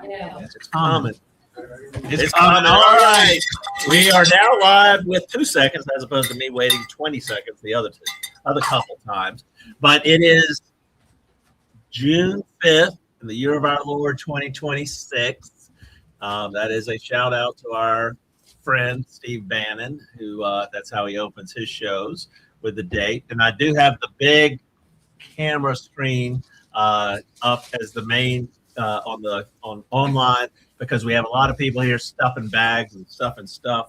It's common. It's common. All right. We are now live with 2 seconds as opposed to me waiting 20 seconds the other couple times. But it is June 5th, in the year of our Lord 2026. That is a shout out to our friend Steve Bannon, who that's how he opens his shows with the date. And I do have the big camera screen up as the main on online, because we have a lot of people here stuffing bags and stuff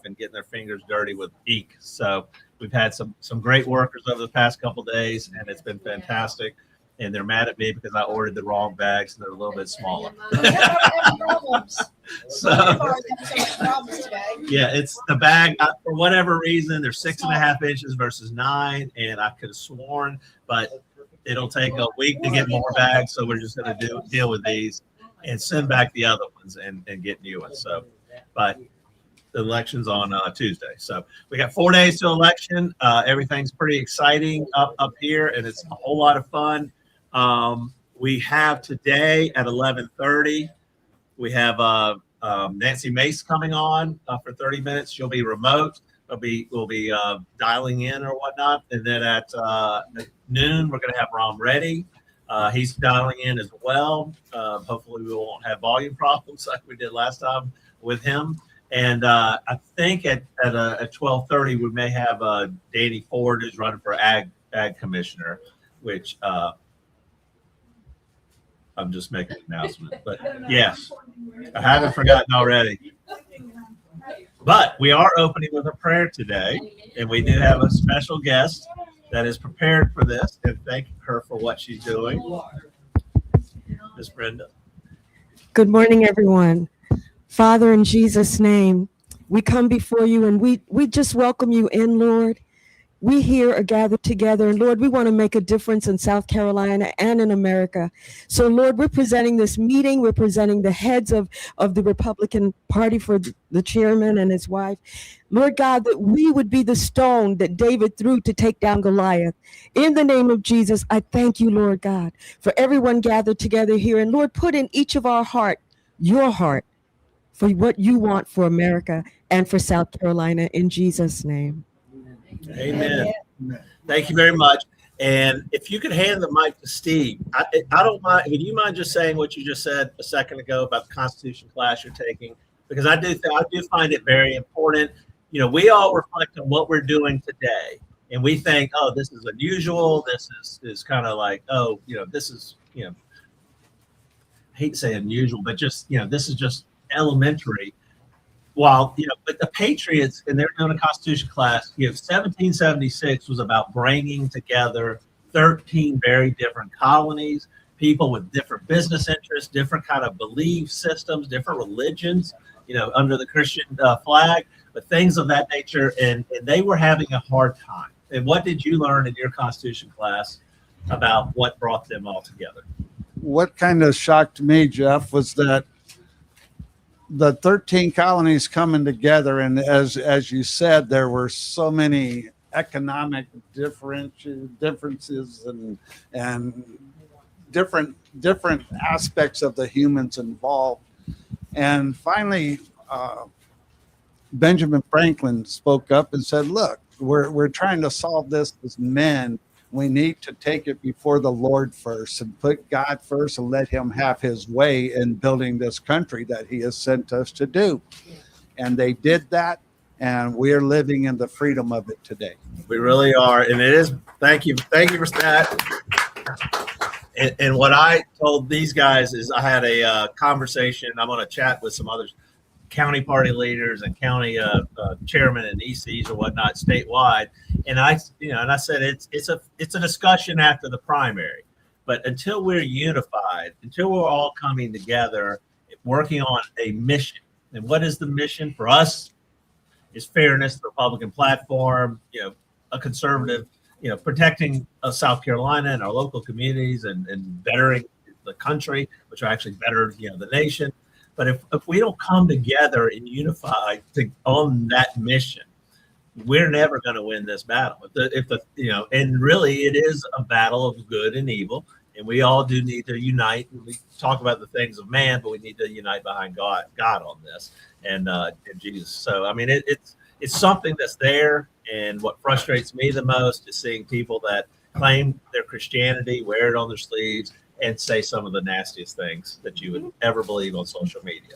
and getting their fingers dirty with ink. So we've had some great workers over the past couple of days, and it's been fantastic. And they're mad at me because I ordered the wrong bags and they're a little bit smaller. So yeah, it's the bag for whatever reason they're 6.5 inches versus 9, and I could have sworn, but it'll take a week to get more bags, so we're just going to deal with these and send back the other ones and get new ones. So, but the election's on Tuesday, so we got 4 days to election. Everything's pretty exciting up here, and it's a whole lot of fun. We have today at 11:30. We have Nancy Mace coming on for 30 minutes. She'll be remote. We'll be dialing in or whatnot, and then at noon we're going to have Rom Reddy. He's dialing in as well. Hopefully we won't have volume problems like we did last time with him. And I think at 12:30 we may have Danny Ford, who's running for ag commissioner, which I'm just making an announcement. But yes, I haven't forgotten already. But we are opening with a prayer today, and we do have a special guest that is prepared for this, and thank her for what she's doing. Miss Brenda. Good morning, everyone. Father, in Jesus' name, we come before you, and we just welcome you in, Lord. We here are gathered together, and Lord, we want to make a difference in South Carolina and in America. So, Lord, we're presenting this meeting. We're presenting the heads of the Republican Party for the chairman and his wife. Lord God, that we would be the stone that David threw to take down Goliath. In the name of Jesus, I thank you, Lord God, for everyone gathered together here. And Lord, put in each of our heart, your heart, for what you want for America and for South Carolina, in Jesus' name. Amen. Thank you very much. And if you could hand the mic to Steve, I don't mind. Would you mind just saying what you just said a second ago about the Constitution class you're taking? Because I do find it very important. You know, we all reflect on what we're doing today, and we think, oh, this is unusual. This is kind of like, oh, you know, this is, you know, I hate to say unusual, but just, you know, this is just elementary. While, you know, but the Patriots, and they're doing a Constitution class, you know, 1776 was about bringing together 13 very different colonies, people with different business interests, different kind of belief systems, different religions, you know, under the Christian flag, but things of that nature. And they were having a hard time. And what did you learn in your Constitution class about what brought them all together? What kind of shocked me, Jeff, was that the 13 colonies coming together, and as you said, there were so many economic differences and different aspects of the humans involved. And finally, Benjamin Franklin spoke up and said, look, we're trying to solve this as men. We need to take it before the Lord first and put God first and let him have his way in building this country that he has sent us to do. And they did that, and we're living in the freedom of it today. We really are. And it is, thank you for that. And what I told these guys is I had a conversation. I'm going to chat with some other county party leaders and county chairmen and ECs or whatnot statewide. And I said, it's a discussion after the primary, but until we're unified, until we're all coming together, working on a mission. And what is the mission for us? Is fairness, the Republican platform, you know, a conservative, you know, protecting South Carolina and our local communities and bettering the country, which are actually better, you know, the nation. But if we don't come together and unify on that mission, we're never going to win this battle. If the you know, and really it is a battle of good and evil. And we all do need to unite. We talk about the things of man, but we need to unite behind God on this and Jesus. So, I mean, it's something that's there. And what frustrates me the most is seeing people that claim their Christianity, wear it on their sleeves, and say some of the nastiest things that you would ever believe on social media.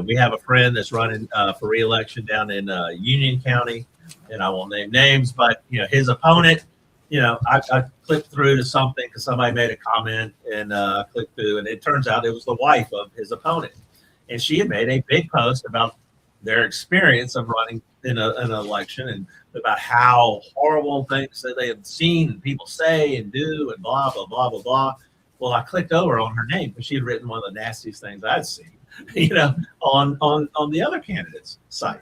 We have a friend that's running for re-election down in Union County, and I won't name names, but his opponent. I clicked through to something because somebody made a comment, and I clicked through, and it turns out it was the wife of his opponent, and she had made a big post about their experience of running in an election and about how horrible things that they have seen and people say and do and blah blah blah blah blah. Well, I clicked over on her name because she had written one of the nastiest things I'd seen, on the other candidate's site,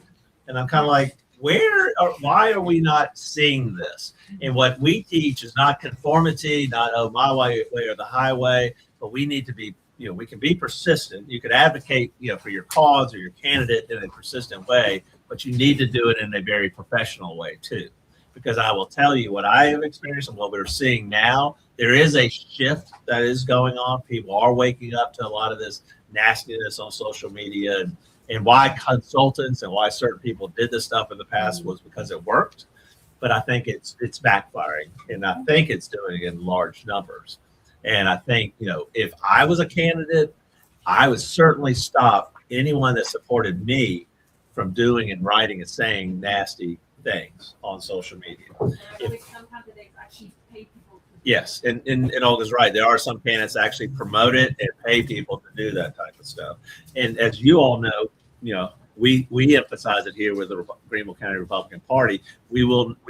and I'm kind of like, why are we not seeing this? And what we teach is not conformity, not my way or the highway, but we need to be, we can be persistent. You could advocate, for your cause or your candidate in a persistent way, but you need to do it in a very professional way too. Because I will tell you what I have experienced and what we're seeing now, there is a shift that is going on. People are waking up to a lot of this nastiness on social media, and why consultants and why certain people did this stuff in the past was because it worked. But I think it's backfiring, and I think it's doing it in large numbers. And I think, if I was a candidate, I would certainly stop anyone that supported me from doing and writing and saying nasty things on social media. Some candidates actually pay people. Yes, and Olga's right. There are some candidates that actually promote it and pay people to do that type of stuff. And as you all know, we emphasize it here with the Greenville County Republican Party. We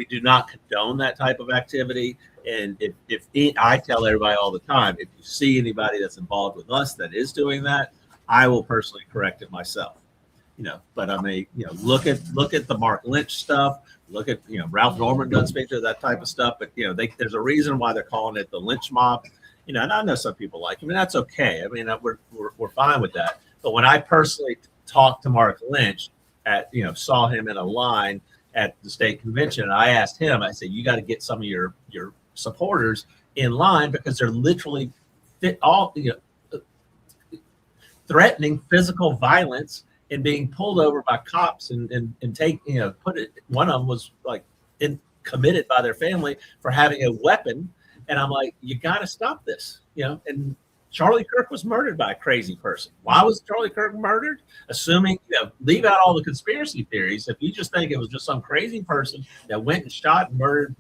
do not condone that type of activity. And if I tell everybody all the time, if you see anybody that's involved with us that is doing that, I will personally correct it myself. But I mean, look at the Mark Lynch stuff. Look at, Ralph Norman doesn't speak to that type of stuff, but there's a reason why they're calling it the Lynch mob. And I know some people like him, and that's okay. I mean, we're fine with that. But when I personally talked to Mark Lynch saw him in a line at the state convention, I asked him, I said, you got to get some of your supporters in line because they're literally threatening physical violence and being pulled over by cops and take, one of them was committed by their family for having a weapon. And I'm like, you got to stop this, and Charlie Kirk was murdered by a crazy person. Why was Charlie Kirk murdered? Assuming, leave out all the conspiracy theories. If you just think it was just some crazy person that went and shot and murdered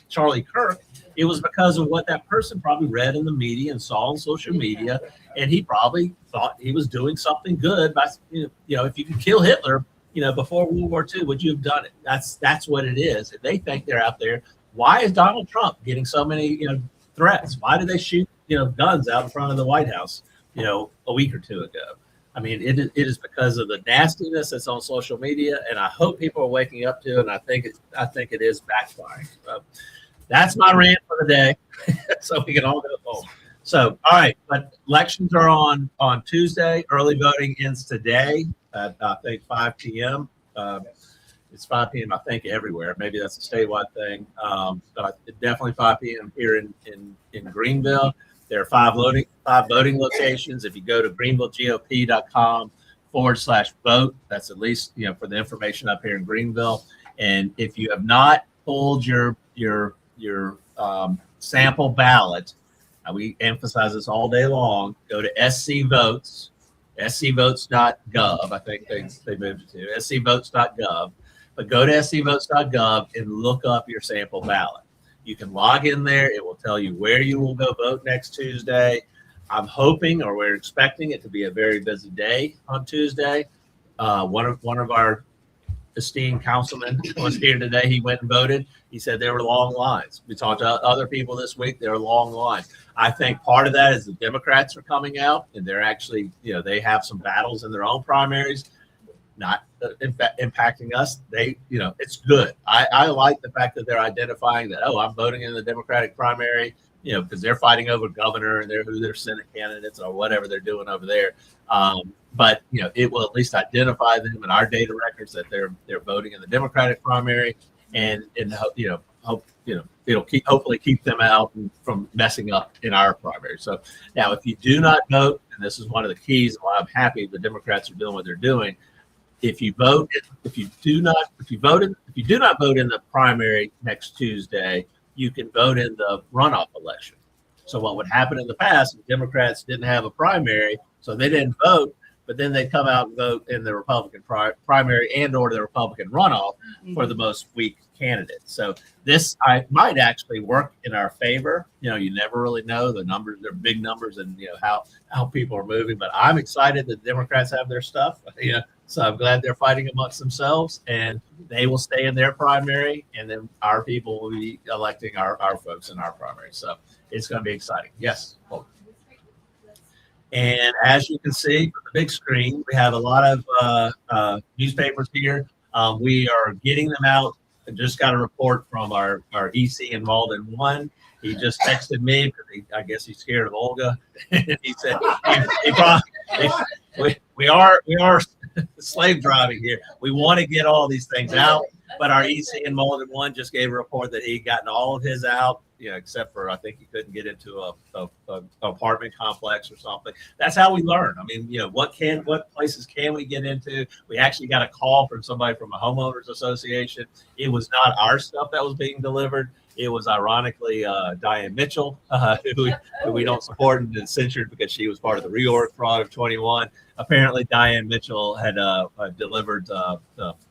Charlie Kirk, it was because of what that person probably read in the media and saw on social media. And he probably thought he was doing something good by, if you could kill Hitler, before World War II, would you have done it? That's what it is. If they think they're out there, why is Donald Trump getting so many, threats? Why did they shoot, guns out in front of the White House, a week or two ago? I mean, it is because of the nastiness that's on social media, and I hope people are waking up to it. And I think it is backfiring. That's my rant for the day, so we can all go home. So, all right, but elections are on Tuesday. Early voting ends today at I think 5 p.m. It's 5 p.m. I think everywhere. Maybe that's a statewide thing, but definitely 5 p.m. here in Greenville. There are five voting locations. If you go to greenvillegop.com/vote, that's at least for the information up here in Greenville. And if you have not pulled your sample ballot, we emphasize this all day long. Go to scvotes.gov. I think they moved it to scvotes.gov. But go to scvotes.gov and look up your sample ballot. You can log in there. It will tell you where you will go vote next Tuesday. I'm hoping, or we're expecting it to be a very busy day on Tuesday. One of our esteemed councilmen was here today. He went and voted. He said there were long lines. We talked to other people this week. There are long lines. I think part of that is the Democrats are coming out, and they're actually, they have some battles in their own primaries, not impacting us. It's good. I like the fact that they're identifying that, I'm voting in the Democratic primary, because they're fighting over governor and who their Senate candidates or whatever they're doing over there. But it will at least identify them in our data records that they're voting in the Democratic primary, and hope it'll hopefully keep them out from messing up in our primary. So now, if you do not vote, and this is one of the keys why I'm happy the Democrats are doing what they're doing. If you do not vote in the primary next Tuesday, you can vote in the runoff election. So what would happen in the past, Democrats didn't have a primary, so they didn't vote, but then they come out and vote in the Republican primary and or the Republican runoff for the most weak candidate. So this might actually work in our favor. You never really know. The numbers, they're big numbers, and how people are moving. But I'm excited that the Democrats have their stuff. So I'm glad they're fighting amongst themselves, and they will stay in their primary, and then our people will be electing our folks in our primary. So it's going to be exciting. Yes. And as you can see from the big screen, we have a lot of newspapers here. We are getting them out. I just got a report from our EC in Malden 1. He just texted me because I guess he's scared of Olga. And he said, we are slave driving here. We want to get all these things out, but our EC in Malden 1 just gave a report that he'd gotten all of his out, except for I think he couldn't get into a apartment complex or something. That's how we learn. I mean, what places can we get into? We actually got a call from somebody from a homeowners association. It was not our stuff that was being delivered. It was ironically Diane Mitchell, who we don't support and been censured because she was part of the reorg fraud of 21. Apparently, Diane Mitchell had delivered the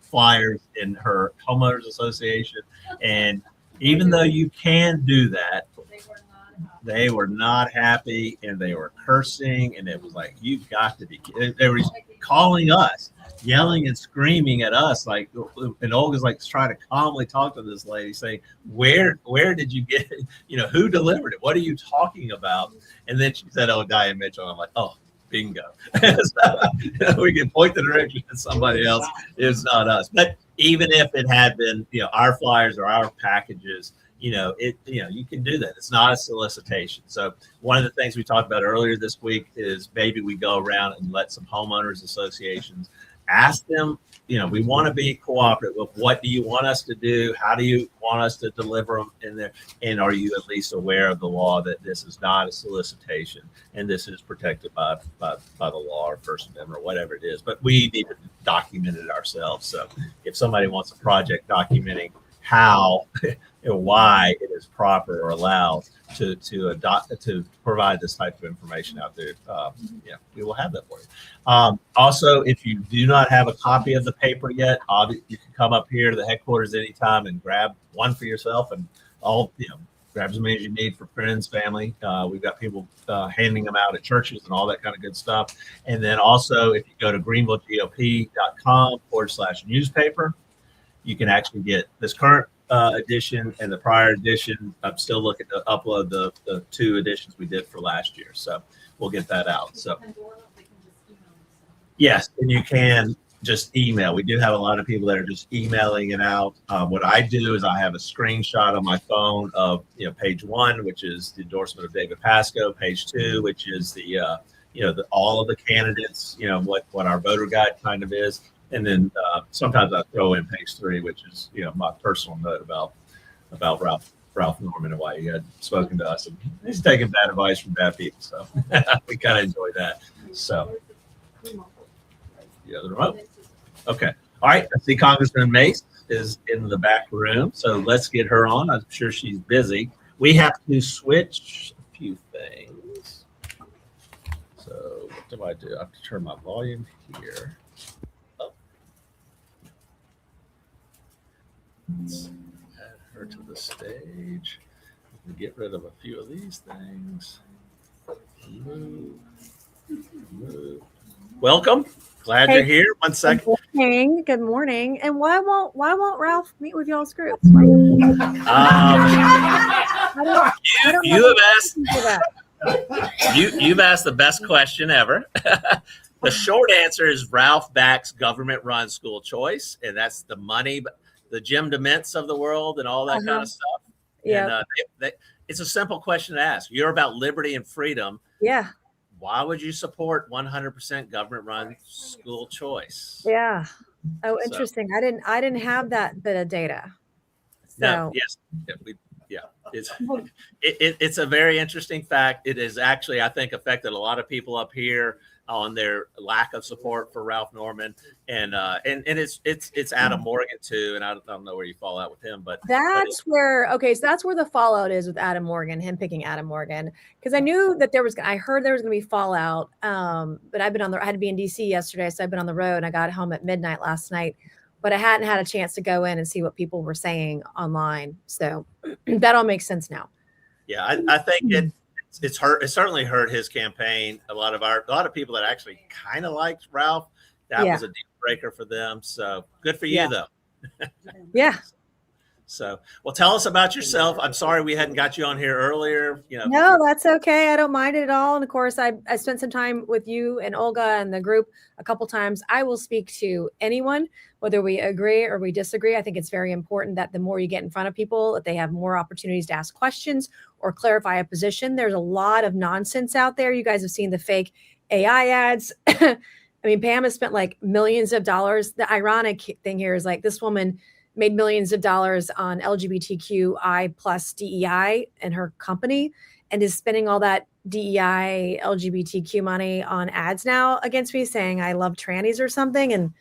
flyers in her homeowners association, and even though you can do that, they were not happy, and they were cursing, and it was like, you've got to be kidding. They were calling us, yelling and screaming at us, like, and Olga's like trying to calmly talk to this lady, saying, where did you get it? Who delivered it? What are you talking about? And then she said, oh, Diane Mitchell. I'm like, oh, bingo. So, we can point the direction at somebody else. It's not us. But even if it had been, our flyers or our packages, you can do that. It's not a solicitation. So one of the things we talked about earlier this week is maybe we go around and let some homeowners associations ask them, we want to be cooperative with what do you want us to do? How do you want us to deliver them in there? And are you at least aware of the law that this is not a solicitation and this is protected by the law or First Amendment or whatever it is? But we need to document it ourselves. So if somebody wants a project documenting how or why it is proper or allowed to provide this type of information out there, we will have that for you. Also, if you do not have a copy of the paper yet, you can come up here to the headquarters anytime and grab one for yourself, and grab as many as you need for friends, family. We've got people handing them out at churches and all that kind of good stuff. And then also, if you go to greenvillegop.com/newspaper, you can actually get this current edition and the prior edition. I'm still looking to upload the 2 editions we did for last year, so we'll get that out. So yes, and you can just email. We do have a lot of people that are just emailing it out. What I do is I have a screenshot on my phone of page 1, which is the endorsement of David Pasco, page 2, which is the all of the candidates, what our voter guide kind of is. And then sometimes I throw in page 3, which is my personal note about Ralph Norman and why he had spoken to us, and he's taking bad advice from bad people. So we kind of enjoy that. So the remote. Okay. All right. I see Congressman Mace is in the back room, so let's get her on. I'm sure she's busy. We have to switch a few things. So what do I do? I have to turn my volume here. Let's add her to the stage. Get rid of a few of these things. Move. Welcome. Glad you're here. 1 second. Good morning. And why won't Ralph meet with y'all's group? You've asked the best question ever. The short answer is Ralph backs government-run school choice, and that's the money. The Jim DeMints of the world and all that kind of stuff. Yeah. And it's a simple question to ask. You're about liberty and freedom. Yeah. Why would you support 100% government-run school choice? Yeah. Oh, interesting. I didn't have that bit of data. No, yes. It's a very interesting fact. It has actually, I think, affected a lot of people up here on their lack of support for Ralph Norman, and it's Adam Morgan too. And I don't know where you fall out with him, but that's where the fallout is with Adam Morgan, him picking Adam Morgan, because I knew that I heard there was going to be fallout. But I had to be in DC yesterday, so I've been on the road, and I got home at midnight last night. But I hadn't had a chance to go in and see what people were saying online. So that all makes sense now. Yeah, I think it's hurt. It certainly hurt his campaign. A lot of people that actually kind of liked Ralph, that was a deal breaker for them. So good for you though. Yeah. So, well, tell us about yourself. I'm sorry we hadn't got you on here earlier. No, that's okay. I don't mind it at all. And of course, I spent some time with you and Olga and the group a couple times. I will speak to anyone, whether we agree or we disagree. I think it's very important that the more you get in front of people, that they have more opportunities to ask questions or clarify a position. There's a lot of nonsense out there. You guys have seen the fake AI ads. I mean, Pam has spent like millions of dollars. The ironic thing here is like this woman made millions of dollars on LGBTQI plus DEI in her company and is spending all that DEI LGBTQ money on ads now against me saying I love trannies or something. And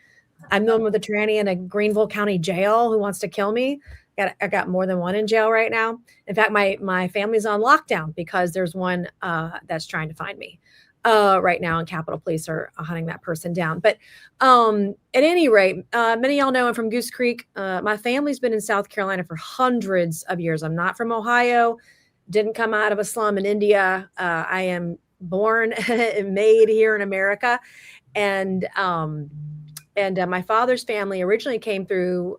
I'm the one with a tranny in a Greenville County jail who wants to kill me. I got more than one in jail right now. In fact, my family's on lockdown because there's one that's trying to find me right now, and Capitol Police are hunting that person down. But at any rate, many of y'all know I'm from Goose Creek. My family's been in South Carolina for hundreds of years. I'm not from Ohio, didn't come out of a slum in India. I am born and made here in America. And my father's family originally came through,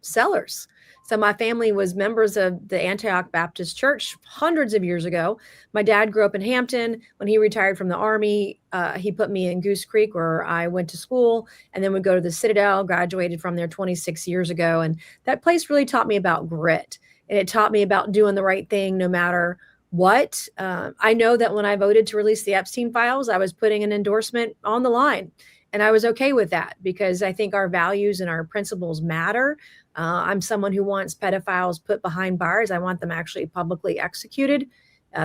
Sellers. So my family was members of the Antioch Baptist Church hundreds of years ago. My dad grew up in Hampton. When he retired from the Army, he put me in Goose Creek where I went to school and then would go to the Citadel, graduated from there 26 years ago. And that place really taught me about grit. And it taught me about doing the right thing no matter what. I know that when I voted to release the Epstein files, I was putting an endorsement on the line. And I was okay with that because I think our values and our principles matter. I'm someone who wants pedophiles put behind bars. I want them actually publicly executed.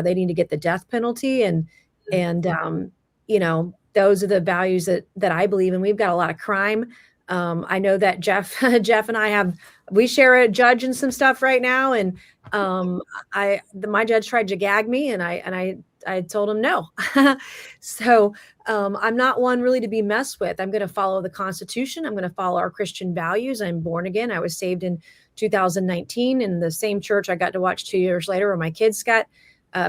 They need to get the death penalty. And those are the values that I believe in. We've got a lot of crime. I know that Jeff and we share a judge and some stuff right now. And my judge tried to gag me and I told him no. So I'm not one really to be messed with. I'm going to follow the Constitution. I'm going to follow our Christian values. I'm born again. I was saved in 2019 in the same church I got to watch 2 years later where my kids got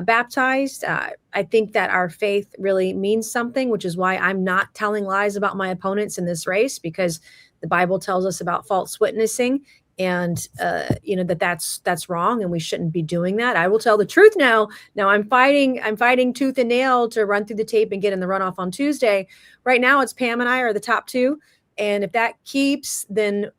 baptized. I think that our faith really means something, which is why I'm not telling lies about my opponents in this race, because the Bible tells us about false witnessing. And that's wrong, and we shouldn't be doing that. I will tell the truth now. Now I'm fighting tooth and nail to run through the tape and get in the runoff on Tuesday. Right now, it's Pam and I are the top two, and if that keeps, then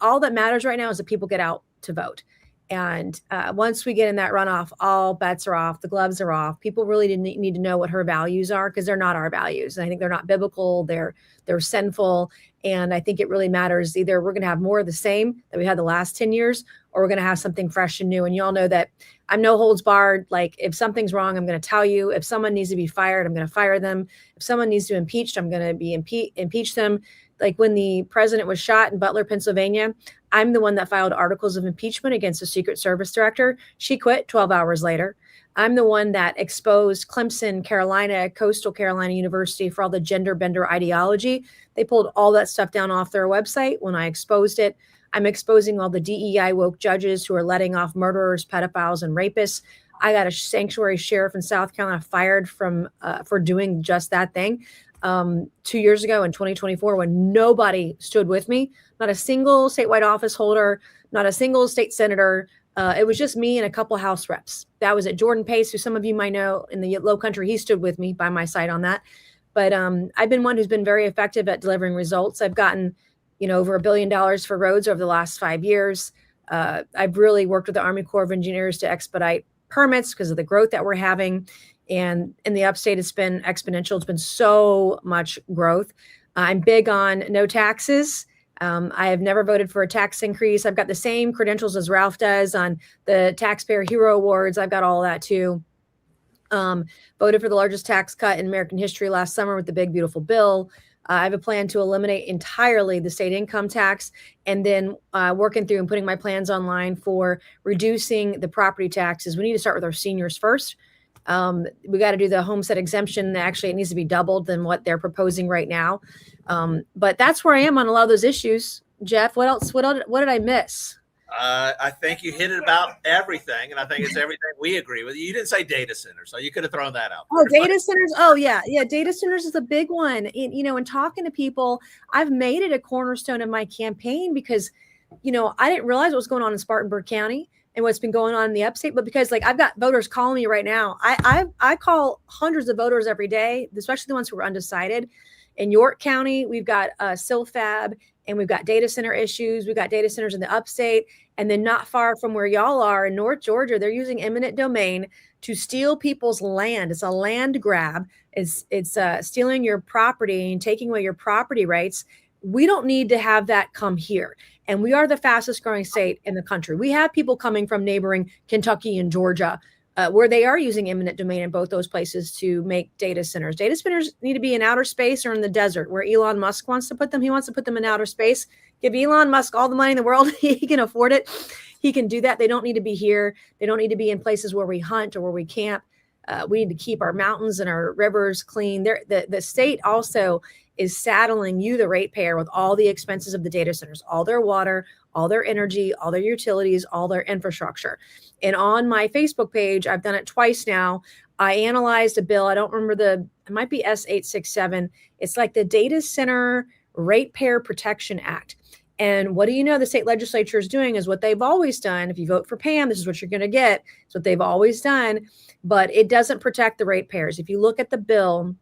all that matters right now is that people get out to vote. And once we get in that runoff, all bets are off. The gloves are off. People really need to know what her values are, because they're not our values. And I think they're not biblical. They're sinful. And I think it really matters. Either we're going to have more of the same that we had the last 10 years, or we're going to have something fresh and new. And y'all know that I'm no holds barred. Like, if something's wrong, I'm going to tell you. If someone needs to be fired, I'm going to fire them. If someone needs to be impeached, I'm going to be impeach them. Like when the president was shot in Butler, Pennsylvania, I'm the one that filed articles of impeachment against the Secret Service director. She quit 12 hours later. I'm the one that exposed Clemson, Carolina, Coastal Carolina University for all the gender bender ideology. They pulled all that stuff down off their website when I exposed it. I'm exposing all the DEI woke judges who are letting off murderers, pedophiles, and rapists. I got a sanctuary sheriff in South Carolina fired for doing just that thing 2 years ago in 2024, when nobody stood with me, not a single statewide office holder, not a single state senator. It was just me and a couple House reps. That was it. Jordan Pace, who some of you might know in the Low Country, he stood with me by my side on that. But I've been one who's been very effective at delivering results. I've gotten, over $1 billion for roads over the last 5 years. I've really worked with the Army Corps of Engineers to expedite permits because of the growth that we're having. And in the upstate, it's been exponential. It's been so much growth. I'm big on no taxes. I have never voted for a tax increase. I've got the same credentials as Ralph does on the Taxpayer Hero Awards. I've got all that too. Voted for the largest tax cut in American history last summer with the big, beautiful bill. I have a plan to eliminate entirely the state income tax, and then working through and putting my plans online for reducing the property taxes. We need to start with our seniors first. We got to do the homestead exemption. Actually, it needs to be doubled than what they're proposing right now. But that's where I am on a lot of those issues. Jeff, what else? What did I miss? I think you hit it about everything, and I think it's everything we agree with. You didn't say data centers, so you could have thrown that out. Oh, data centers. Oh, yeah. Data centers is a big one. And talking to people, I've made it a cornerstone of my campaign because, I didn't realize what was going on in Spartanburg County and what's been going on in the upstate. But because I've got voters calling me right now, I call hundreds of voters every day, especially the ones who are undecided. In York County, we've got SILFAB, and we've got data center issues. We've got data centers in the upstate. And then not far from where y'all are in North Georgia, they're using eminent domain to steal people's land. It's a land grab. It's stealing your property and taking away your property rights. We don't need to have that come here. And we are the fastest growing state in the country. We have people coming from neighboring Kentucky and Georgia where they are using eminent domain in both those places to make data centers. Data centers need to be in outer space or in the desert where Elon Musk wants to put them. He wants to put them in outer space. Give Elon Musk all the money in the world. He can afford it. He can do that. They don't need to be here. They don't need to be in places where we hunt or where we camp. We need to keep our mountains and our rivers clean. The state also is saddling you, the ratepayer, with all the expenses of the data centers, all their water, all their energy, all their utilities, all their infrastructure. And on my Facebook page, I've done it twice now. I analyzed a bill. I don't remember it might be S867. It's like the Data Center Ratepayer Protection Act. And what do you know the state legislature is doing is what they've always done. If you vote for Pam, this is what you're going to get. It's what they've always done, but it doesn't protect the ratepayers. If you look at the bill,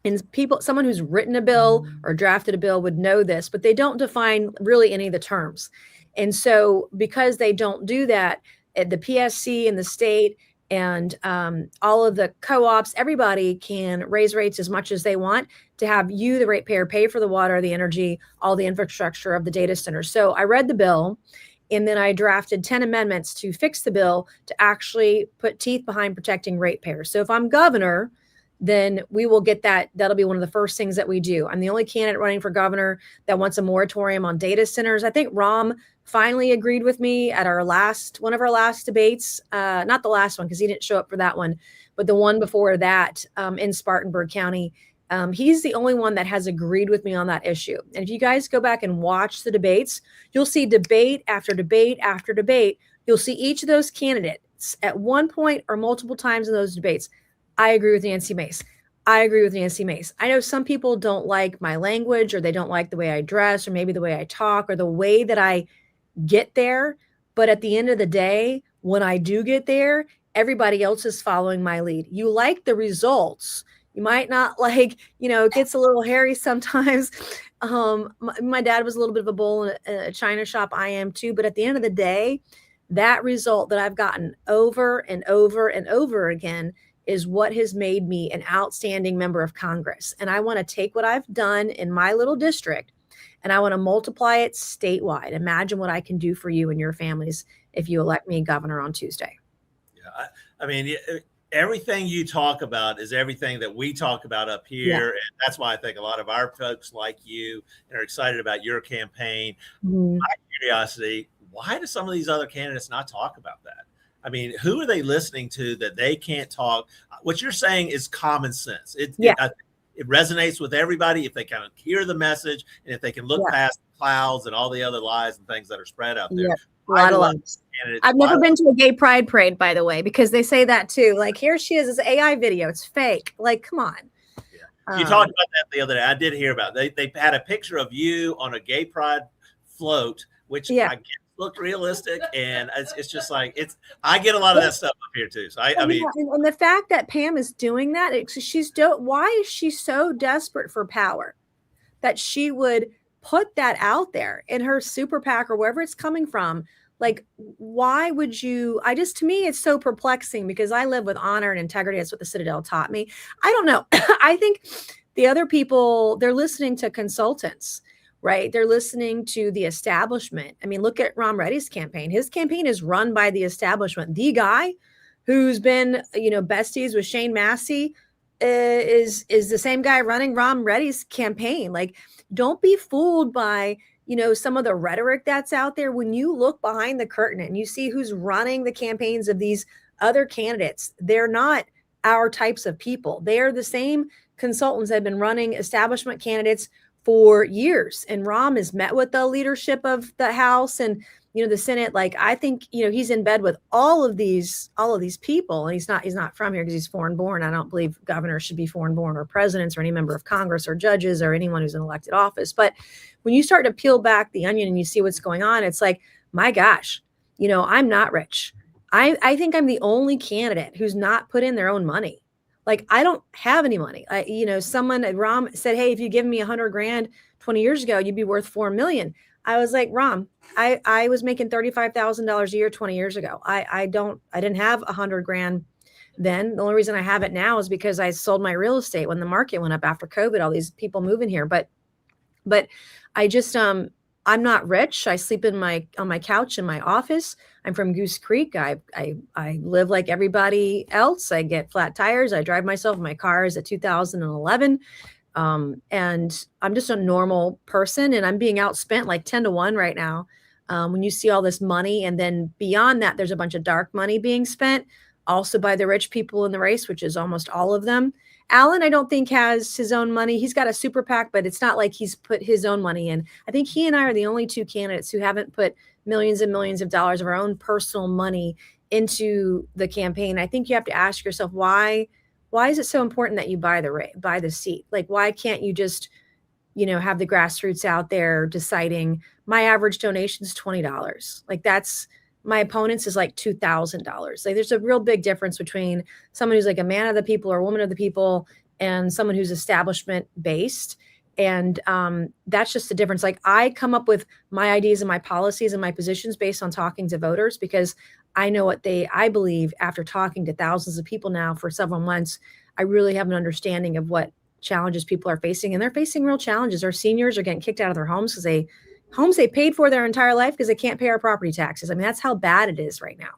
and someone who's written a bill or drafted a bill would know this, but they don't define really any of the terms. And so because they don't do that, the PSC and the state and all of the co-ops, everybody can raise rates as much as they want to have you, the ratepayer, pay for the water, the energy, all the infrastructure of the data center. So I read the bill, and then I drafted 10 amendments to fix the bill to actually put teeth behind protecting ratepayers. So if I'm governor, then we will get that. That'll be one of the first things that we do. I'm the only candidate running for governor that wants a moratorium on data centers. I think Rom finally agreed with me at one of our last debates, not the last one because he didn't show up for that one, but the one before that in Spartanburg County. He's the only one that has agreed with me on that issue. And if you guys go back and watch the debates, you'll see debate after debate after debate. You'll see each of those candidates at one point or multiple times in those debates. I agree with Nancy Mace. I agree with Nancy Mace. I know some people don't like my language, or they don't like the way I dress, or maybe the way I talk, or the way that I get there. But at the end of the day, when I do get there, everybody else is following my lead. You like the results. You might not like, it gets a little hairy sometimes. My dad was a little bit of a bull in a china shop. I am too. But at the end of the day, that result that I've gotten over and over and over again is what has made me an outstanding member of Congress. And I want to take what I've done in my little district and I want to multiply it statewide. Imagine what I can do for you and your families if you elect me governor on Tuesday. Yeah, I mean, everything you talk about is everything that we talk about up here. Yeah. And that's why I think a lot of our folks like you and are excited about your campaign. Mm-hmm. My curiosity, why do some of these other candidates not talk about that? I mean, who are they listening to that they can't talk? What you're saying is common sense. It resonates with everybody if they kind of hear the message and if they can look past the clouds and all the other lies and things that are spread out there. Yeah. A lot of lies. I've never been to a gay pride parade, by the way, because they say that too. Like, here she is, this AI video. It's fake. Like, come on. Yeah. You talked about that the other day. I did hear about it. They had a picture of you on a gay pride float, which I guess looked realistic, and it's just like I get a lot of that stuff up here too. So I mean, and the fact that Pam is doing that, why is she so desperate for power that she would put that out there in her super PAC or wherever it's coming from? Like, why would you? To me, it's so perplexing because I live with honor and integrity. That's what the Citadel taught me. I don't know. I think the other people, they're listening to consultants. right? They're listening to the establishment. I mean, look at Rom Reddy's campaign. His campaign is run by the establishment. The guy who's been, besties with Shane Massey is the same guy running Rom Reddy's campaign. Like, don't be fooled by, some of the rhetoric that's out there. When you look behind the curtain and you see who's running the campaigns of these other candidates, they're not our types of people. They are the same consultants that have been running establishment candidates for years. And Rom has met with the leadership of the House and, the Senate. Like, I think, he's in bed with all of these people, and he's not from here because he's foreign born. I don't believe governors should be foreign born, or presidents, or any member of Congress, or judges, or anyone who's in elected office. But when you start to peel back the onion and you see what's going on, it's like, my gosh, I'm not rich. I think I'm the only candidate who's not put in their own money. Like, I don't have any money. Someone at Rom said, hey, if you give me $100,000 20 years ago, you'd be worth $4 million. I was like, Rom, I was making $35,000 a year 20 years ago. I didn't have $100,000 then. The only reason I have it now is because I sold my real estate when the market went up after COVID, all these people moving here. But I just, I'm not rich. I sleep on my couch in my office. I'm from Goose Creek. I live like everybody else. I get flat tires. I drive myself. My car is a 2011. And I'm just a normal person, and I'm being outspent like 10-1 right now. When you see all this money, and then beyond that, there's a bunch of dark money being spent also by the rich people in the race, which is almost all of them. Alan, I don't think, has his own money. He's got a super PAC, but it's not like he's put his own money in. I think he and I are the only two candidates who haven't put millions and millions of dollars of our own personal money into the campaign. I think you have to ask yourself, why is it so important that you buy the seat? Like, why can't you just, have the grassroots out there deciding my average donation is $20? Like, that's my opponent's is like $2,000. Like, there's a real big difference between someone who's like a man of the people or a woman of the people and someone who's establishment based. And that's just the difference. Like, I come up with my ideas and my policies and my positions based on talking to voters, because I know I believe, after talking to thousands of people now for several months, I really have an understanding of what challenges people are facing. And they're facing real challenges. Our seniors are getting kicked out of their homes because they paid for their entire life because they can't pay our property taxes. I mean, that's how bad it is right now.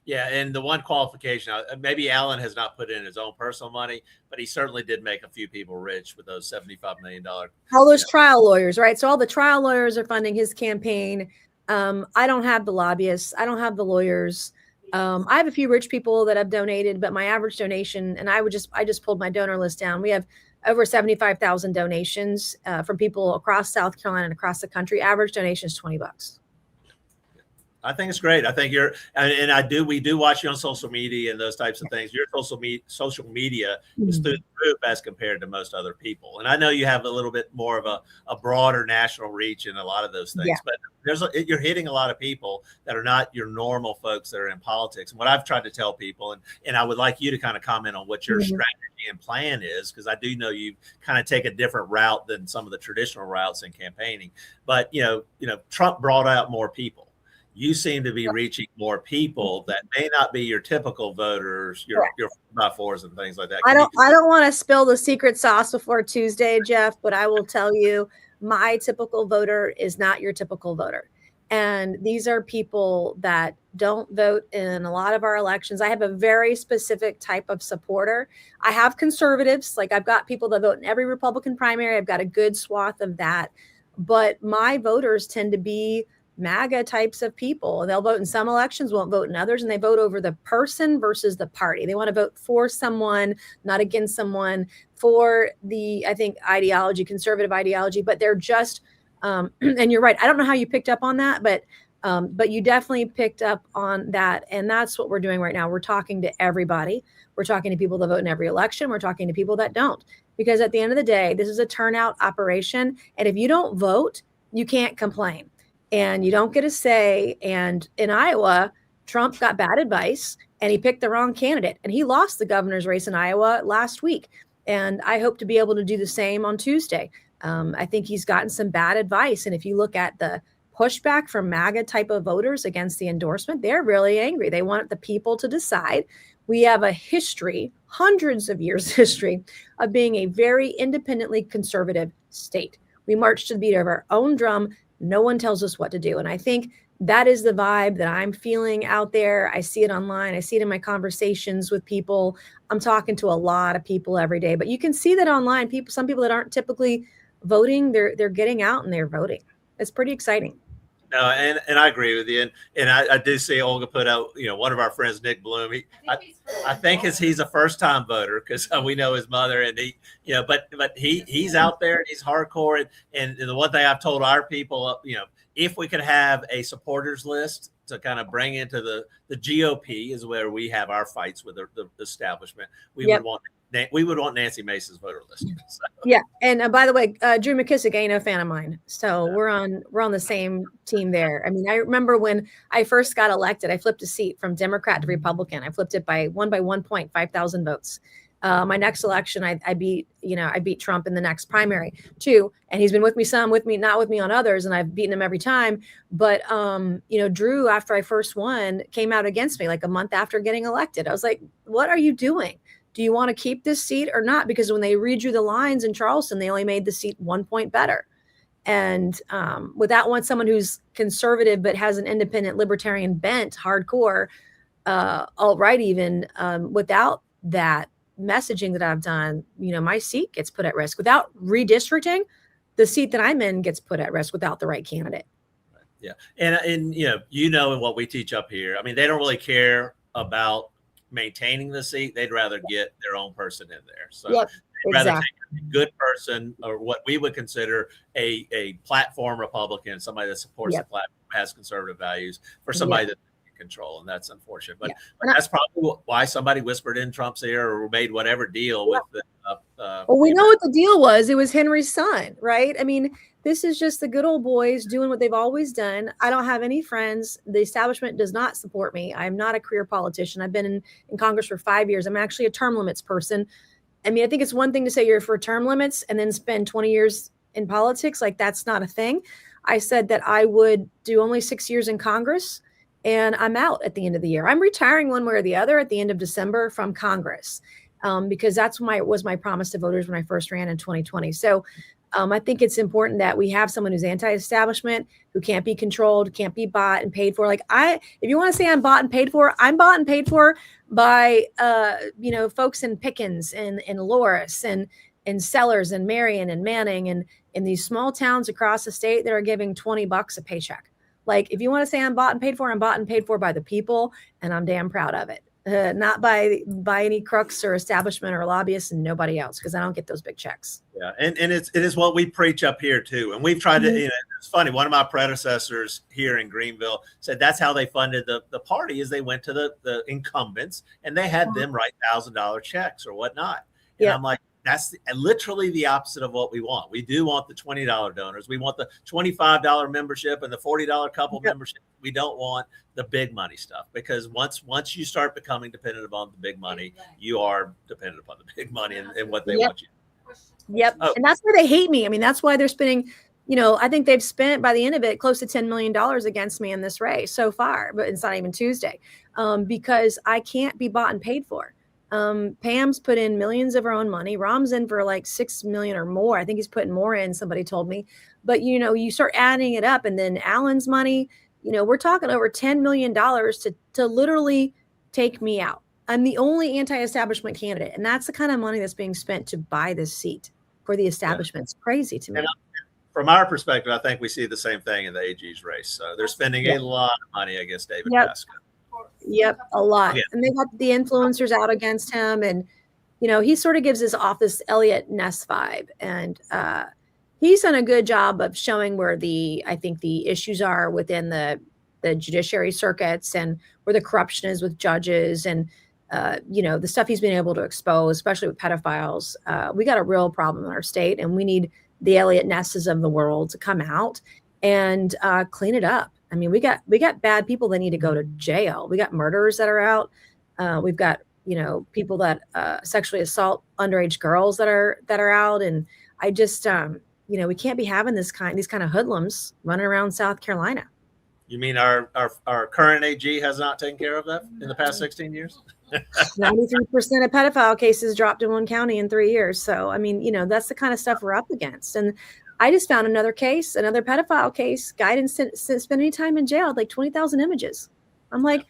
Yeah, and the one qualification, maybe Alan has not put in his own personal money, but he certainly did make a few people rich with those $75 million. All those trial lawyers, right? So all the trial lawyers are funding his campaign. I don't have the lobbyists. I don't have the lawyers. I have a few rich people that have donated, but my average donation, and I just pulled my donor list down. We have over 75,000 donations from people across South Carolina and across the country. Average donation is $20. I think it's great. I think we do watch you on social media and those types of things. Your social media is through the roof as compared to most other people. And I know you have a little bit more of a broader national reach in a lot of those things, but you're hitting a lot of people that are not your normal folks that are in politics. And what I've tried to tell people, and I would like you to kind of comment on what your strategy and plan is, because I do know you kind of take a different route than some of the traditional routes in campaigning. But, Trump brought out more people. You seem to be reaching more people that may not be your typical voters, your 4x4s and things like that. I don't want to spill the secret sauce before Tuesday, Jeff, but I will tell you, my typical voter is not your typical voter. And these are people that don't vote in a lot of our elections. I have a very specific type of supporter. I have conservatives, like I've got people that vote in every Republican primary. I've got a good swath of that. But my voters tend to be MAGA types of people. They'll vote in some elections, won't vote in others, and they vote over the person versus the party. They want to vote for someone, not against someone, for the, I think, ideology, conservative ideology, but they're just, and you're right. I don't know how you picked up on that, but you definitely picked up on that. And that's what we're doing right now. We're talking to everybody. We're talking to people that vote in every election. We're talking to people that don't, because at the end of the day, this is a turnout operation. And if you don't vote, you can't complain. And you don't get a say. And in Iowa, Trump got bad advice and he picked the wrong candidate, and he lost the governor's race in Iowa last week. And I hope to be able to do the same on Tuesday. I think he's gotten some bad advice. And if you look at the pushback from MAGA type of voters against the endorsement, they're really angry. They want the people to decide. We have a history, hundreds of years history, of being a very independently conservative state. We march to the beat of our own drum. No one tells us what to do. And I think that is the vibe that I'm feeling out there. I see it online. I see it in my conversations with people. I'm talking to a lot of people every day, but you can see that online. Some people that aren't typically voting, they're getting out and they're voting. It's pretty exciting. No, and I agree with you. And I do see Olga put out, one of our friends, Nick Bloom. I think he's a first time voter because we know his mother, and but he's out there and he's hardcore. And the one thing I've told our people, if we could have a supporters list to kind of bring into the GOP is where we have our fights with the establishment. We would want Nancy Mace's voter list. So. Yeah, and by the way, Drew McKissick ain't a fan of mine, so we're on the same team there. I mean, I remember when I first got elected, I flipped a seat from Democrat to Republican. I flipped it by 1.5,000 votes. My next election, I beat Trump in the next primary too, and he's been with me some, not with me on others, and I've beaten him every time. But Drew, after I first won, came out against me like a month after getting elected. I was like, "What are you doing? Do you want to keep this seat or not?" Because when they redrew the lines in Charleston, they only made the seat 1 point better. And without someone who's conservative but has an independent libertarian bent, hardcore, alt-right even, without that messaging that I've done, my seat gets put at risk. Without redistricting, the seat that I'm in gets put at risk without the right candidate. Yeah. And what we teach up here, I mean, they don't really care about maintaining the seat. They'd rather get their own person in there. So yep, they'd rather take a good person, or what we would consider a platform Republican, somebody that supports the platform, has conservative values, for somebody that control, and that's unfortunate. But that's probably why somebody whispered in Trump's ear or made whatever deal with the. Well, we know what the deal was. It was Henry's son, right? I mean, this is just the good old boys doing what they've always done. I don't have any friends. The establishment does not support me. I'm not a career politician. I've been in Congress for 5 years. I'm actually a term limits person. I mean, I think it's one thing to say you're for term limits and then spend 20 years in politics. Like, that's not a thing. I said that I would do only 6 years in Congress, and I'm out at the end of the year. I'm retiring one way or the other at the end of December from Congress, because that's was my promise to voters when I first ran in 2020. So I think it's important that we have someone who's anti-establishment, who can't be controlled, can't be bought and paid for. Like, if you want to say I'm bought and paid for, I'm bought and paid for by folks in Pickens and Loris and Sellers and Marion and Manning and in these small towns across the state that are giving $20 a paycheck. Like, if you want to say I'm bought and paid for, I'm bought and paid for by the people, and I'm damn proud of it. Not by any crooks or establishment or lobbyists and nobody else, because I don't get those big checks. Yeah, and it is what we preach up here too. And we've tried to, it's funny, one of my predecessors here in Greenville said that's how they funded the party, is they went to the incumbents and they had them write $1,000 checks or whatnot. And I'm like, that's literally the opposite of what we want. We do want the $20 donors. We want the $25 membership and the $40 couple membership. We don't want the big money stuff, because once you start becoming dependent upon the big money, you are dependent upon the big money and what they want you to do. Yep. Oh. And that's why they hate me. I mean, that's why they're spending, I think they've spent by the end of it close to $10 million against me in this race so far, but it's not even Tuesday, because I can't be bought and paid for. Pam's put in millions of her own money. Rom's in for like 6 million or more. I think he's putting more in, somebody told me. But, you start adding it up, and then Alan's money, we're talking over $10 million to literally take me out. I'm the only anti-establishment candidate, and that's the kind of money that's being spent to buy this seat for the establishment. It's crazy to me. And from our perspective, I think we see the same thing in the AG's race. So they're spending a lot of money against David Pasco. Yep, a lot. And they got the influencers out against him. And, he sort of gives this off this Elliot Ness vibe. And he's done a good job of showing where I think the issues are within the judiciary circuits, and where the corruption is with judges, and, the stuff he's been able to expose, especially with pedophiles. We got a real problem in our state, and we need the Elliot Nesses of the world to come out and clean it up. I mean, we got bad people that need to go to jail. We got murderers that are out. We've got, people that sexually assault underage girls that are out. And I just, we can't be having these kind of hoodlums running around South Carolina. You mean our current AG has not taken care of that in the past 16 years? 93% of pedophile cases dropped in one county in 3 years. So, I mean, that's the kind of stuff we're up against. And I just found another case, another pedophile case. Guy didn't spend any time in jail, like 20,000 images. I'm like,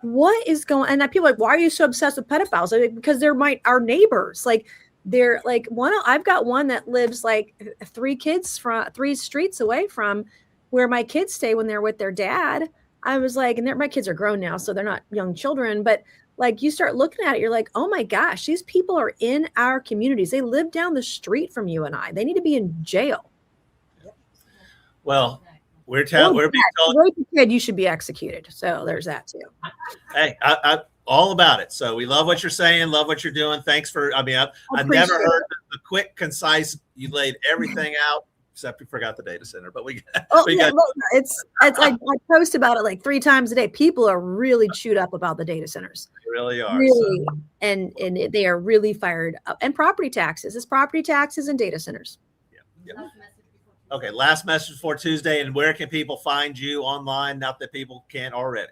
what is going on? And people are like, why are you so obsessed with pedophiles? I'm like, because they're our neighbors. Like, they're like I've got one that lives like 3 streets away from where my kids stay when they're with their dad. I was like, and my kids are grown now, so they're not young children, but like, you start looking at it, you're like, oh my gosh, these people are in our communities. They live down the street from you and I. They need to be in jail. Well, we're being told. Rape a kid, you should be executed. So there's that too. Hey, I all about it. So we love what you're saying, love what you're doing. Thanks for. I mean, I've never heard the quick, concise. You laid everything out. Except we forgot the data center, but we got. It's like I post about it like 3 times a day. People are really chewed up about the data centers. They really are. Really, so. and they are really fired up. And property taxes. It's property taxes and data centers. Yeah. Okay, last message for Tuesday. And where can people find you online? Not that people can't already.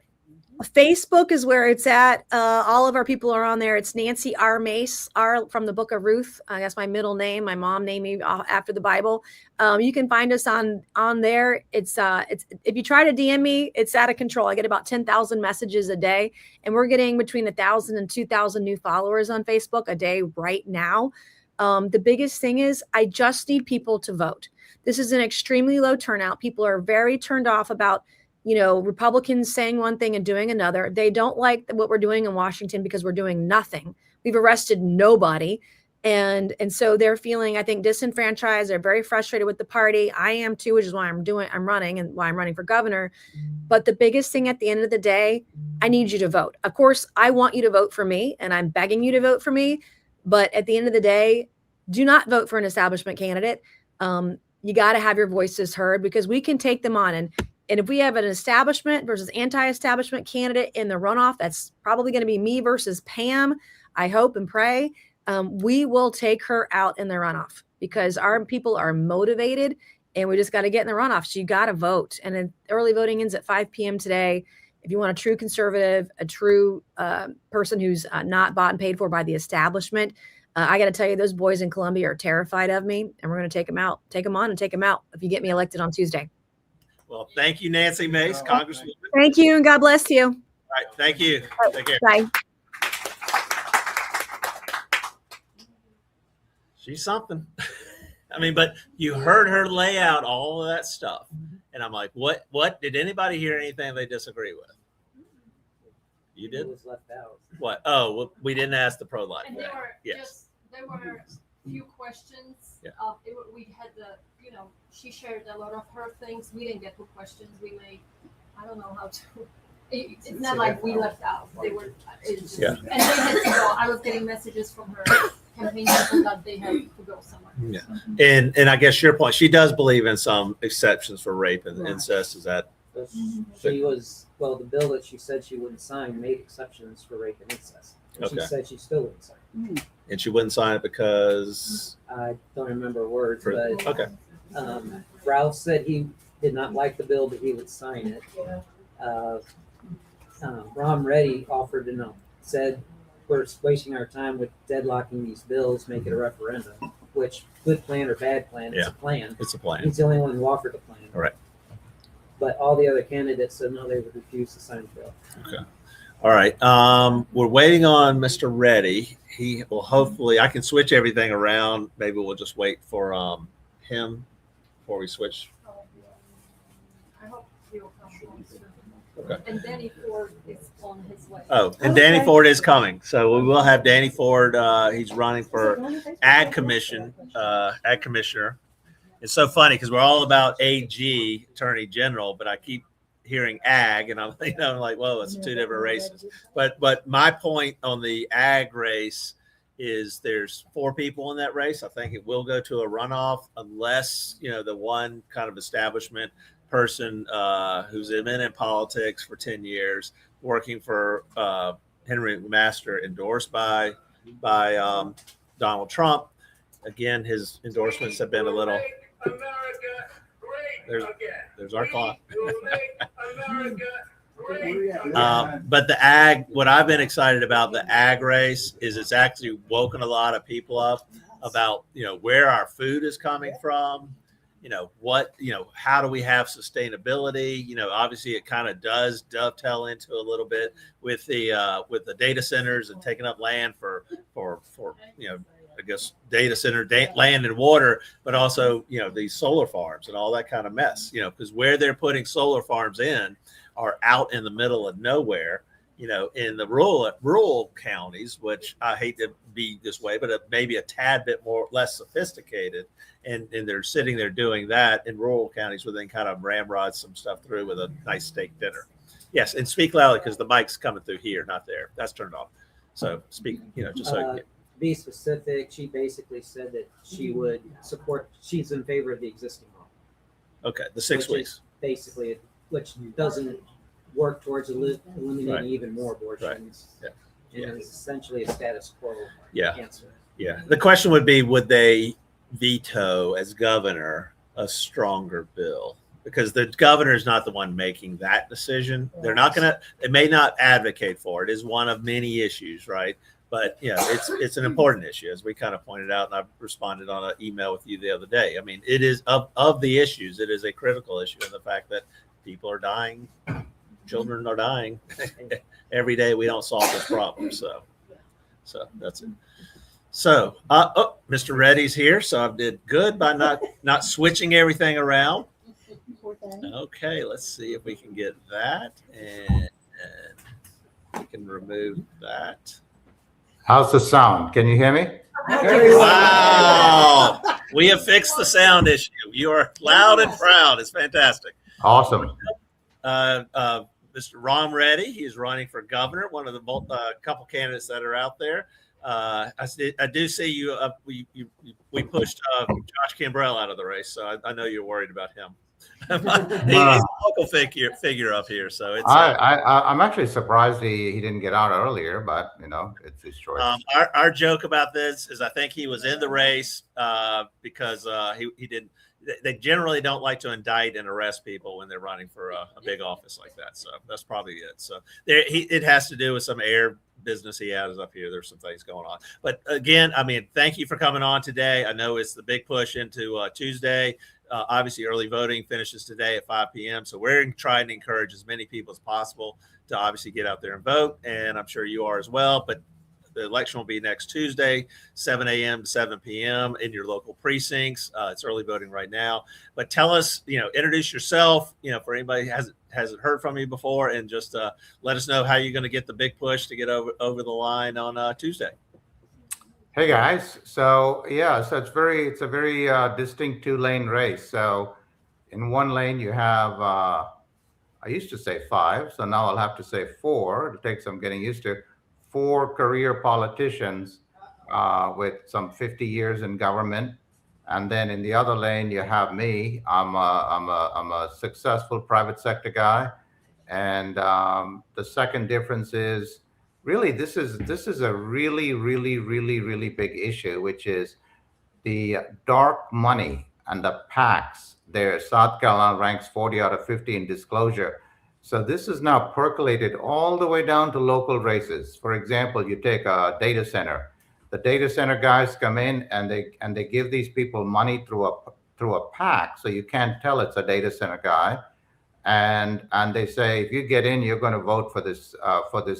Facebook is where it's at. All of our people are on there. It's Nancy R. Mace, R from the Book of Ruth. That's my middle name. My mom named me after the Bible. You can find us on there. It's if you try to DM me, it's out of control. I get about 10,000 messages a day, and we're getting between 1,000 and 2,000 new followers on Facebook a day right now. The biggest thing is I just need people to vote. This is an extremely low turnout. People are very turned off about Republicans saying one thing and doing another. They don't like what we're doing in Washington because we're doing nothing. We've arrested nobody. And so they're feeling, I think, disenfranchised. They're very frustrated with the party. I am too, which is why I'm running and why I'm running for governor. But the biggest thing at the end of the day, I need you to vote. Of course, I want you to vote for me, and I'm begging you to vote for me. But at the end of the day, do not vote for an establishment candidate. You got to have your voices heard, because we can take them on. And if we have an establishment versus anti-establishment candidate in the runoff, that's probably going to be me versus Pam. I hope and pray we will take her out in the runoff, because our people are motivated, and we just got to get in the runoff. So you got to vote. And then early voting ends at 5 p.m. today. If you want a true conservative, a true person who's not bought and paid for by the establishment, I got to tell you, those boys in Columbia are terrified of me, and we're going to take them out, take them on and take them out if you get me elected on Tuesday. Well, thank you, Nancy Mace, Congresswoman. Thank you, and God bless you. All right, thank you. Take care. Bye. She's something. I mean, but you heard her lay out all of that stuff. And I'm like, what did anybody hear anything they disagree with? You did? It was left out. What? Oh, well, we didn't ask the pro-life. And there were a few questions. Yeah. We had she shared a lot of her things. We didn't get to questions. I don't know how to. It's not like we left out. They were. Yeah. And they had to go. I was getting messages from her campaign people that they had to go somewhere. Yeah. And I guess your point, she does believe in some exceptions for rape and incest. Is that? She was, the bill that she said she wouldn't sign made exceptions for rape and incest. And she said she still wouldn't sign it. And she wouldn't sign it because? I don't remember words, but okay. Ralph said he did not like the bill, but he would sign it. Rom Reddy offered to know, said we're wasting our time with deadlocking these bills, make it a referendum, which good plan or bad plan, it's a plan. It's a plan. He's the only one who offered a plan. All right. But all the other candidates said no, they would refuse to sign the bill. Okay. All right. We're waiting on Mr. Reddy. He will hopefully, I can switch everything around. Maybe we'll just wait for him before we switch. I hope he'll come soon. Okay. And Danny Ford is on his way. Oh, and Danny Ford is coming. So we will have Danny Ford. He's running for ag commissioner. It's so funny because we're all about AG, Attorney General, but I keep hearing ag, and I'm like, whoa, it's 2 different races. But my point on the ag race is there's 4 people in that race. I think it will go to a runoff unless, the one kind of establishment person who's been in politics for 10 years, working for Henry McMaster, endorsed by Donald Trump. Again, his endorsements have been a little. There's our clock. But the ag, what I've been excited about the ag race is it's actually woken a lot of people up about, where our food is coming from how do we have sustainability? Obviously it kind of does dovetail into a little bit with the data centers and taking up land for I guess data center land and water, but also these solar farms and all that kind of mess. Because where they're putting solar farms in are out in the middle of nowhere. In the rural counties, which I hate to be this way, but maybe a tad bit less sophisticated, and they're sitting there doing that in rural counties where they can kind of ramrod some stuff through with a nice steak dinner. Yes, and speak loudly because the mic's coming through here, not there. That's turned off. So speak, just so. To be specific, she basically said that she would support. She's in favor of the existing law. Okay, the 6 weeks. Basically, which doesn't work towards eliminating Right. even more abortions. Right. Yeah. And it's essentially a status quo Yeah. answer. Yeah. The question would be, would they veto as governor a stronger bill? Because the governor is not the one making that decision. They're not they may not advocate for it. It is one of many issues, right? But it's an important issue, as we kind of pointed out, and I responded on an email with you the other day. I mean, it is of the issues, it is a critical issue, and the fact that people are dying, children are dying every day. We don't solve this problem. So that's it. So, Mr. Reddy's here. So I did good by not switching everything around. Okay, let's see if we can get that, and we can remove that. How's the sound? Can you hear me? Wow, we have fixed the sound issue. You are loud and proud. It's fantastic. Awesome. Mr. Rom Reddy, he's running for governor, one of the couple candidates that are out there. I do see you. We pushed Josh Kimbrell out of the race, so I know you're worried about him. He's a local figure up here, so it's. I'm actually surprised he didn't get out earlier, but it's his choice. Our joke about this is I think he was in the race because he didn't. They generally don't like to indict and arrest people when they're running for a big office like that. So that's probably it. So it has to do with some air business he has up here. There's some things going on. But again, I mean, thank you for coming on today. I know it's the big push into Tuesday. Obviously, early voting finishes today at 5 p.m. So we're trying to encourage as many people as possible to obviously get out there and vote. And I'm sure you are as well. But the election will be next Tuesday, 7 a.m. to 7 p.m. in your local precincts. It's early voting right now. But tell us, introduce yourself, for anybody who hasn't heard from you before, and just let us know how you're going to get the big push to get over the line on Tuesday. Hey guys, so it's a very distinct 2-lane race. So in one lane you have I used to say 5, so now I'll have to say 4. It'll take some getting used to. 4 career politicians with some 50 years in government, and then in the other lane you have me. I'm a successful private sector guy, and the second difference is really this is a really big issue, which is the dark money and the PACs. There, South Carolina ranks 40 out of 50 in disclosure. So this is now percolated all the way down to local races. For example, you take a data center. The data center guys come in and they give these people money through a PAC, so you can't tell it's a data center guy. And they say, if you get in, you're going to vote for this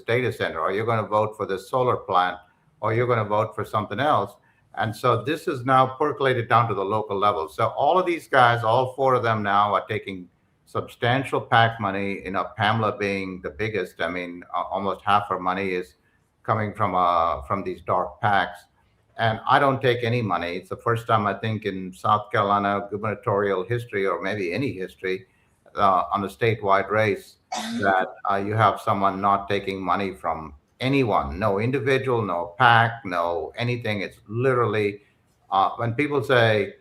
data center, or you're going to vote for this solar plant, or you're going to vote for something else. And so this is now percolated down to the local level. So all of these guys, all 4 of them now are taking substantial PAC money, Pamela being the biggest. I mean, almost half her money is coming from these dark PACs. And I don't take any money. It's the first time, I think, in South Carolina gubernatorial history, or maybe any history, on a statewide race, that you have someone not taking money from anyone, no individual, no PAC, no anything. It's literally, when people say,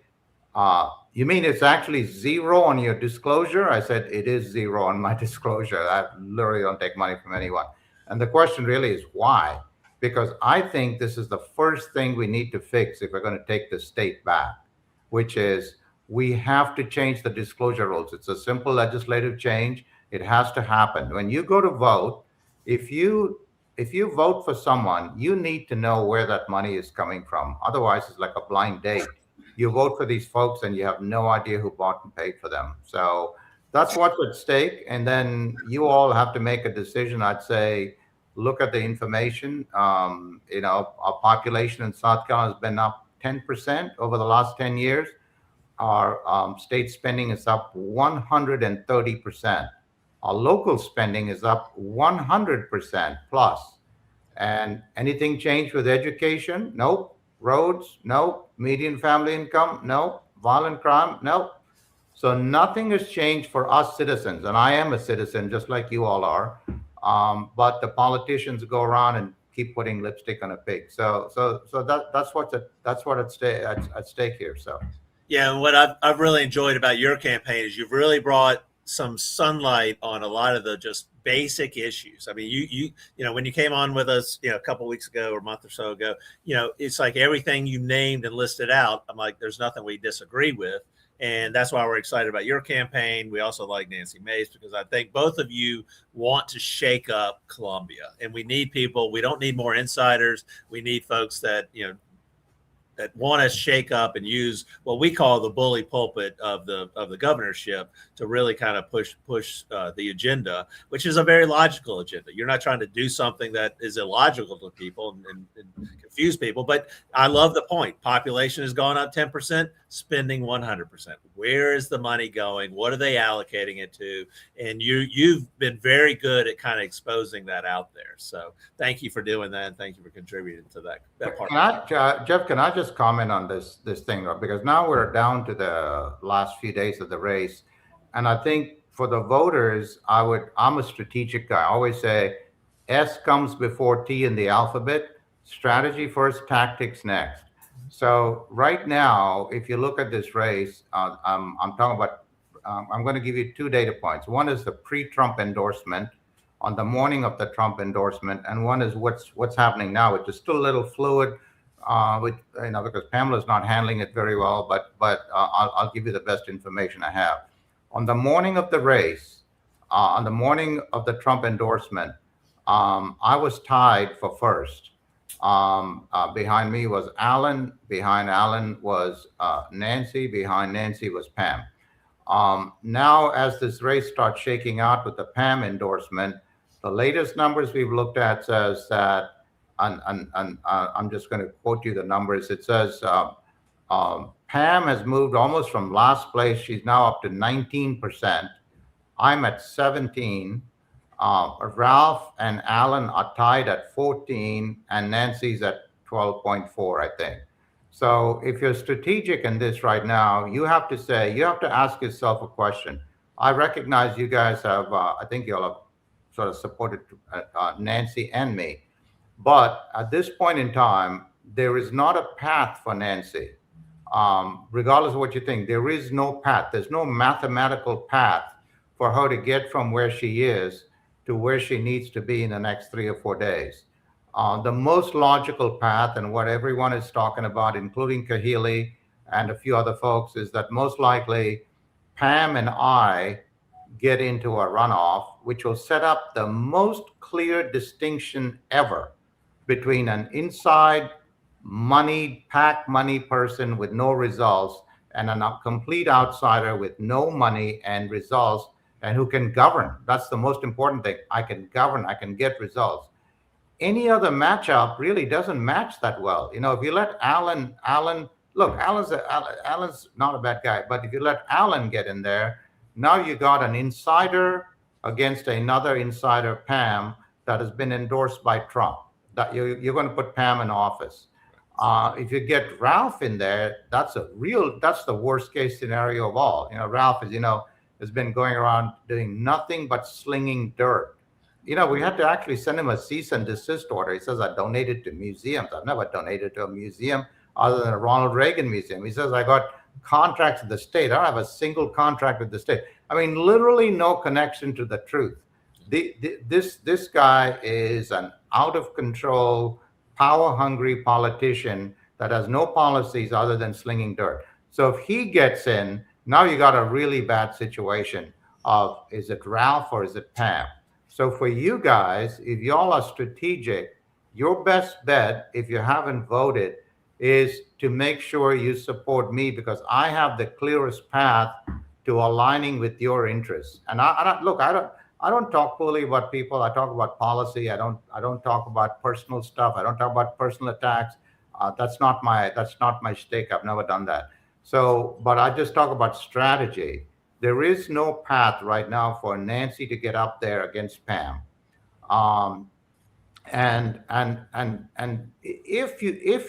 you mean it's actually 0 on your disclosure? I said, it is 0 on my disclosure. I literally don't take money from anyone. And the question really is why? Because I think this is the first thing we need to fix if we're going to take the state back, which is we have to change the disclosure rules. It's a simple legislative change. It has to happen. When you go to vote, if you vote for someone, you need to know where that money is coming from. Otherwise, it's like a blind date. you vote for these folks and you have no idea who bought and paid for them. So that's what's at stake. And then you all have to make a decision. I'd say, look at the information. Our population in South Carolina has been up 10% over the last 10 years. Our state spending is up 130%. Our local spending is up 100% plus. And anything changed with education? Nope. Roads? Nope. Median family income? Nope. Violent crime? Nope. So nothing has changed for us citizens. And I am a citizen, just like you all are. But the politicians go around and keep putting lipstick on a pig. So that's what's at stake here. So. Yeah, and what I've really enjoyed about your campaign is you've really brought some sunlight on a lot of the just basic issues. I mean, you when you came on with us, a couple of weeks ago or a month or so ago, it's like everything you named and listed out, I'm like, there's nothing we disagree with. And that's why we're excited about your campaign. We also like Nancy Mace because I think both of you want to shake up Columbia, and we need people. We don't need more insiders. We need folks that, that want to shake up and use what we call the bully pulpit of the governorship to really kind of push the agenda, which is a very logical agenda. You're not trying to do something that is illogical to people and confuse people. But I love the point. Population has gone up 10%, spending 100%. Where is the money going? What are they allocating it to? And you've been very good at kind of exposing that out there. So thank you for doing that, and thank you for contributing to that part. Jeff, can I just comment on this thing? Because now we're down to the last few days of the race. And I think for the voters, I'm a strategic guy. I always say S comes before T in the alphabet. Strategy first, tactics next. So right now, if you look at this race, I'm talking about, I'm going to give you 2 data points. One is the pre-Trump endorsement on the morning of the Trump endorsement, and one is what's happening now, which is still a little fluid, because Pamela's not handling it very well. But I'll give you the best information I have. On the morning of the race, on the morning of the Trump endorsement, I was tied for first. Behind me was Alan. Behind Alan was Nancy. Behind Nancy was Pam. Now, as this race starts shaking out with the Pam endorsement, the latest numbers we've looked at says that, and I'm just going to quote you the numbers. It says Pam has moved almost from last place. She's now up to 19%. I'm at 17. Ralph and Alan are tied at 14, and Nancy's at 12.4, I think. So if you're strategic in this right now, you have to ask yourself a question. I recognize you guys have, I think you'll have sort of supported Nancy and me. But at this point in time, there is not a path for Nancy. Regardless of what you think, there is no path. There's no mathematical path for her to get from where she is to where she needs to be in the next 3 or 4 days. The most logical path, and what everyone is talking about, including Kahili and a few other folks, is that most likely Pam and I get into a runoff, which will set up the most clear distinction ever between an inside pack money person with no results and a complete outsider with no money and results, and who can govern. That's the most important thing. I can govern, I can get results. Any other matchup really doesn't match that well. If you let Alan, look, Alan's not a bad guy, but if you let Alan get in there, now you got an insider against another insider, Pam, that has been endorsed by Trump. That you're going to put Pam in office. If you get Ralph in there, that's the worst case scenario of all. Ralph has been going around doing nothing but slinging dirt. We had to actually send him a cease and desist order. He says, I donated to museums. I've never donated to a museum other than a Ronald Reagan museum. He says, I got contracts with the state. I don't have a single contract with the state. I mean, literally no connection to the truth. This guy is an out of control, power hungry politician that has no policies other than slinging dirt. So if he gets in, now you got a really bad situation of, is it Ralph or is it Pam? So for you guys, if y'all are strategic, your best bet, if you haven't voted, is to make sure you support me because I have the clearest path to aligning with your interests. And I don't talk poorly about people. I talk about policy. I don't talk about personal stuff. I don't talk about personal attacks. That's not my stake. I've never done that. So, but I just talk about strategy. There is no path right now for Nancy to get up there against Pam. And if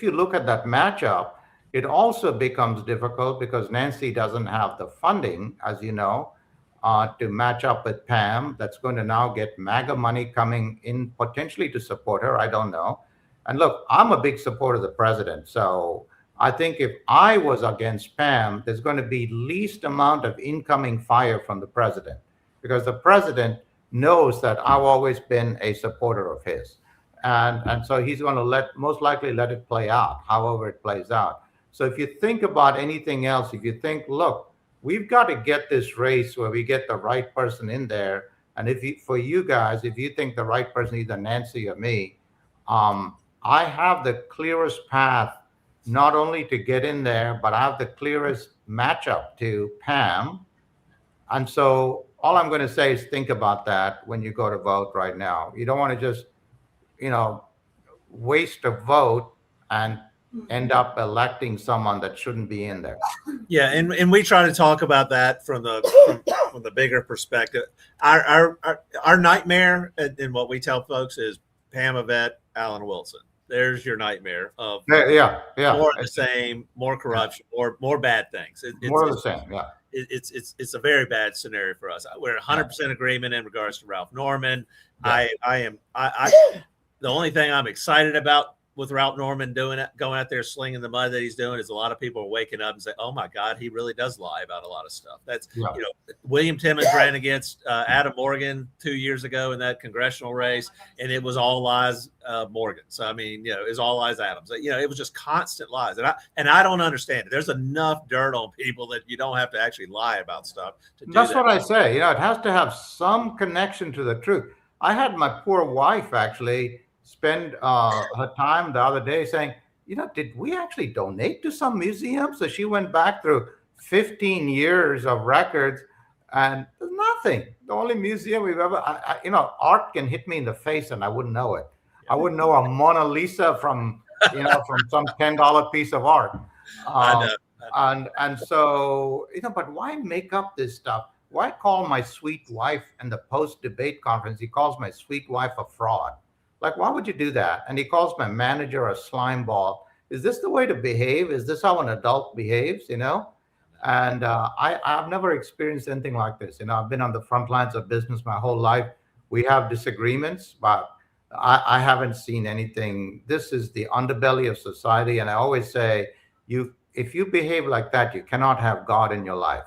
you look at that matchup, it also becomes difficult because Nancy doesn't have the funding, as you know, to match up with Pam. That's going to now get MAGA money coming in potentially to support her. I don't know. And look, I'm a big supporter of the president. So I think if I was against Pam, there's going to be least amount of incoming fire from the president because the president knows that I've always been a supporter of his. And so he's going to most likely let it play out, however it plays out. So if you think about anything else, if you think, look, we've got to get this race where we get the right person in there. And for you guys, if you think the right person, either Nancy or me, I have the clearest path, not only to get in there, but I have the clearest matchup to Pam. And so all I'm going to say is think about that when you go to vote right now. You don't want to just, waste a vote and end up electing someone that shouldn't be in there. Yeah, and we try to talk about that from the bigger perspective. Our nightmare and what we tell folks is Pam Yvette, Alan Wilson. There's your nightmare of yeah. More of the same, more corruption, or more bad things. More of the same, yeah. It's a very bad scenario for us. We're 100% agreement in regards to Ralph Norman. Yeah. The only thing I'm excited about with Ralph Norman going out there slinging the mud that he's doing is a lot of people are waking up and say, "Oh my God, he really does lie about a lot of stuff." That's William Timmons ran against Adam Morgan 2 years ago in that congressional race, and it was all lies, Morgan. So I mean, it was all lies, Adams. It was just constant lies, and I don't understand it. There's enough dirt on people that you don't have to actually lie about stuff to do That's that. what I say. It has to have some connection to the truth. I had my poor wife actually spend her time the other day saying, did we actually donate to some museum? So she went back through 15 years of records and there's nothing. The only museum we've ever, art can hit me in the face and I wouldn't know it. I wouldn't know a Mona Lisa from some $10 piece of art. I know. And so, but why make up this stuff? Why call my sweet wife in the post-debate conference? He calls my sweet wife a fraud. Like, why would you do that? And he calls my manager a slime ball. Is this the way to behave? Is this how an adult behaves? And I've never experienced anything like this. I've been on the front lines of business my whole life. We have disagreements, but I haven't seen anything. This is the underbelly of society. And I always say, if you behave like that, you cannot have God in your life.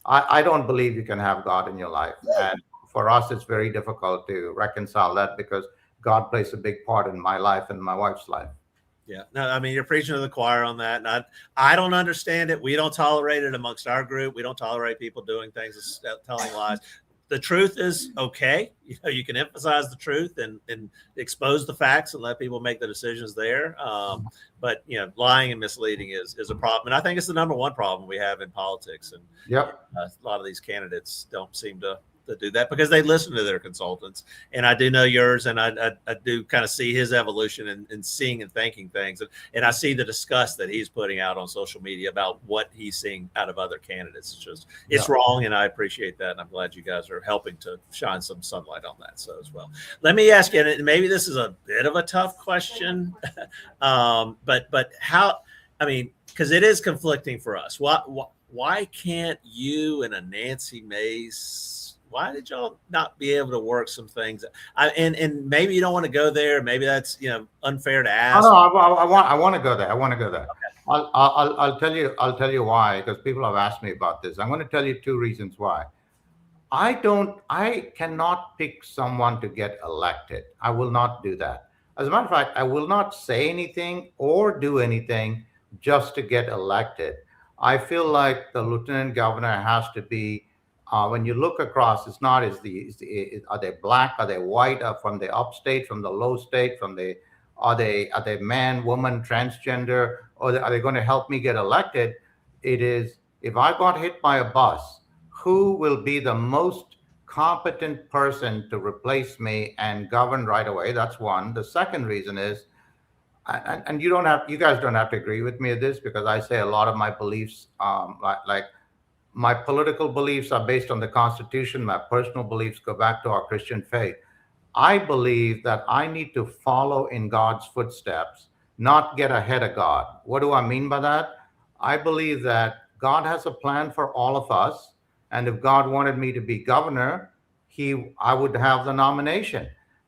I don't believe you can have God in your life. And for us, it's very difficult to reconcile that because God plays a big part in my life and my wife's life. Yeah, no, I mean, you're preaching to the choir on that. And I don't understand it. We don't tolerate it amongst our group. We don't tolerate people doing things, telling lies. The truth is okay. You can emphasize the truth and expose the facts and let people make the decisions there. But lying and misleading is a problem. And I think it's the number one problem we have in politics. And a lot of these candidates don't seem to do that because they listen to their consultants. And I do know yours, and I do kind of see his evolution and seeing and thinking things. And I see the disgust that he's putting out on social media about what he's seeing out of other candidates. It's wrong, and I appreciate that. And I'm glad you guys are helping to shine some sunlight on that. So as well, let me ask you, and maybe this is a bit of a tough question, but how? I mean, because it is conflicting for us. Why can't you and a Nancy Mace? Why did y'all not be able to work some things? And maybe you don't want to go there. Maybe that's unfair to ask. No, I want to go there. Okay. I'll tell you why, because people have asked me about this. I'm going to tell you two reasons why. I cannot pick someone to get elected. I will not do that. As a matter of fact, I will not say anything or do anything just to get elected. I feel like the lieutenant governor has to be. When you look across, it's not are they black, are they white, from the upstate, from the low state, from the Are they man, woman, transgender, or are they going to help me get elected? It is, if I got hit by a bus, who will be the most competent person to replace me and govern right away? That's one. The second reason is, and you guys don't have to agree with me at this, because I say a lot of my beliefs, like my political beliefs are based on the Constitution. My personal beliefs go back to our Christian faith. I believe that I need to follow in God's footsteps, not get ahead of God. What do I mean by that? I believe that God has a plan for all of us. And if God wanted me to be governor, I would have the nomination.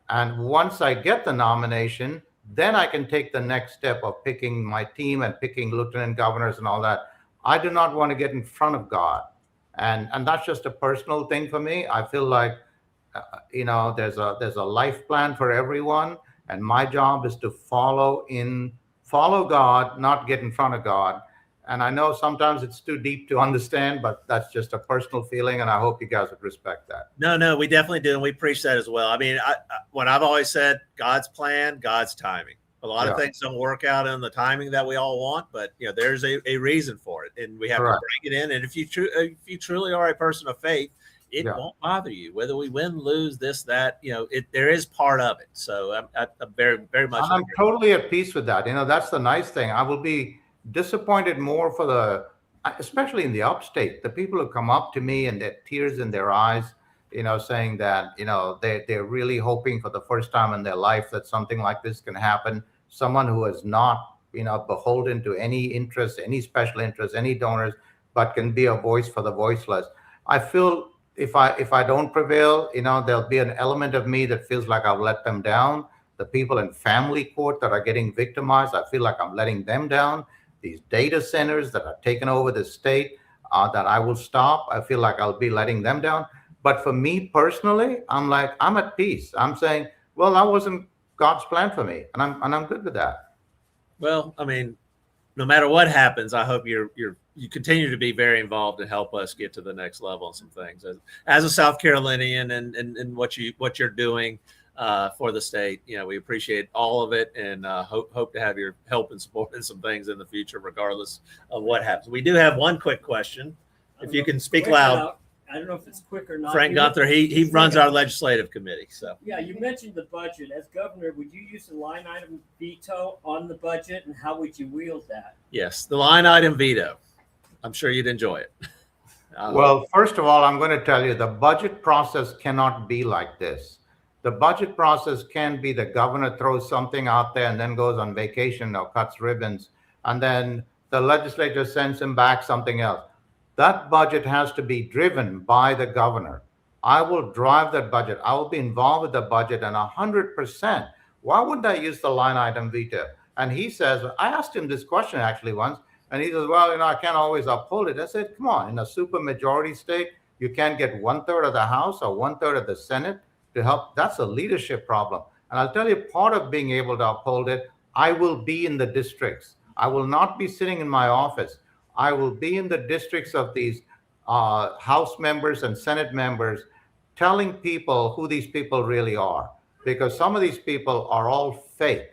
And once I get the nomination, then I can take the next step of picking my team and picking lieutenant governors and all that. I do not want to get in front of God. And that's just a personal thing for me. I feel like, there's a life plan for everyone. And my job is to follow God, not get in front of God. And I know sometimes it's too deep to understand, but that's just a personal feeling. And I hope you guys would respect that. No, we definitely do. And we preach that as well. I mean, what I've always said, God's plan, God's timing. A lot of things don't work out in the timing that we all want, but there's a reason for it. And we have to bring it in. And if you truly are a person of faith, it won't bother you whether we win, lose, this, that, there is part of it. So I'm very, very much. I'm totally at peace with that. That's the nice thing. I will be disappointed more especially in the upstate, the people who come up to me and their tears in their eyes, saying that, they're really hoping for the first time in their life that something like this can happen. Someone who is not, beholden to any interest, any special interest, any donors, but can be a voice for the voiceless. I feel if I don't prevail, there'll be an element of me that feels like I've let them down. The people in family court that are getting victimized, I feel like I'm letting them down. These data centers that are taking over the state, that I will stop, I feel like I'll be letting them down. But for me personally, I'm at peace. I'm saying, well, that wasn't God's plan for me, and I'm good with that. Well, I mean, no matter what happens, I hope you continue to be very involved and help us get to the next level on some things. As a South Carolinian and what you're doing for the state, we appreciate all of it, and hope to have your help and support in some things in the future, regardless of what happens. We do have one quick question. If you can speak loud. I don't know if it's quick or not. Frank Gunther, he runs our legislative committee. So yeah, you mentioned the budget. As governor, would you use the line item veto on the budget, and how would you wield that? Yes, the line item veto. I'm sure you'd enjoy it. Well, first of all, I'm going to tell you the budget process cannot be like this. The budget process can be the governor throws something out there and then goes on vacation or cuts ribbons, and then the legislature sends him back something else. That budget has to be driven by the governor. I will drive that budget. I will be involved with the budget, and 100%. Why wouldn't I use the line item veto? And he says, I asked him this question actually once, and he says, well, I can't always uphold it. I said, come on, in a super majority state, you can't get 1/3 of the House or 1/3 of the Senate to help. That's a leadership problem. And I'll tell you, part of being able to uphold it, I will be in the districts. I will not be sitting in my office. I will be in the districts of these House members and Senate members, telling people who these people really are, because some of these people are all fake.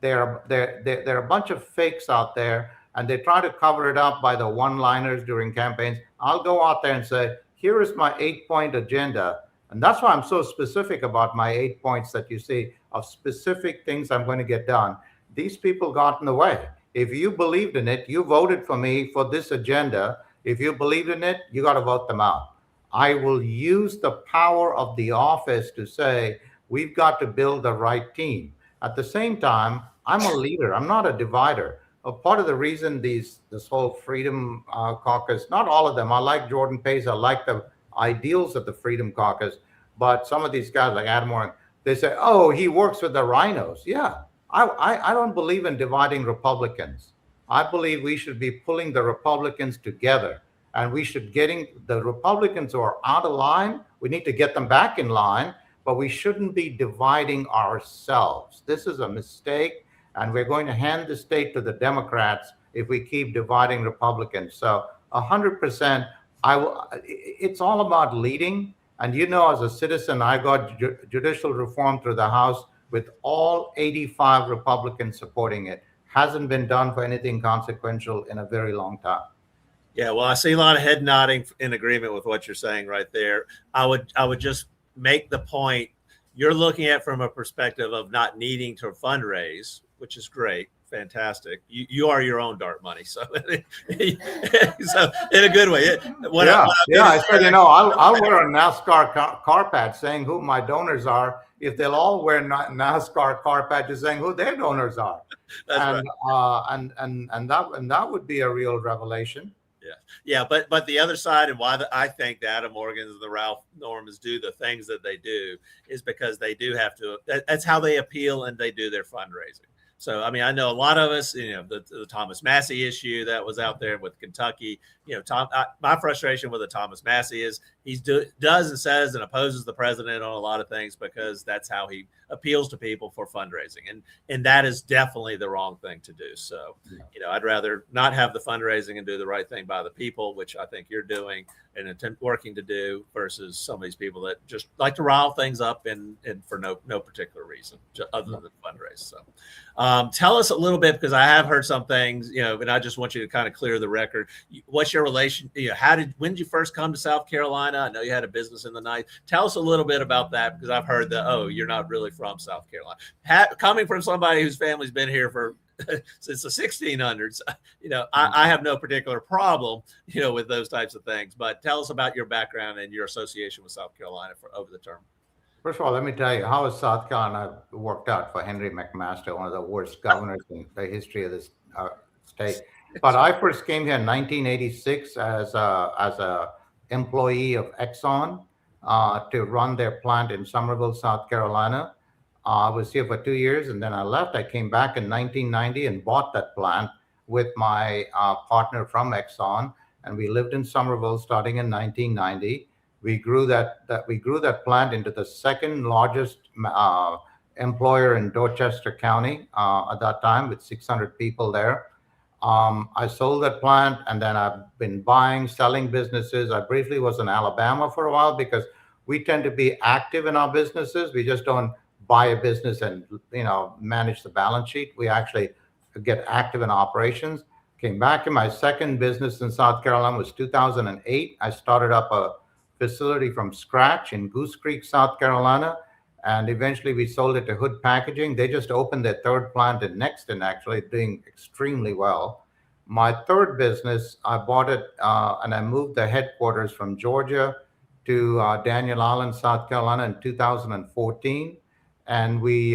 They're a bunch of fakes out there, and they try to cover it up by the one-liners during campaigns. I'll go out there and say, here is my 8-point agenda. And that's why I'm so specific about my 8 points that you see of specific things I'm going to get done. These people got in the way. If you believed in it, you voted for me for this agenda. If you believed in it, you got to vote them out. I will use the power of the office to say, we've got to build the right team. At the same time, I'm a leader. I'm not a divider. Part of the reason this whole Freedom Caucus, not all of them, I like Jordan Pace, I like the ideals of the Freedom Caucus, but some of these guys like Adam Warren, they say, oh, he works with the rhinos. Yeah. I don't believe in dividing Republicans. I believe we should be pulling the Republicans together, and we should getting the Republicans who are out of line. We need to get them back in line, but we shouldn't be dividing ourselves. This is a mistake, and we're going to hand the state to the Democrats if we keep dividing Republicans. So 100%, it's all about leading. And as a citizen, I got judicial reform through the House. with all 85 Republicans supporting it. Hasn't been done for anything consequential in a very long time. Yeah, well, I see a lot of head nodding in agreement with what you're saying right there. I would just make the point you're looking at from a perspective of not needing to fundraise, which is great, fantastic. You are your own dark money, so so in a good way. I said, I'll wear a NASCAR car patch saying who my donors are if they'll all wear NASCAR car patches saying who their donors are. That's right. And that would be a real revelation. Yeah, but the other side, and why I think the Adam Morgans and the Ralph Normans do the things that they do is because they do have to. That's how they appeal and they do their fundraising. So, I mean, I know a lot of us, the Thomas Massey issue that was out there with Kentucky. My frustration with the Thomas Massey is he does and says and opposes the president on a lot of things because that's how he appeals to people for fundraising. And that is definitely the wrong thing to do. So, I'd rather not have the fundraising and do the right thing by the people, which I think you're doing and working to do, versus some of these people that just like to rile things up and for no particular reason other than fundraise. So tell us a little bit, because I have heard some things, and I just want you to kind of clear the record. What's your relation? When did you first come to South Carolina? I know you had a business in the night. Tell us a little bit about that, because I've heard that, you're not really from South Carolina. Coming from somebody whose family's been here for since the 1600s, I have no particular problem, with those types of things. But tell us about your background and your association with South Carolina over the term. First of all, let me tell you how has South Carolina worked out for Henry McMaster, one of the worst governors in the history of this state. But I first came here in 1986 as a employee of Exxon to run their plant in Summerville, South Carolina. I was here for 2 years, and then I left. I came back in 1990 and bought that plant with my partner from Exxon, and we lived in Summerville starting in 1990. We grew that plant into the second largest employer in Dorchester County at that time, with 600 people there. I sold that plant, and then I've been selling businesses. I briefly was in Alabama for a while because we tend to be active in our businesses. We just don't buy a business and manage the balance sheet. We actually get active in operations. Came back, and my second business in South Carolina was 2008. I started up a facility from scratch in Goose Creek, South Carolina, and eventually we sold it to Hood Packaging. They just opened their third plant in Nexton, actually doing extremely well. My third business, I bought it and I moved the headquarters from Georgia to Daniel Island, South Carolina in 2014. And we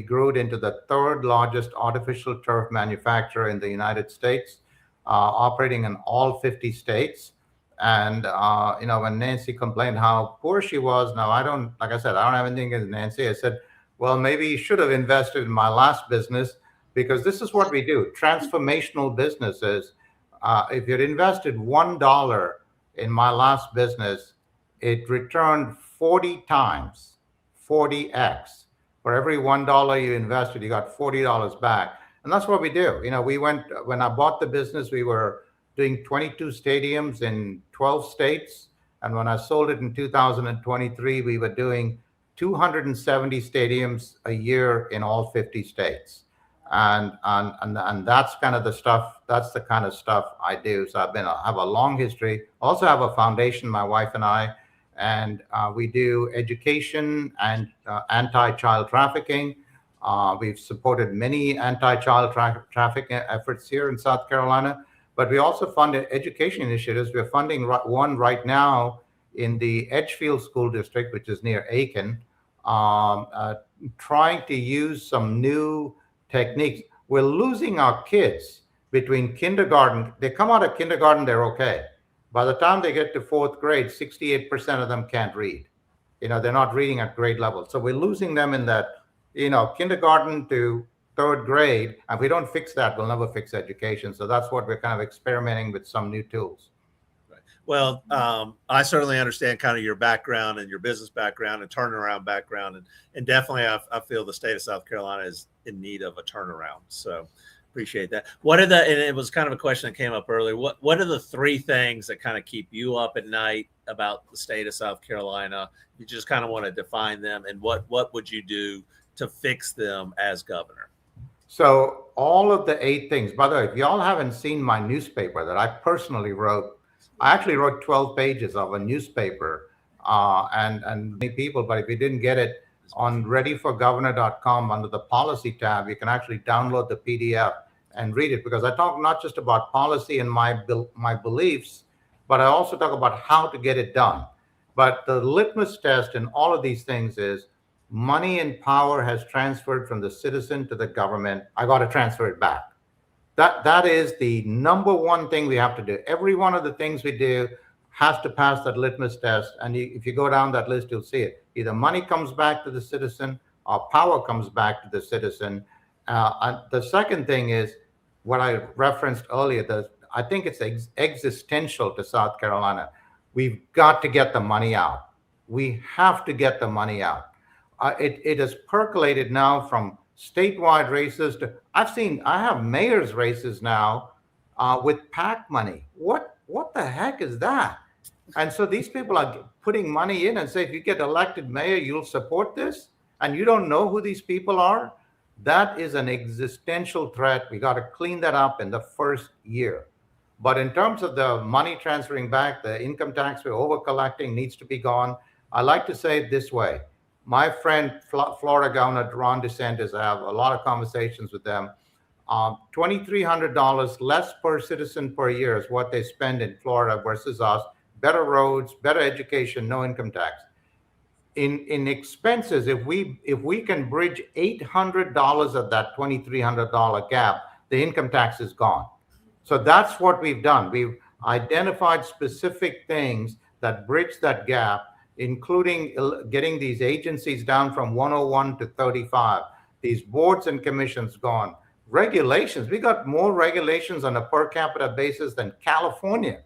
grew it into the third largest artificial turf manufacturer in the United States, operating in all 50 states. And, when Nancy complained how poor she was, now like I said, I don't have anything against Nancy. I said, well, maybe you should have invested in my last business, because this is what we do. Transformational businesses. If you'd invested $1 in my last business, it returned 40 times. 40x. For every $1 you invested, you got $40 back. And that's what we do. When I bought the business, we were doing 22 stadiums in 12 states. And when I sold it in 2023, we were doing 270 stadiums a year in all 50 states. And that's kind of the stuff, that's the kind of stuff I do. So I have a long history. Also have a foundation, my wife and I, and we do education and anti-child trafficking. We've supported many anti-child trafficking efforts here in South Carolina, but we also fund education initiatives. We're funding one right now in the Edgefield School District, which is near Aiken, trying to use some new techniques. We're losing our kids between kindergarten. They come out of kindergarten, they're okay. By the time they get to fourth grade, 68% of them can't read. They're not reading at grade level. So we're losing them in that, kindergarten to third grade. And if we don't fix that, we'll never fix education. So that's what we're kind of experimenting with, some new tools. Right. Well, I certainly understand kind of your background and your business background and turnaround background. And definitely I feel the state of South Carolina is in need of a turnaround. So appreciate that. And it was kind of a question that came up earlier. What are the three things that kind of keep you up at night about the state of South Carolina? You just kind of want to define them, and what would you do to fix them as governor? So all of the 8 things, by the way, if y'all haven't seen my newspaper that I personally wrote, I actually wrote 12 pages of a newspaper and many people, but if you didn't get it on readyforgovernor.com under the policy tab, you can actually download the PDF and read it, because I talk not just about policy and my beliefs, but I also talk about how to get it done. But the litmus test in all of these things is money and power has transferred from the citizen to the government. I got to transfer it back. That is the number one thing we have to do. Every one of the things we do has to pass that litmus test. And if you go down that list, you'll see it. Either money comes back to the citizen or power comes back to the citizen. And the second thing is what I referenced earlier. I think it's existential to South Carolina. We've got to get the money out. We have to get the money out. It has percolated now from statewide races to I have mayor's races now with PAC money. What the heck is that? And so these people are putting money in and say, if you get elected mayor, you'll support this, and you don't know who these people are. That is an existential threat. We got to clean that up in the first year. But in terms of the money transferring back, the income tax we're over collecting needs to be gone. I like to say it this way. My friend, Florida Governor Ron DeSantis, I have a lot of conversations with them. $2,300 less per citizen per year is what they spend in Florida versus us. Better roads, better education, no income tax. In expenses, if we can bridge $800 of that $2,300 gap, the income tax is gone. So that's what we've done. We've identified specific things that bridge that gap, including getting these agencies down from 101 to 35, these boards and commissions gone. Regulations, we got more regulations on a per capita basis than California.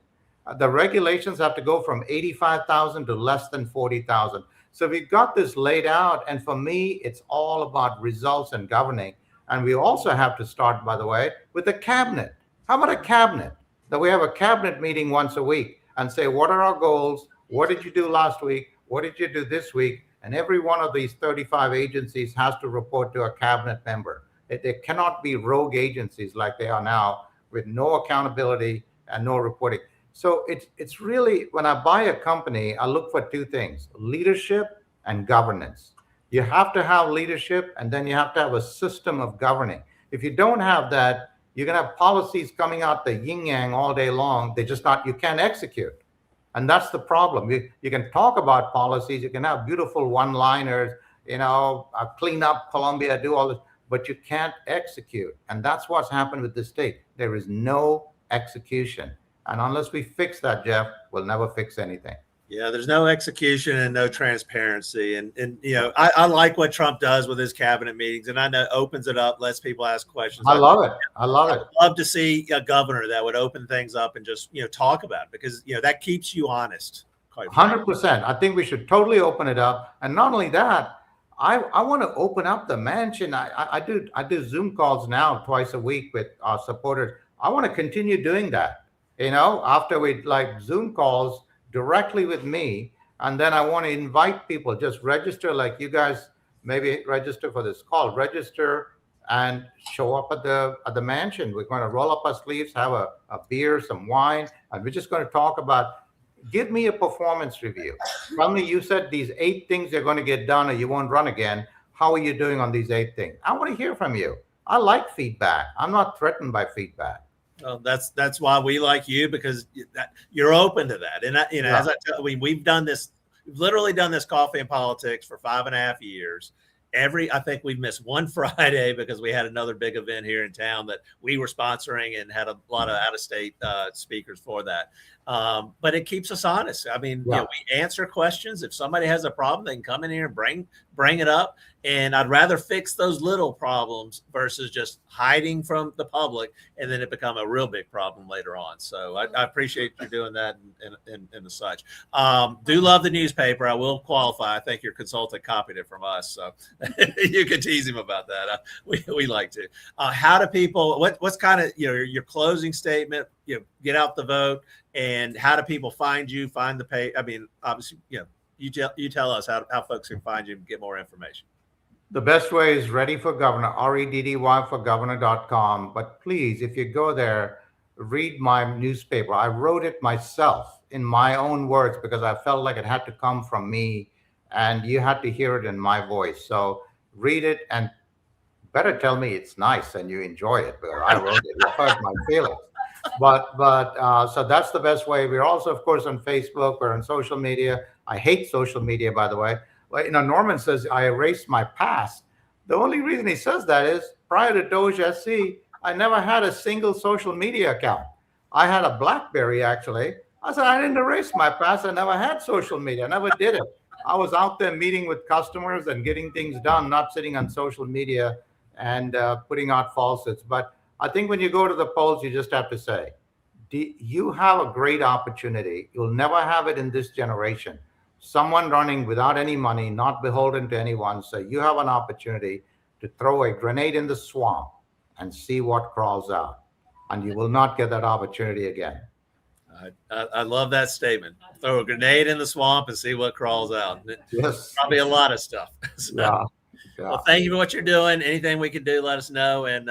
The regulations have to go from 85,000 to less than 40,000. So we've got this laid out. And for me, it's all about results and governing. And we also have to start, by the way, with the cabinet. How about a cabinet? That we have a cabinet meeting once a week and say, what are our goals? What did you do last week? What did you do this week? And every one of these 35 agencies has to report to a cabinet member. They cannot be rogue agencies like they are now, with no accountability and no reporting. So it's really, when I buy a company, I look for 2 things: leadership and governance. You have to have leadership, and then you have to have a system of governing. If you don't have that, you're going to have policies coming out the yin yang all day long. You can't execute. And that's the problem. You can talk about policies, you can have beautiful one-liners, clean up Columbia, do all this, but you can't execute. And that's what's happened with the state. There is no execution. And unless we fix that, Jeff, we'll never fix anything. Yeah, there's no execution and no transparency. And I like what Trump does with his cabinet meetings, and I know opens it up, lets people ask questions. I love it. I'd love to see a governor that would open things up and just, talk about it, because, that keeps you honest. 100%. I think we should totally open it up. And not only that, I want to open up the mansion. I do Zoom calls now twice a week with our supporters. I want to continue doing that. After we Zoom calls directly with me, and then I want to invite people, just register, like you guys maybe register for this call, register and show up at the mansion. We're going to roll up our sleeves, have a beer, some wine, and we're just going to talk about, give me a performance review. Tell me, you said these 8 things you're going to get done or you won't run again. How are you doing on these 8 things? I want to hear from you. I like feedback. I'm not threatened by feedback. Well, that's why we like you, because you're open to that. And as I tell you, we've literally done this Coffee and Politics for 5.5 years. I think we've missed one Friday because we had another big event here in town that we were sponsoring and had a lot of out-of-state speakers for that. But it keeps us honest. I mean, we answer questions. If somebody has a problem, they can come in here and bring it up. And I'd rather fix those little problems versus just hiding from the public and then it become a real big problem later on. So I appreciate you doing that and the such. Do love the newspaper. I will qualify. I think your consultant copied it from us. So you can tease him about that. We like to. How do people, what's kind of, your closing statement, get out the vote, and how do people find you, find the page? I mean, obviously, you tell us how folks can find you and get more information. The best way is Ready for Governor, REDDY for governor.com. But please, if you go there, read my newspaper. I wrote it myself in my own words because I felt like it had to come from me and you had to hear it in my voice. So read it and better tell me it's nice and you enjoy it because I wrote it. You hurt my feelings. So that's the best way. We're also, of course, on Facebook. We're on social media. I hate social media, by the way. Well, Norman says I erased my past. The only reason he says that is prior to Doge SC, I never had a single social media account. I had a BlackBerry, actually. I said, I didn't erase my past. I never had social media. I never did it. I was out there meeting with customers and getting things done, not sitting on social media and putting out falsehoods. But I think when you go to the polls, you just have to say, you have a great opportunity. You'll never have it in this generation. Someone running without any money, not beholden to anyone. So you have an opportunity to throw a grenade in the swamp and see what crawls out. And you will not get that opportunity again. I love that statement. Throw a grenade in the swamp and see what crawls out. Yes. Probably a lot of stuff. So, Yeah. Well, thank you for what you're doing. Anything we can do, let us know. And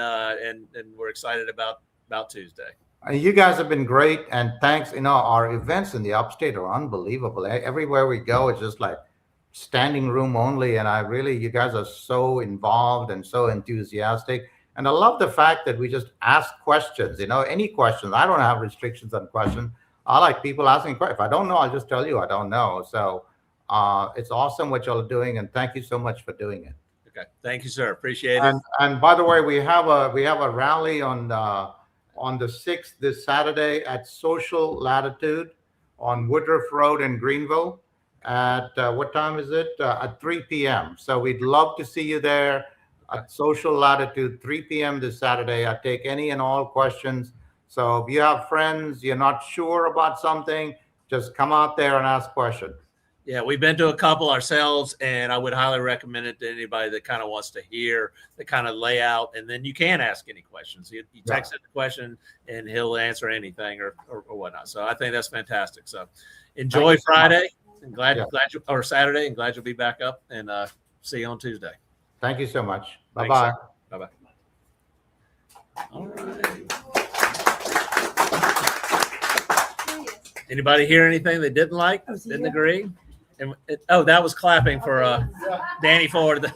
we're excited about Tuesday. You guys have been great. And thanks. Our events in the upstate are unbelievable. Everywhere we go, it's just like standing room only. And you guys are so involved and so enthusiastic. And I love the fact that we just ask questions, any questions. I don't have restrictions on questions. I like people asking questions. If I don't know, I'll just tell you I don't know. So it's awesome what y'all are doing. And thank you so much for doing it. Okay. Thank you, sir. Appreciate it. And by the way, we have a rally on the 6th this Saturday at Social Latitude on Woodruff Road in Greenville. At what time is it? At 3 p.m. So we'd love to see you there at Social Latitude, 3 p.m. this Saturday. I take any and all questions. So if you have friends, you're not sure about something, just come out there and ask questions. Yeah, we've been to a couple ourselves, and I would highly recommend it to anybody that kind of wants to hear the kind of layout. And then you can ask any questions. You text it the question, and he'll answer anything or whatnot. So I think that's fantastic. So enjoy Friday, and or Saturday, and glad you'll be back up. And see you on Tuesday. Thank you so much. Bye-bye. Bye-bye. All right. Anybody hear anything they didn't like, didn't agree? And that was clapping for Danny Ford.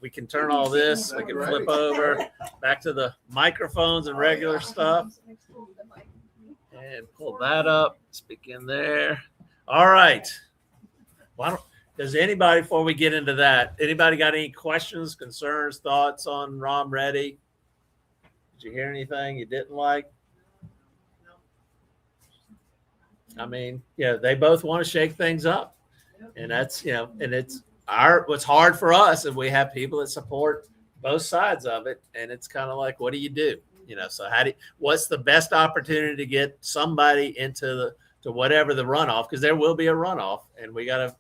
We can turn all this. We can flip over back to the microphones and regular stuff. And pull that up. Speak in there. All right. Does anybody, before we get into that, anybody got any questions, concerns, thoughts on Rom Reddy? Did you hear anything you didn't like? I mean, they both want to shake things up, and that's, and it's what's hard for us if we have people that support both sides of it. And it's kind of like, what do you do? So what's the best opportunity to get somebody into to whatever the runoff, because there will be a runoff, and we gotta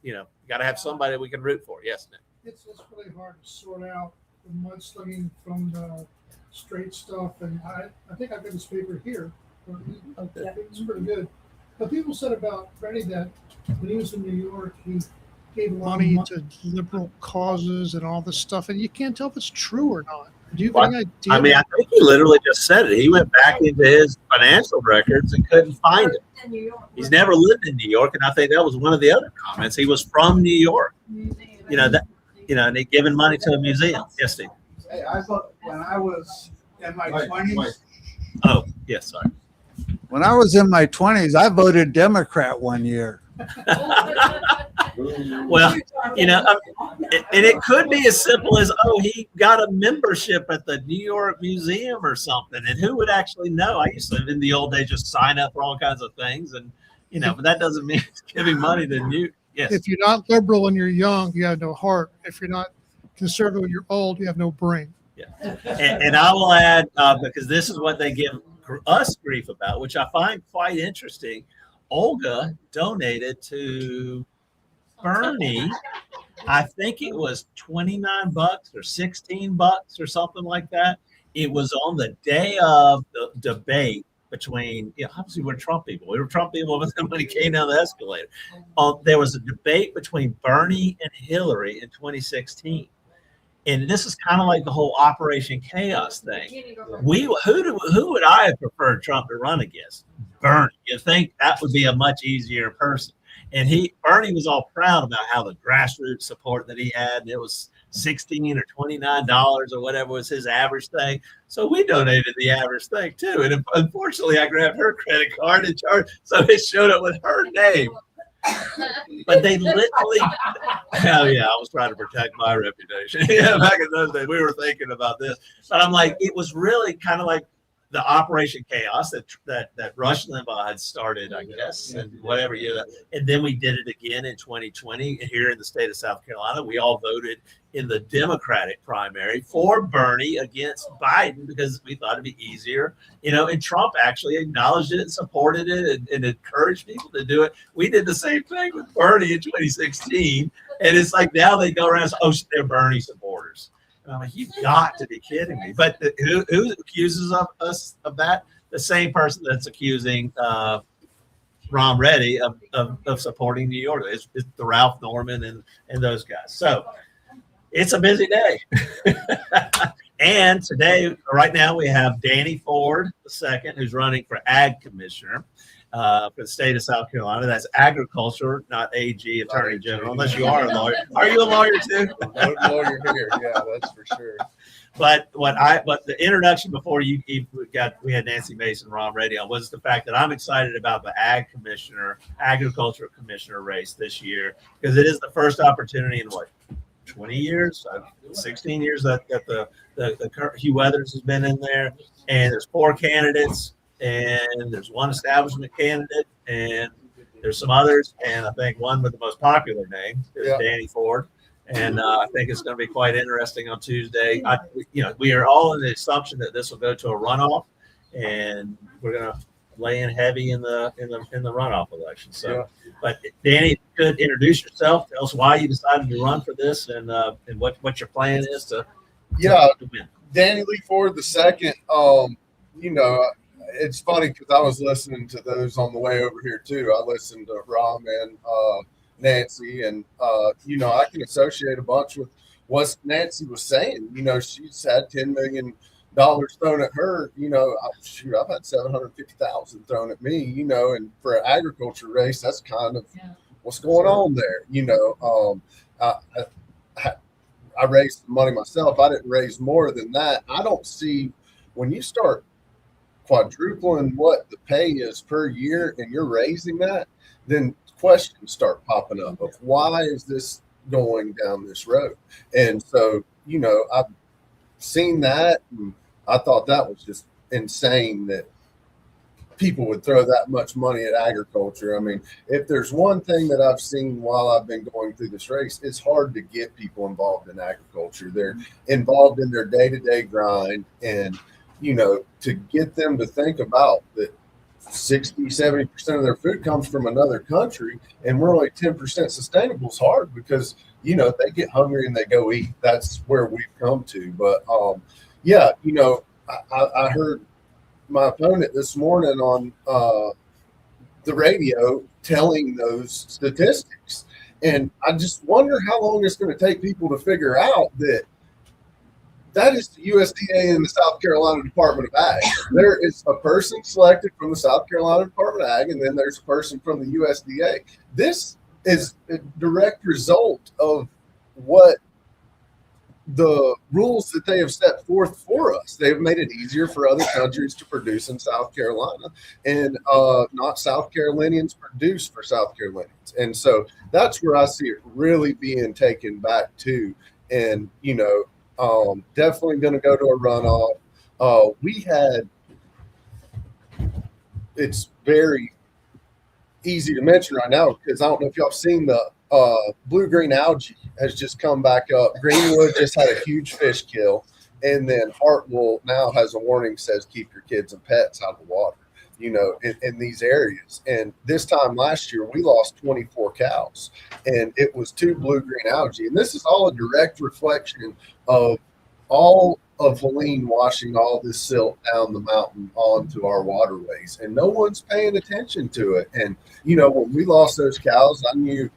have somebody that we can root for. Yes, Nick. It's really hard to sort out the mudslinging from the straight stuff, and I think I've got this paper here. I think it's pretty good. But people said about Reddy that when he was in New York, he gave money to liberal causes and all this stuff, and you can't tell if it's true or not. Do you have any idea? I mean, I think he literally just said it. He went back into his financial records and couldn't find it. He's never lived in New York, and I think that was one of the other comments. He was from New York. And he given money to a museum. Yes, Steve. Hey, I thought when I was in my 20s. Oh, yes, sorry. When I was in my 20s, I voted Democrat one year. Well, and it could be as simple as, he got a membership at the New York Museum or something. And who would actually know? I used to, in the old days, just sign up for all kinds of things. And, but that doesn't mean it's giving money to you. Yes. If you're not liberal and you're young, you have no heart. If you're not conservative and you're old, you have no brain. Yeah. And I will add, because this is what they give us grief about, which I find quite interesting. Olga donated to Bernie, I think it was $29 or $16 or something like that. It was on the day of the debate between, obviously we're Trump people. We were Trump people when he came down the escalator. There was a debate between Bernie and Hillary in 2016. And this is kind of like the whole Operation Chaos thing. Who would I have preferred Trump to run against? Bernie. You think that would be a much easier person? And Bernie was all proud about how the grassroots support that he had. And it was $16 or $29 or whatever was his average thing. So we donated the average thing too. And unfortunately, I grabbed her credit card and charged, so it showed up with her name. But they literally, hell yeah, I was trying to protect my reputation. Back in those days, we were thinking about this. But I'm like, it was really kind of like the Operation Chaos that Rush Limbaugh had started, I guess, and whatever year. And then we did it again in 2020 here in the state of South Carolina. We all voted in the Democratic primary for Bernie against Biden because we thought it'd be easier, and Trump actually acknowledged it and supported it and encouraged people to do it. We did the same thing with Bernie in 2016. And it's like now they go around and say, oh, they're Bernie supporters. And I'm like, you've got to be kidding me. But who accuses us of that? The same person that's accusing Rom Reddy of supporting New York. It's the Ralph Norman and those guys. So it's a busy day. And today, right now, we have Danny Ford II, who's running for Ag Commissioner for the state of South Carolina. That's agriculture, not AG, Attorney General, unless you are a lawyer. Are you a lawyer too? I'm a lawyer here. Yeah, that's for sure. But the introduction before we had Nancy Mace and Rom Reddy on was the fact that I'm excited about the agriculture commissioner race this year because it is the first opportunity in 20 years, 16 years that the Hugh Weathers has been in there, and there's 4 candidates, and there's 1 establishment candidate, and there's some others, and I think one with the most popular name is Danny Ford, and I think it's going to be quite interesting on Tuesday. We are all in the assumption that this will go to a runoff, and we're going to lay in heavy in the runoff election. So, but Danny, you could introduce yourself. Tell us why you decided to run for this, and what your plan is to win. Danny Lee Ford II. It's funny because I was listening to those on the way over here too. I listened to Rom and Nancy, and I can associate a bunch with what Nancy was saying. She's had $10 million thrown at her. I've had $750,000 thrown at me. And for an agriculture race, that's kind of what's going on there. I raised the money myself. I didn't raise more than that. I don't see when you start quadrupling what the pay is per year and you're raising that, then questions start popping up of why is this going down this road? And so, I've seen that, and I thought that was just insane that people would throw that much money at agriculture. I mean, if there's one thing that I've seen while I've been going through this race, it's hard to get people involved in agriculture. They're involved in their day-to-day grind, and to get them to think about that 60-70% of their food comes from another country and we're only 10% sustainable is hard because they get hungry and they go eat. That's where we've come to. But I heard my opponent this morning on the radio telling those statistics, and I just wonder how long it's going to take people to figure out that is the USDA and the South Carolina Department of Ag. There is a person selected from the South Carolina Department of Ag, and then there's a person from the USDA. This is a direct result of what the rules that they have set forth for us. They've made it easier for other countries to produce in South Carolina, and not South Carolinians produce for South Carolinians. And so that's where I see it really being taken back to. And, definitely going to go to a runoff. It's very easy to mention right now because I don't know if y'all have seen the blue-green algae has just come back up. Greenwood just had a huge fish kill, and then Hartwell now has a warning says keep your kids and pets out of the water, in these areas. And this time last year, we lost 24 cows, and it was 2 blue-green algae. And this is all a direct reflection of all of Helene washing all this silt down the mountain onto our waterways, and no one's paying attention to it. And when we lost those cows, I knew,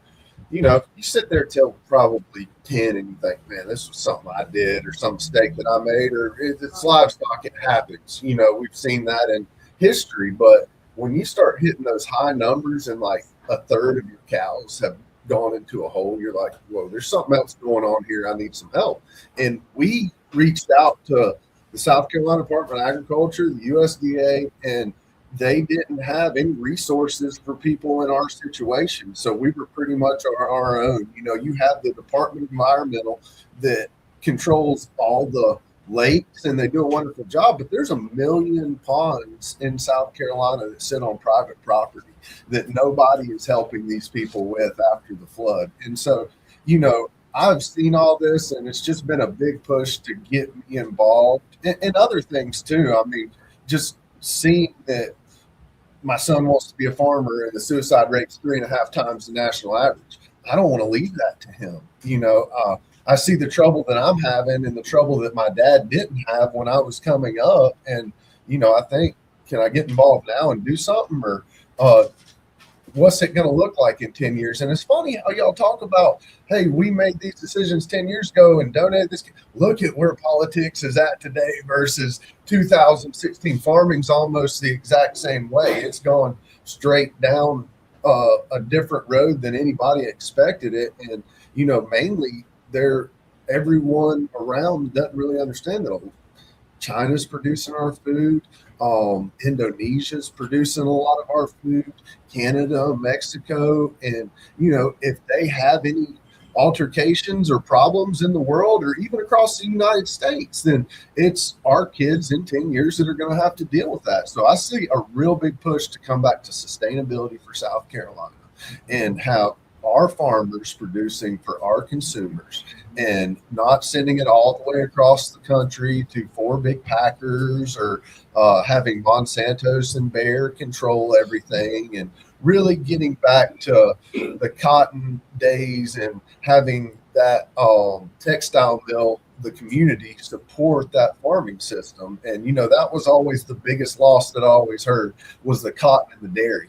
you sit there till probably 10 and you think, man, this was something I did or some mistake that I made, or it's livestock, it happens. We've seen that in history. But when you start hitting those high numbers and like a third of your cows have gone into a hole, you're like, whoa, there's something else going on here. I need some help. And we reached out to the South Carolina Department of Agriculture, the USDA, and they didn't have any resources for people in our situation. So we were pretty much our own. You have the Department of Environmental that controls all the lakes, and they do a wonderful job, but there's 1 million ponds in South Carolina that sit on private property that nobody is helping these people with after the flood. And so, I've seen all this, and it's just been a big push to get me involved and other things too. I mean, just seeing that my son wants to be a farmer and the suicide rate's 3.5 times the national average. I don't want to leave that to him. I see the trouble that I'm having and the trouble that my dad didn't have when I was coming up. And, I think, can I get involved now and do something, or what's it going to look like in 10 years? And it's funny how y'all talk about, hey, we made these decisions 10 years ago and donated this. Look at where politics is at today versus 2016. Farming's almost the exact same way. It's gone straight down a different road than anybody expected it. And, mainly everyone around doesn't really understand that. China's producing our food. Indonesia's producing a lot of our food, Canada, Mexico. And, if they have any altercations or problems in the world or even across the United States, then it's our kids in 10 years that are going to have to deal with that. So I see a real big push to come back to sustainability for South Carolina and have our farmers producing for our consumers and not sending it all the way across the country to 4 big packers or having Monsanto's and Bayer control everything, and really getting back to the cotton days and having that textile mill, the community support that farming system. And, that was always the biggest loss that I always heard was the cotton and the dairy,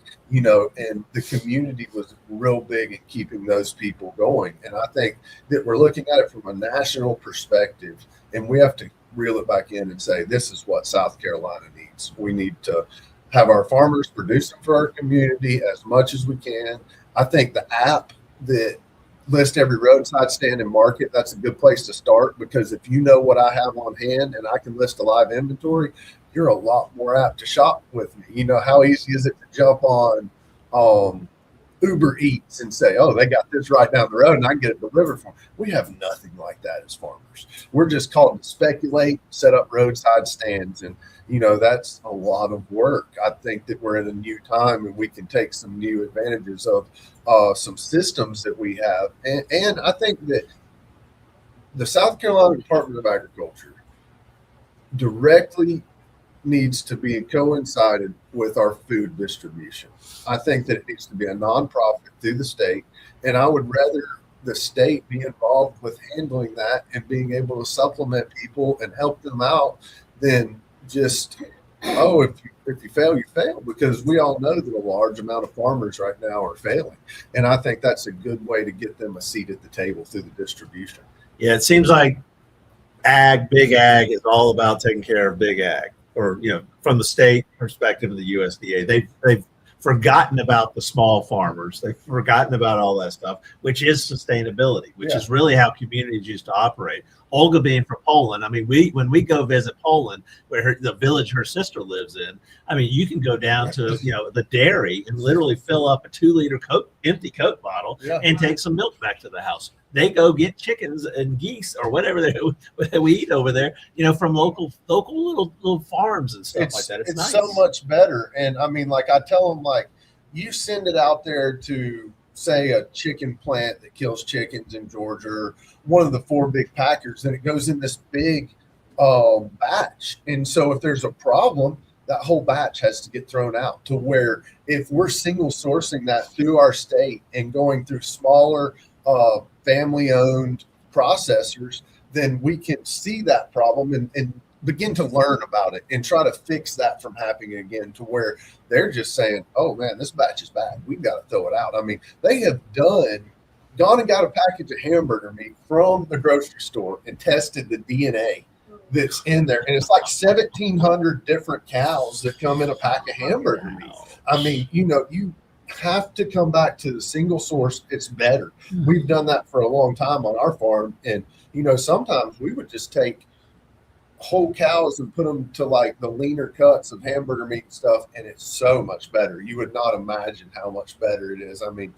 and the community was real big in keeping those people going. And I think that we're looking at it from a national perspective, and we have to reel it back in and say, this is what South Carolina needs. We need to have our farmers producing for our community as much as we can. I think the app that list every roadside stand and market, that's a good place to start, because if you know what I have on hand and I can list a live inventory, you're a lot more apt to shop with me. How easy is it to jump on Uber Eats and say, oh, they got this right down the road and I can get it delivered for them. We have nothing like that as farmers. We're just called to speculate, set up roadside stands, and that's a lot of work. I think that we're in a new time and we can take some new advantages of some systems that we have. And I think that the South Carolina Department of Agriculture directly needs to be coincided with our food distribution. I think that it needs to be a nonprofit through the state, and I would rather the state be involved with handling that and being able to supplement people and help them out than just, if you fail, you fail, because we all know that a large amount of farmers right now are failing. And I think that's a good way to get them a seat at the table through the distribution. Yeah, it seems like big ag is all about taking care of big ag, or, from the state perspective of the USDA. They've forgotten about the small farmers. They've forgotten about all that stuff, which is sustainability, which is really how communities used to operate. Olga being from Poland, I mean, when we go visit Poland, where the village her sister lives in, I mean, you can go down to the dairy and literally fill up a 2-liter empty Coke bottle and take some milk back to the house. They go get chickens and geese or whatever we eat over there, from local little farms and stuff like that. It's nice. So much better. And I mean, like I tell them, like, you send it out there to, say, a chicken plant that kills chickens in Georgia, or one of the 4 big packers, and it goes in this big batch. And so if there's a problem, that whole batch has to get thrown out, to where if we're single sourcing that through our state and going through smaller family-owned processors, then we can see that problem and begin to learn about it and try to fix that from happening again, to where they're just saying, oh man, this batch is bad, we've got to throw it out. I mean, they have gone and got a package of hamburger meat from the grocery store and tested the DNA that's in there. And it's like 1,700 different cows that come in a pack of hamburger meat. I mean, you have to come back to the single source. It's better. We've done that for a long time on our farm. And, sometimes we would just take whole cows and put them to like the leaner cuts of hamburger meat and stuff. And it's so much better. You would not imagine how much better it is. I mean,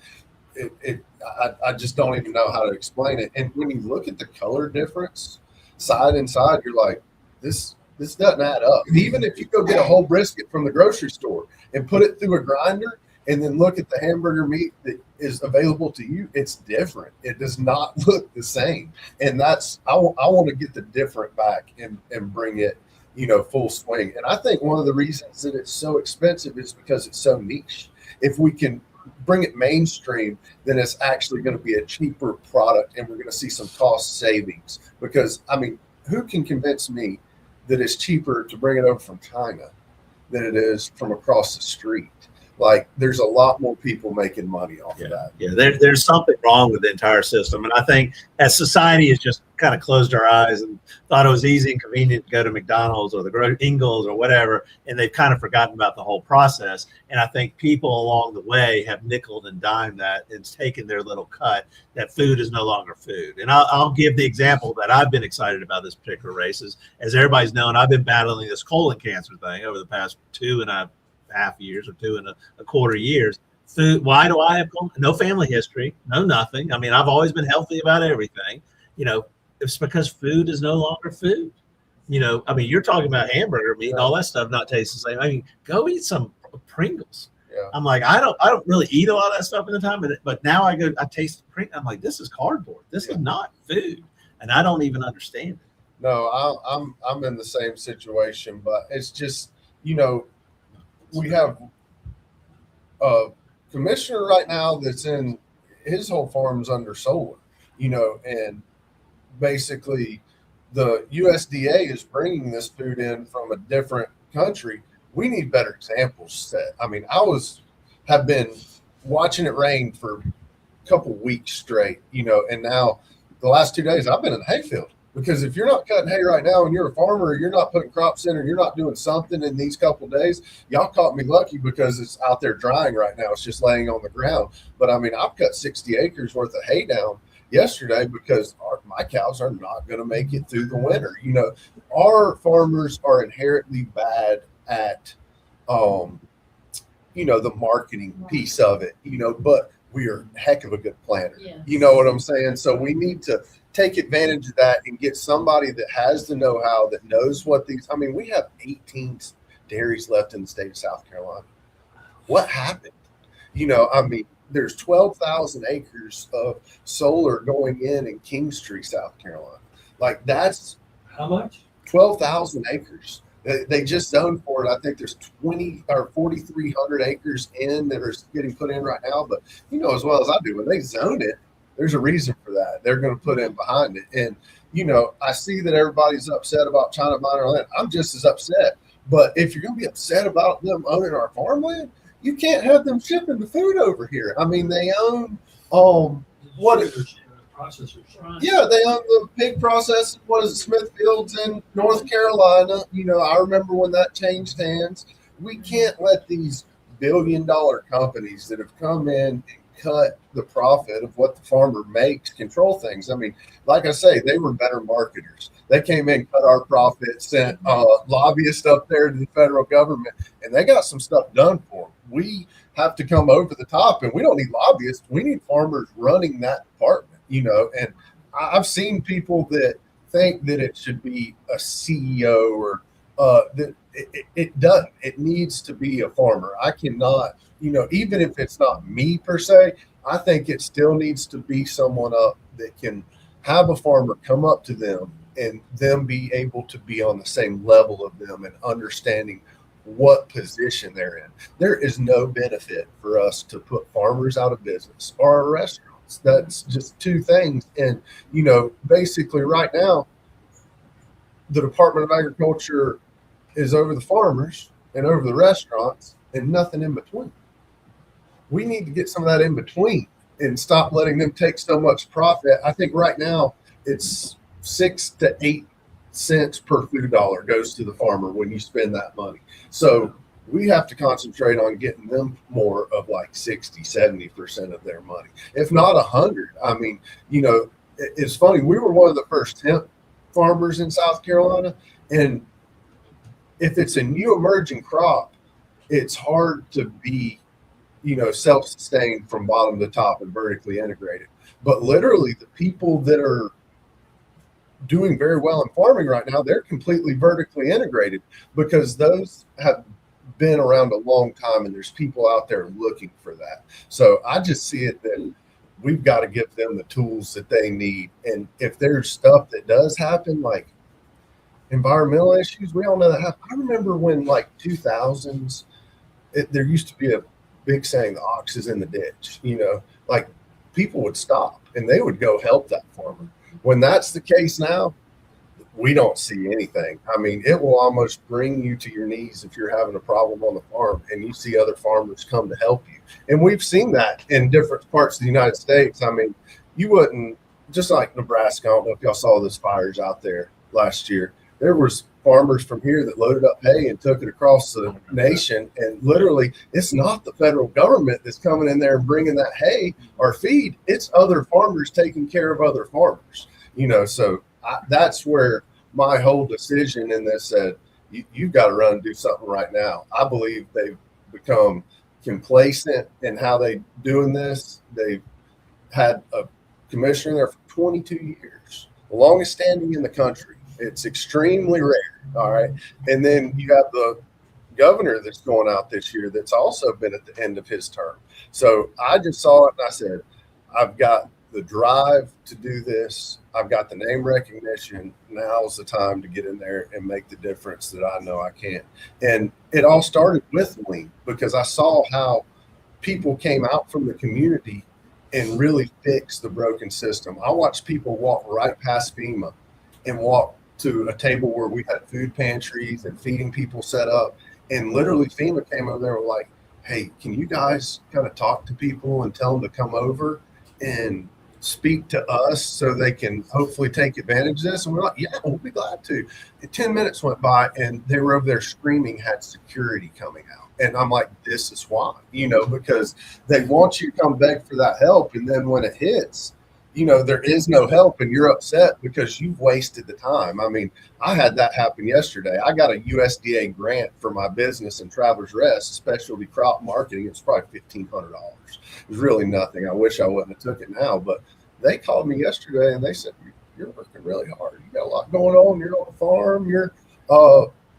I just don't even know how to explain it. And when you look at the color difference side and side, you're like, this doesn't add up. Even if you go get a whole brisket from the grocery store and put it through a grinder and then look at the hamburger meat that is available to you, it's different. It does not look the same. And I want to get the different back and bring it, full swing. And I think one of the reasons that it's so expensive is because it's so niche. If we can bring it mainstream, then it's actually going to be a cheaper product, and we're going to see some cost savings. Because, I mean, who can convince me that it's cheaper to bring it over from China than it is from across the street? Like, there's a lot more people making money off of that. Yeah, there's something wrong with the entire system. And I think as society has just kind of closed our eyes and thought it was easy and convenient to go to McDonald's or the Ingles or whatever, and they've kind of forgotten about the whole process. And I think people along the way have nickeled and dimed that and taken their little cut, that food is no longer food. And I'll give the example that I've been excited about this particular race is, as everybody's known, I've been battling this colon cancer thing over the past 2.5 years or 2.25 years. Food. Why do I have no family history? No, nothing. I mean, I've always been healthy about everything. It's because food is no longer food. I mean, you're talking about hamburger meat and all that stuff not tasting the same. I mean, go eat some Pringles. Yeah. I'm like, I don't really eat a lot of that stuff in the time, but now I taste Pringles. I'm like, this is cardboard. This is not food, and I don't even understand it. No, I'm in the same situation, but it's just, we have a commissioner right now that's in his whole farm's under solar, and basically the USDA is bringing this food in from a different country. We need better examples set. I mean, have been watching it rain for a couple weeks straight, and now the last 2 days I've been in the hayfield. Because if you're not cutting hay right now and you're a farmer, you're not putting crops in, or you're not doing something in these couple days, y'all caught me lucky because it's out there drying right now. It's just laying on the ground. But I mean, I've cut 60 acres worth of hay down yesterday because my cows are not going to make it through the winter. Our farmers are inherently bad at, the marketing piece of it, but we are a heck of a good planner. Yes. You know what I'm saying? So we need to take advantage of that and get somebody that has the know-how, that knows what we have 18 dairies left in the state of South Carolina. What happened? There's 12,000 acres of solar going in Kingstree, South Carolina. Like, that's how much? 12,000 acres. They just zoned for it. I think there's 4,300 acres in that are getting put in right now. But as well as I do, when they zone it, there's a reason for that. They're going to put in behind it. And, I see that everybody's upset about China buying our land. I'm just as upset. But if you're going to be upset about them owning our farmland, you can't have them shipping the food over here. I mean, they own processors. Yeah, they own the pig processors. What is it, Smithfield's in North Carolina? I remember when that changed hands. We can't let these billion-dollar companies that have come in and cut the profit of what the farmer makes control things. I mean, like I say, they were better marketers. They came in, cut our profit, sent lobbyists up there to the federal government, and they got some stuff done for them. We have to come over the top, and we don't need lobbyists. We need farmers running that department, and I've seen people that think that it should be a CEO or that it doesn't. It needs to be a farmer. I cannot, even if it's not me per se, I think it still needs to be someone up that can have a farmer come up to them and them be able to be on the same level of them and understanding what position they're in. There is no benefit for us to put farmers out of business or a restaurant. That's just two things. And, you know, basically right now, the Department of Agriculture is over the farmers and over the restaurants and nothing in between. We need to get some of that in between and stop letting them take so much profit. I think right now it's 6 to 8 cents per food dollar goes to the farmer when you spend that money. So we have to concentrate on getting them more of like 60, 70% of their money, if not 100. I mean, you know, it's funny. We were one of the first hemp farmers in South Carolina. And if it's a new emerging crop, it's hard to be, you know, self-sustained from bottom to top and vertically integrated. But literally the people that are doing very well in farming right now, they're completely vertically integrated because those have been around a long time and there's people out there looking for that. So I just see it that we've got to give them the tools that they need. And if there's stuff that does happen, like environmental issues, we all know that happen. I remember when like 2000s, there used to be a big saying, the ox is in the ditch, you know, like people would stop and they would go help that farmer. When that's the case now, we don't see anything. I mean, it will almost bring you to your knees if you're having a problem on the farm and you see other farmers come to help you. And we've seen that in different parts of the United States. I mean, you wouldn't, just like Nebraska, I don't know if y'all saw those fires out there last year. There was farmers from here that loaded up hay and took it across the nation. And literally, it's not the federal government that's coming in there and bringing that hay or feed. It's other farmers taking care of other farmers, you know. So that's where my whole decision in this said, you've got to run and do something right now. I believe they've become complacent in how they doing this. They've had a commissioner there for 22 years, the longest standing in the country. It's extremely rare. All right. And then you have the governor that's going out this year that's also been at the end of his term. So I just saw it and I said, I've got the drive to do this. I've got the name recognition. Now's the time to get in there and make the difference that I know I can. And it all started with me because I saw how people came out from the community and really fixed the broken system. I watched people walk right past FEMA and walk to a table where we had food pantries and feeding people set up. And literally FEMA came over there and were like, hey, can you guys kind of talk to people and tell them to come over and speak to us so they can hopefully take advantage of this? And we're like, yeah, we'll be glad to. And 10 minutes went by and they were over there screaming, had security coming out. And I'm like, this is why, you know, because they want you to come beg for that help. And then when it hits, you know, there is no help and you're upset because you've wasted the time. I mean, I had that happen yesterday. I got a USDA grant for my business in Travelers Rest, specialty crop marketing. It's probably $1,500. It was really nothing. I wish I wouldn't have took it now, but they called me yesterday and they said, you're working really hard. You got a lot going on. You're on a farm. You're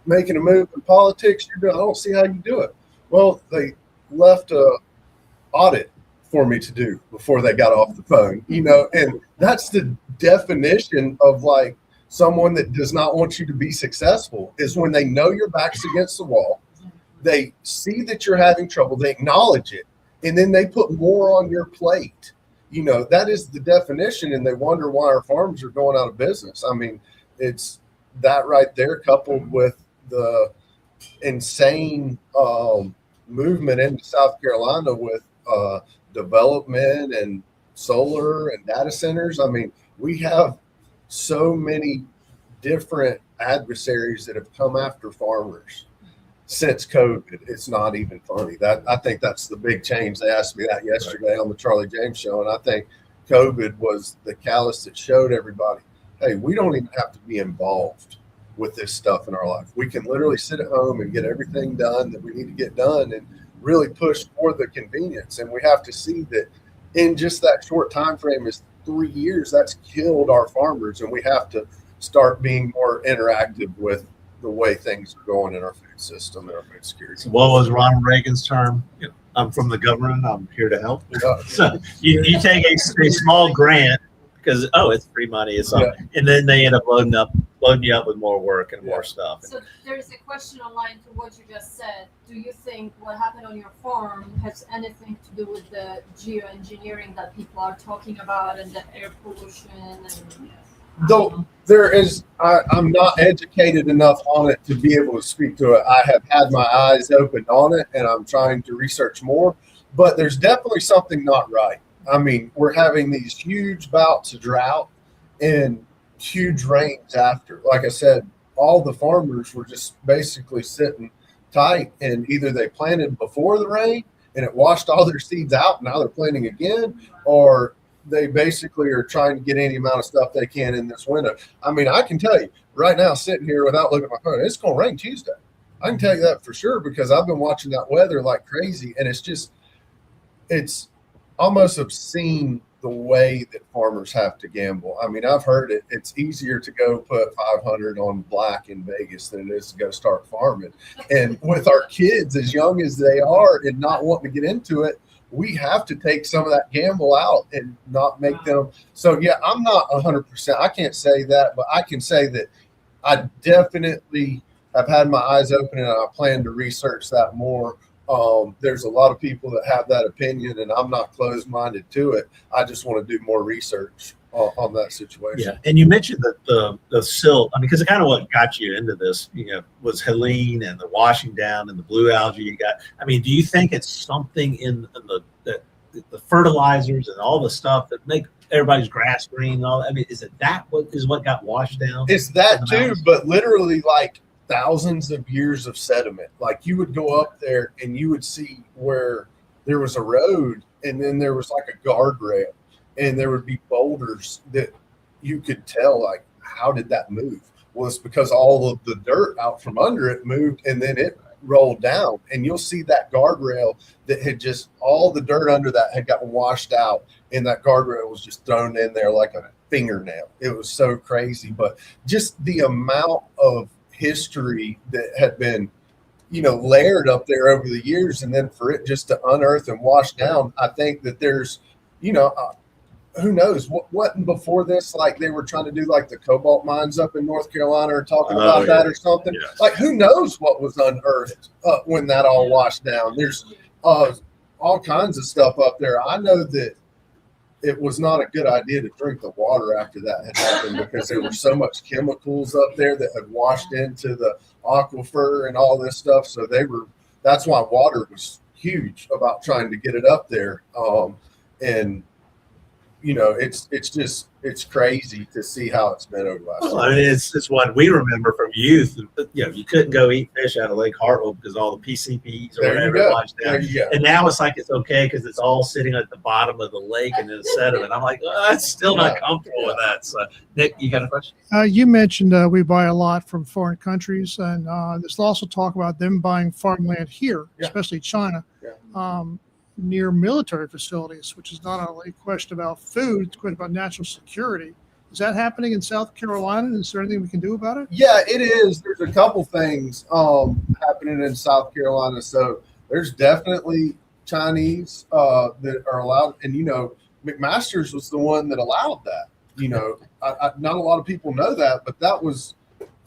making a move in politics. I don't see how you do it. Well, they left a audit for me to do before they got off the phone, you know, and that's the definition of like someone that does not want you to be successful is when they know your back's against the wall, they see that you're having trouble, they acknowledge it, and then they put more on your plate. You know, that is the definition, and they wonder why our farms are going out of business. I mean, it's that right there coupled with the insane movement into South Carolina with development and solar and data centers. I mean, we have so many different adversaries that have come after farmers since COVID. It's not even funny. That I think that's the big change. They asked me that yesterday on the Charlie James show, and I think COVID was the callus that showed everybody, hey, we don't even have to be involved with this stuff in our life. We can literally sit at home and get everything done that we need to get done and really push for the convenience. And we have to see that in just that short time frame is 3 years, that's killed our farmers. And we have to start being more interactive with the way things are going in our food system and our food security. So what was Ron Reagan's term? You know, I'm from the government. I'm here to help. So you take a small grant because, oh, it's free money. It's and then they end up loading load you up with more work and more stuff. So there is a question online to what you just said. Do you think what happened on your farm has anything to do with the geoengineering that people are talking about and the air pollution? And Though there is, I'm not educated enough on it to be able to speak to it. I have had my eyes opened on it, and I'm trying to research more. But there's definitely something not right. I mean, we're having these huge bouts of drought and huge rains after. Like I said, all the farmers were just basically sitting tight, and either they planted before the rain and it washed all their seeds out, and now they're planting again, or they basically are trying to get any amount of stuff they can in this window. I mean, I can tell you right now, sitting here without looking at my phone, it's going to rain Tuesday. I can tell you that for sure because I've been watching that weather like crazy, and it's almost obscene the way that farmers have to gamble. I mean, I've heard it. It's easier to go put 500 on black in Vegas than it is to go start farming. And with our kids as young as they are and not wanting to get into it, we have to take some of that gamble out and not make them. So, yeah, I'm not 100%. I can't say that, but I can say that I definitely have had my eyes open and I plan to research that more. There's a lot of people that have that opinion, and I'm not closed-minded to it. I just want to do more research on that situation. Yeah, and you mentioned that the silt. I mean, because kind of what got you into this, was Helene and the washing down and the blue algae you got. I mean, do you think it's something in the fertilizers and all the stuff that make everybody's grass green and all that? I mean, is it what got washed down? It's that too, but literally like thousands of years of sediment. Like you would go up there and you would see where there was a road and then there was like a guardrail and there would be boulders that you could tell, like, how did that move? Well, it's because all of the dirt out from under it moved and then it rolled down, and you'll see that guardrail that had just, all the dirt under that had gotten washed out, and that guardrail was just thrown in there like a fingernail. It was so crazy. But just the amount of history that had been, layered up there over the years, and then for it just to unearth and wash down, I think that there's, who knows what before this, like they were trying to do like the cobalt mines up in North Carolina or talking about that or something. Yeah. Like who knows what was unearthed when that all washed down. There's all kinds of stuff up there. I know that it was not a good idea to drink the water after that had happened because there were so much chemicals up there that had washed into the aquifer and all this stuff. So that's why water was huge about trying to get it up there. And it's crazy to see how it's been over the last. Well, I mean, it's what we remember from youth. You couldn't go eat fish out of Lake Hartwell because all the PCBs or whatever washed down. And now it's like it's okay because it's all sitting at the bottom of the lake and in the sediment. I'm like, I'm still not comfortable with that. So, Nick, you got a question? You mentioned we buy a lot from foreign countries, and there's also talk about them buying farmland here, especially China. Near military facilities, which is not only a question about food, it's a question about national security. Is that happening in South Carolina? Is there anything we can do about it? Yeah, it is. There's a couple things happening in South Carolina. So there's definitely Chinese that are allowed. And, McMaster's was the one that allowed that. Not a lot of people know that, but that was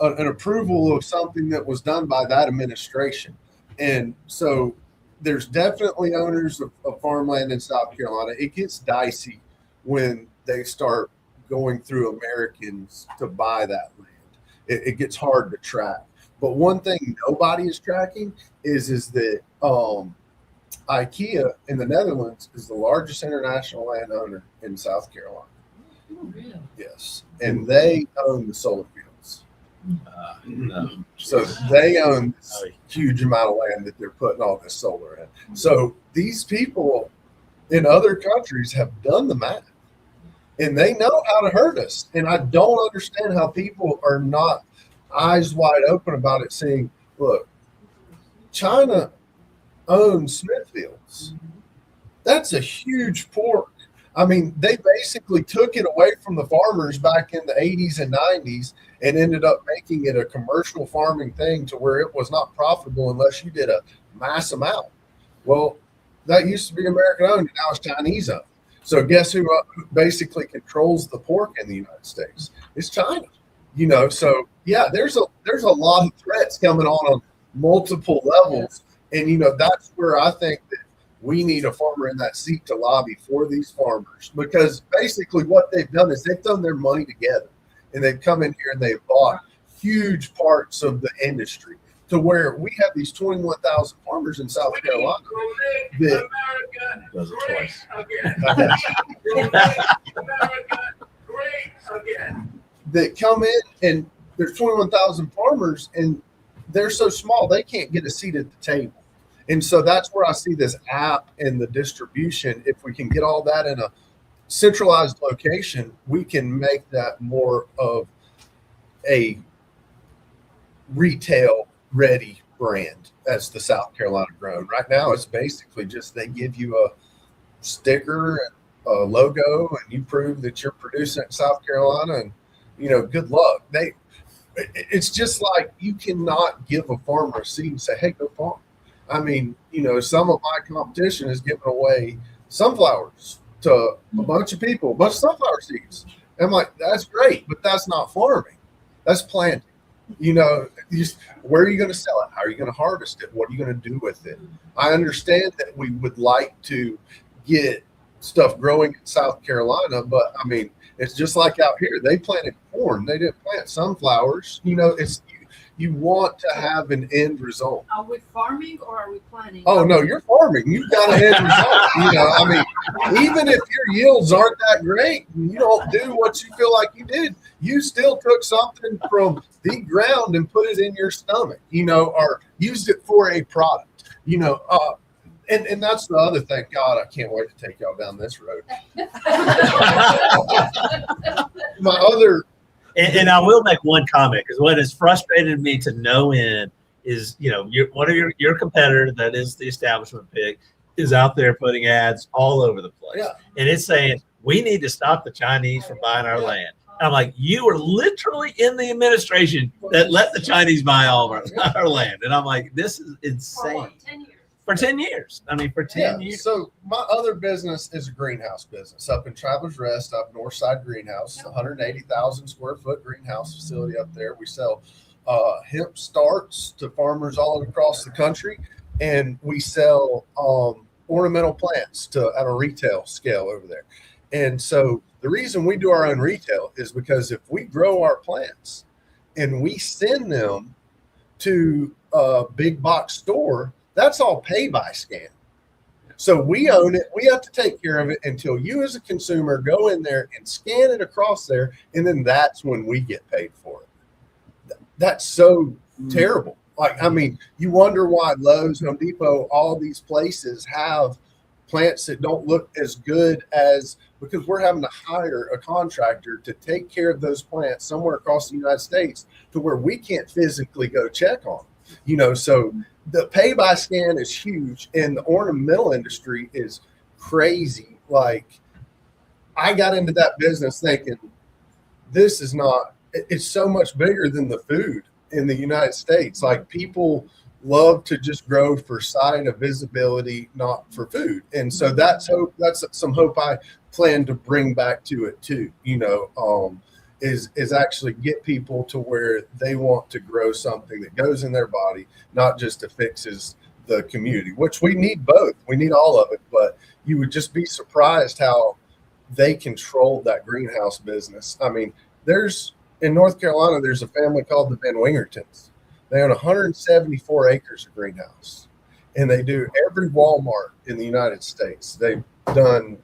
an approval of something that was done by that administration. And so there's definitely owners of farmland in South Carolina. It gets dicey when they start going through Americans to buy that land. It gets hard to track. But one thing nobody is tracking is that IKEA in the Netherlands is the largest international landowner in South Carolina. Really? Yes. And they own the solar fields. No. So they own this huge amount of land that they're putting all this solar in. So these people in other countries have done the math, and they know how to hurt us. And I don't understand how people are not eyes wide open about it, saying, look, China owns Smithfields. That's a huge pork. I mean, they basically took it away from the farmers back in the 80s and 90s and ended up making it a commercial farming thing to where it was not profitable unless you did a mass amount. Well, that used to be American owned, and now it's Chinese owned. So guess who basically controls the pork in the United States? It's China. You know, so yeah, there's a lot of threats coming on multiple levels, and you know that's where I think that we need a farmer in that seat to lobby for these farmers, because basically what they've done is they've done their money together, and they've come in here and they've bought huge parts of the industry to where we have these 21,000 farmers in South Carolina that does it twice. That come in, and there's 21,000 farmers, and they're so small they can't get a seat at the table. And so that's where I see this app and the distribution. If we can get all that in a centralized location, we can make that more of a retail ready brand as the South Carolina Grown. Right now, it's basically just they give you a sticker and a logo, and you prove that you're producing in South Carolina, and you know, good luck. It's just like you cannot give a farmer a seed and say, "Hey, go farm." I mean, you know, some of my competition is giving away sunflowers to a bunch of people, a bunch of sunflower seeds. And I'm like, that's great, but that's not farming. That's planting. You know, where are you going to sell it? How are you going to harvest it? What are you going to do with it? I understand that we would like to get stuff growing in South Carolina, but I mean, it's just like out here. They planted corn. They didn't plant sunflowers. You know, you want to have an end result. Are we farming or are we planting? Oh no, you're farming. You've got an end result. You know, I mean, even if your yields aren't that great, you don't do what you feel like you did. You still took something from the ground and put it in your stomach, you know, or used it for a product, you know. And that's the other thing. God, I can't wait to take y'all down this road. My other. And I will make one comment, because what has frustrated me to no end is, you know, one of your competitor that is the establishment pick is out there putting ads all over the place. Yeah. And it's saying, we need to stop the Chinese from buying our land. And I'm like, you are literally in the administration that let the Chinese buy all of our land. And I'm like, this is insane. For what, 10 years? For 10 years. I mean, for 10 years. So my other business is a greenhouse business up in Travelers Rest, up Northside Greenhouse, 180,000 square foot greenhouse facility up there. We sell hemp starts to farmers all across the country, and we sell ornamental plants at a retail scale over there. And so the reason we do our own retail is because if we grow our plants and we send them to a big box store, that's all pay by scan. So we own it. We have to take care of it until you as a consumer go in there and scan it across there. And then that's when we get paid for it. That's so terrible. Like, I mean, you wonder why Lowe's, Home Depot, all these places have plants that don't look as good as, because we're having to hire a contractor to take care of those plants somewhere across the United States to where we can't physically go check on them. You know, so the pay by scan is huge, and the ornamental industry is crazy. Like, I got into that business thinking this is not, it's so much bigger than the food in the United States. Like, people love to just grow for sight of visibility, not for food. And so that's hope. That's some hope I plan to bring back to it too, you know, is actually get people to where they want to grow something that goes in their body, not just to fixes the community, which we need both. We need all of it, but you would just be surprised how they control that greenhouse business. I mean, in North Carolina, there's a family called the Van Wingertons. They own 174 acres of greenhouse, and they do every Walmart in the United States. They've done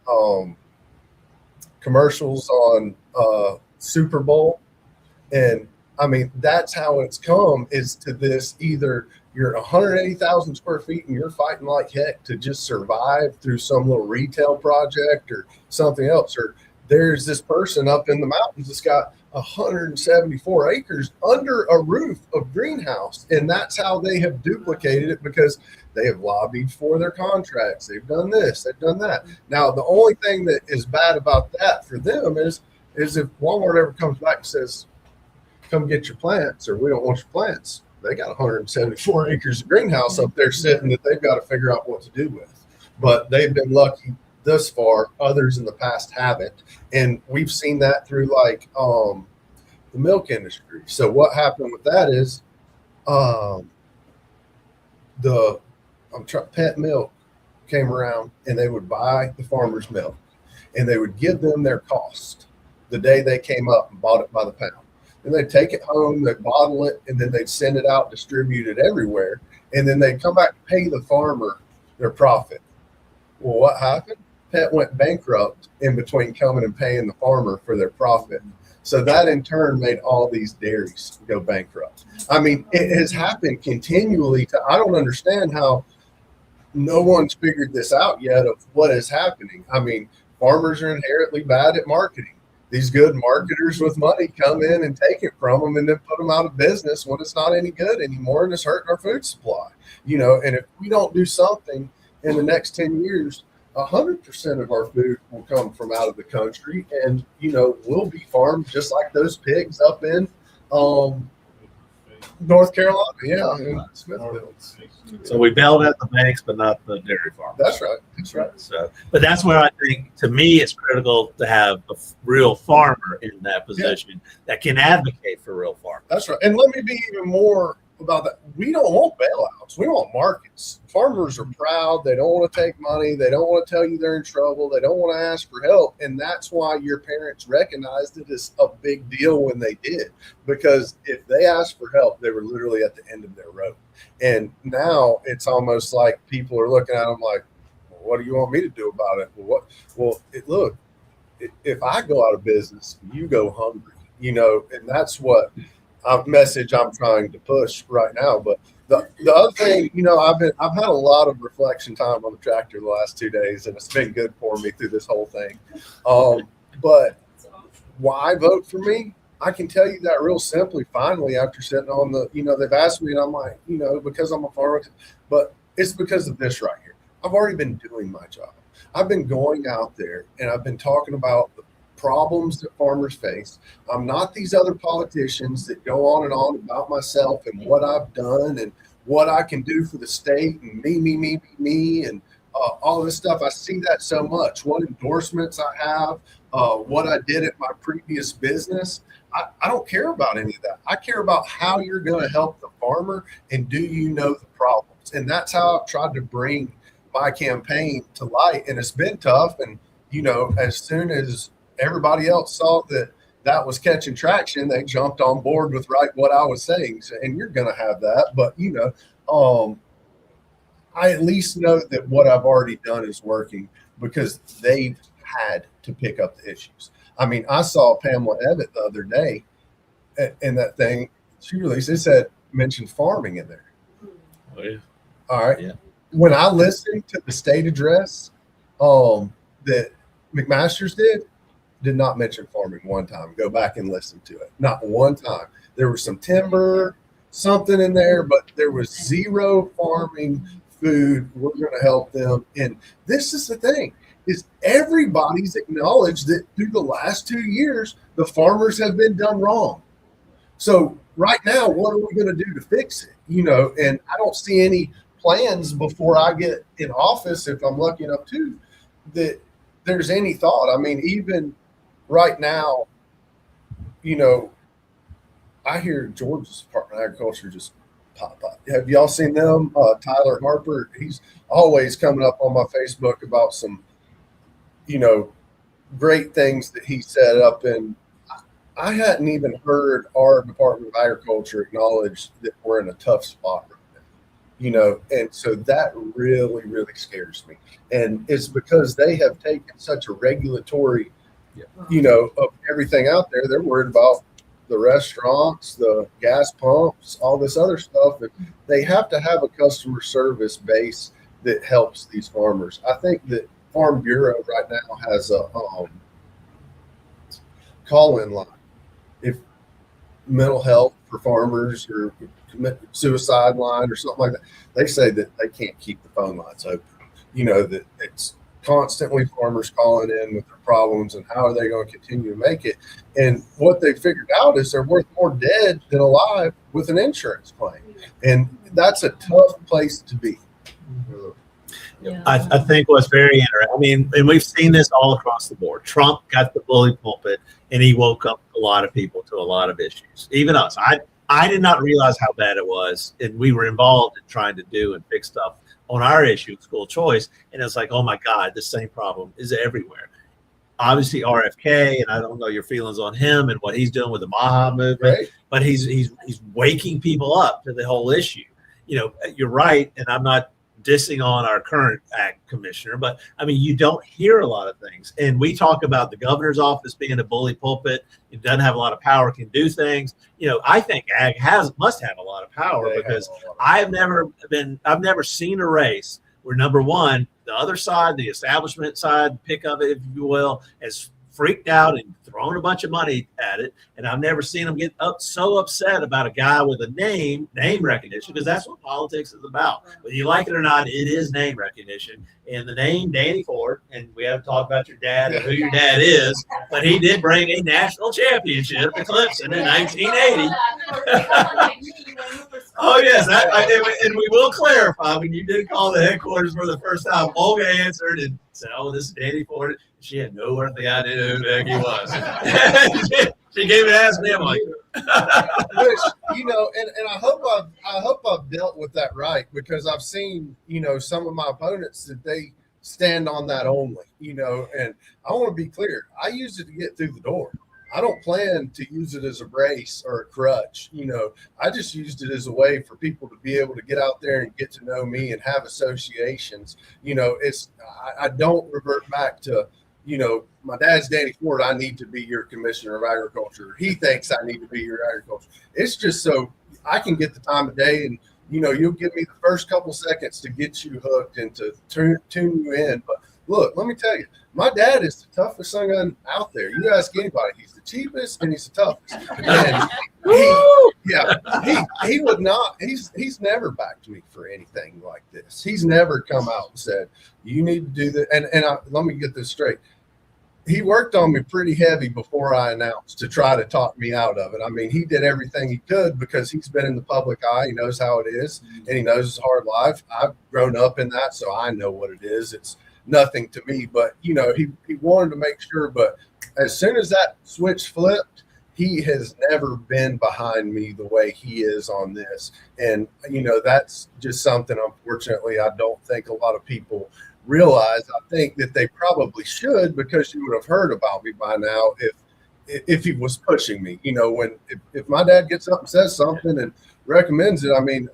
commercials on Super Bowl. And I mean, that's how it's come, is to this, either you're 180,000 square feet and you're fighting like heck to just survive through some little retail project or something else, or there's this person up in the mountains that's got 174 acres under a roof of greenhouse. And that's how they have duplicated it, because they have lobbied for their contracts. They've done this, they've done that. Now, the only thing that is bad about that for them is if Walmart ever comes back and says, come get your plants, or we don't want your plants, they got 174 acres of greenhouse up there sitting that they've got to figure out what to do with. But they've been lucky thus far. Others in the past haven't. And we've seen that through like the milk industry. So what happened with that is pet milk came around, and they would buy the farmer's milk, and they would give them their cost the day they came up and bought it by the pound. And they'd take it home, they'd bottle it, and then they'd send it out, distribute it everywhere. And then they'd come back and pay the farmer their profit. Well, what happened? Pet went bankrupt in between coming and paying the farmer for their profit. So that in turn made all these dairies go bankrupt. I mean, it has happened continually. I don't understand how no one's figured this out yet of what is happening. I mean, farmers are inherently bad at marketing. These good marketers with money come in and take it from them and then put them out of business when it's not any good anymore and it's hurting our food supply. You know, and if we don't do something in the next 10 years, 100% of our food will come from out of the country, and you know, we'll be farmed just like those pigs up in North Carolina. Yeah, in Smithville. So we bailed out the banks, but not the dairy farmers. That's right. That's right. So, but that's where I think, to me, it's critical to have a real farmer in that position that can advocate for real farmers. That's right. And let me be even more about that. We don't want bailouts. We want markets. Farmers are proud. They don't want to take money. They don't want to tell you they're in trouble. They don't want to ask for help. And that's why your parents recognized it as a big deal when they did. Because if they asked for help, they were literally at the end of their rope. And now it's almost like people are looking at them like, well, what do you want me to do about it? Look, if I go out of business, you go hungry, you know, and that's what message I'm trying to push right now. But the other thing, you know, I've had a lot of reflection time on the tractor the last 2 days, and it's been good for me through this whole thing. But why vote for me? I can tell you that real simply, finally, after sitting on the, you know, they've asked me, and I'm like, you know, because I'm a farmer, but it's because of this right here. I've already been doing my job. I've been going out there and I've been talking about the problems that farmers face. I'm not these other politicians that go on and on about myself and what I've done and what I can do for the state and me, and all this stuff. I see that so much. What endorsements I have, what I did at my previous business. I don't care about any of that. I care about how you're going to help the farmer and do you know the problems. And that's how I've tried to bring my campaign to light. And it's been tough. And, you know, as soon as everybody else saw that was catching traction, they jumped on board with what I was saying. So, and you're going to have that. But, you know, I at least know that what I've already done is working because they've had to pick up the issues. I mean, I saw Pamela Evatt the other day in that thing she released. It said, mentioned farming in there. Oh, yeah. All right. Yeah. When I listened to the state address that McMaster's did not mention farming one time. Go back and listen to it. Not one time. There was some timber, something in there, but there was zero farming food. We're going to help them. And this is the thing. Is everybody's acknowledged that through the last 2 years, the farmers have been done wrong. So right now, what are we going to do to fix it? You know, and I don't see any plans before I get in office, if I'm lucky enough to, that there's any thought. I mean, even right now, you know, I hear Georgia's Department of Agriculture just pop up. Have y'all seen them? Tyler Harper, he's always coming up on my Facebook about some, you know, great things that he set up. And I hadn't even heard our Department of Agriculture acknowledge that we're in a tough spot right now, you know, and so that really, really scares me. And it's because they have taken such a regulatory, you know, of everything out there. They're worried about the restaurants, the gas pumps, all this other stuff. And they have to have a customer service base that helps these farmers. I think that Farm Bureau right now has a call-in line. If mental health for farmers or suicide line or something like that, they say that they can't keep the phone lines open. You know, that it's constantly farmers calling in with their problems and how are they going to continue to make it. And what they figured out is they're worth more dead than alive with an insurance claim. And that's a tough place to be. I think what's very interesting, I mean, and we've seen this all across the board. Trump got the bully pulpit and he woke up a lot of people to a lot of issues, even us. I did not realize how bad it was. And we were involved in trying to do and fix stuff on our issue, school choice. And it's like, oh my God, the same problem is everywhere. Obviously RFK, and I don't know your feelings on him and what he's doing with the Maha movement, right. But he's waking people up to the whole issue. You know, you're right, and I'm not dissing on our current act commissioner, but I mean, you don't hear a lot of things. And we talk about the governor's office being a bully pulpit. It doesn't have a lot of power, can do things. You know, I think ag must have a lot of power because I've never seen a race where, number one, the other side, the establishment side, pick of it, if you will, has freaked out and thrown a bunch of money at it. And I've never seen them get so upset about a guy with a name recognition, because that's what politics is about. Whether you like it or not, it is name recognition. And the name Danny Ford, and we haven't talked about your dad and who your dad is, but he did bring a national championship to Clemson in 1980. Oh, yes. And we will clarify, when you did call the headquarters for the first time, Olga answered and said, oh, this is Danny Ford. She had no earthly idea who the heck he was. she came and asked me, I'm like, which, you know, and I hope I've dealt with that right, because I've seen, you know, some of my opponents that they stand on that only, you know, and I want to be clear. I use it to get through the door. I don't plan to use it as a brace or a crutch. You know, I just used it as a way for people to be able to get out there and get to know me and have associations. You know, I don't revert back to, you know, my dad's Danny Ford, I need to be your commissioner of agriculture. He thinks I need to be your agriculture. It's just so I can get the time of day, and, you know, you'll give me the first couple seconds to get you hooked and to tune you in. But look, let me tell you, my dad is the toughest son out there. You ask anybody, he's the cheapest and he's the toughest. And he would not, he's never backed me for anything like this. He's never come out and said, you need to do that. And let me get this straight. He worked on me pretty heavy before I announced to try to talk me out of it. I mean, he did everything he could because he's been in the public eye. He knows how it is, and he knows it's a hard life. I've grown up in that, so I know what it is. It's nothing to me, but, you know, he wanted to make sure. But as soon as that switch flipped, he has never been behind me the way he is on this. And, you know, that's just something, unfortunately, I don't think a lot of people realize. I think that they probably should, because you would have heard about me by now if he was pushing me. You know, if my dad gets up and says something and recommends it, I mean,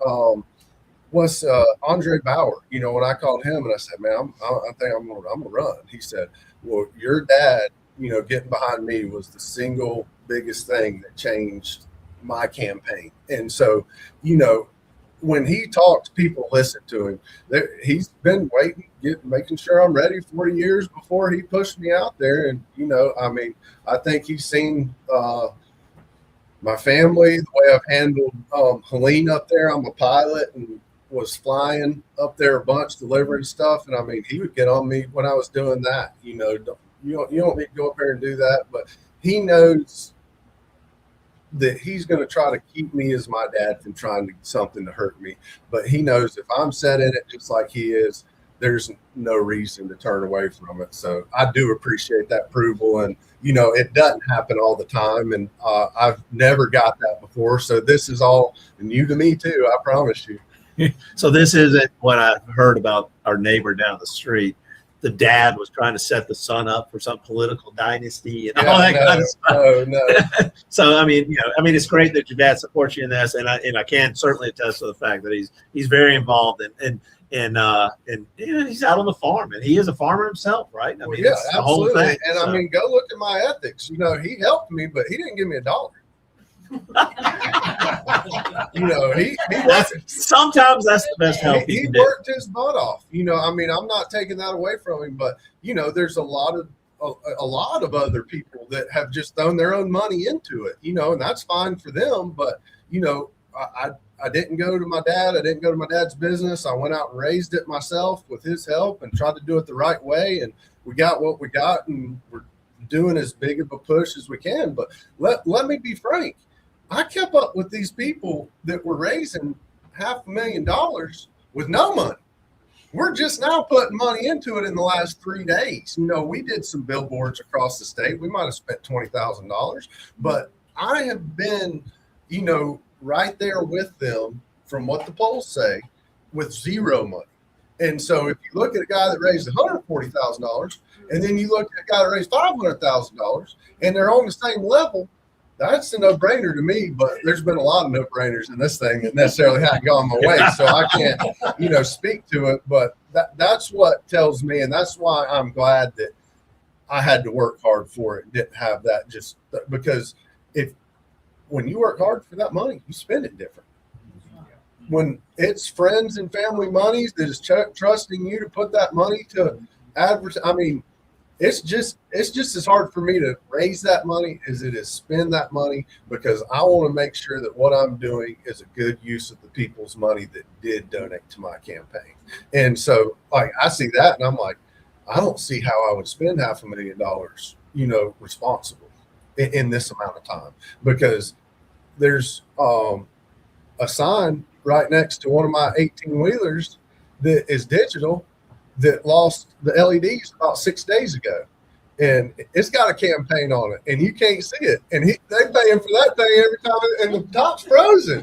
was Andre Bauer, you know, when I called him and I said, man, I think I'm gonna run. He said, well, your dad, you know, getting behind me was the single biggest thing that changed my campaign. And so, you know, when he talks, people listen to him. He's been waiting, making sure I'm ready 40 years before he pushed me out there. And, you know, I mean, I think he's seen my family, the way I've handled Helene up there. I'm a pilot and was flying up there a bunch, delivering stuff. And I mean, he would get on me when I was doing that. You know, you don't need to go up there and do that. But he knows that he's going to try to keep me as my dad from trying to get something to hurt me. But he knows if I'm set in it just like he is, there's no reason to turn away from it. So I do appreciate that approval. And, you know, it doesn't happen all the time. And I've never got that before. So this is all new to me too, I promise you. So this isn't what I've heard about our neighbor down the street. The dad was trying to set the son up for some political dynasty and all that kind of stuff. No. So I mean, you know, it's great that your dad supports you in this, and I can certainly attest to the fact that he's very involved and you know, he's out on the farm, and he is a farmer himself, right? I mean, that's the whole thing. And so, I mean, go look at my ethics. You know, he helped me, but he didn't give me $1. You know, he sometimes that's the best help he worked his butt off. You know, I mean, I'm not taking that away from him, but, you know, there's a lot of other people that have just thrown their own money into it, you know, and that's fine for them. But, you know, I didn't go to my dad. I didn't go to my dad's business. I went out and raised it myself with his help and tried to do it the right way. And we got what we got, and we're doing as big of a push as we can. But let me be frank. I kept up with these people that were raising $500,000 with no money. We're just now putting money into it in the last 3 days. You know, we did some billboards across the state. We might have spent $20,000, but I have been, you know, right there with them from what the polls say with zero money. And so if you look at a guy that raised $140,000 and then you look at a guy that raised $500,000 and they're on the same level, that's a no-brainer to me. But there's been a lot of no-brainers in this thing that necessarily haven't gone my way, so I can't, you know, speak to it. But that's what tells me, and that's why I'm glad that I had to work hard for it. Didn't have that just because when you work hard for that money, you spend it different. When it's friends and family monies that is trusting you to put that money to advertise, I mean, it's just as hard for me to raise that money as it is spend that money, because I want to make sure that what I'm doing is a good use of the people's money that did donate to my campaign. And so, like, I see that and I'm like, I don't see how I would spend $500,000, you know, responsible in this amount of time, because there's a sign right next to one of my 18-wheelers that is digital that lost the LEDs about 6 days ago. And it's got a campaign on it, and you can't see it. And they paying for that thing every time, and the top's frozen.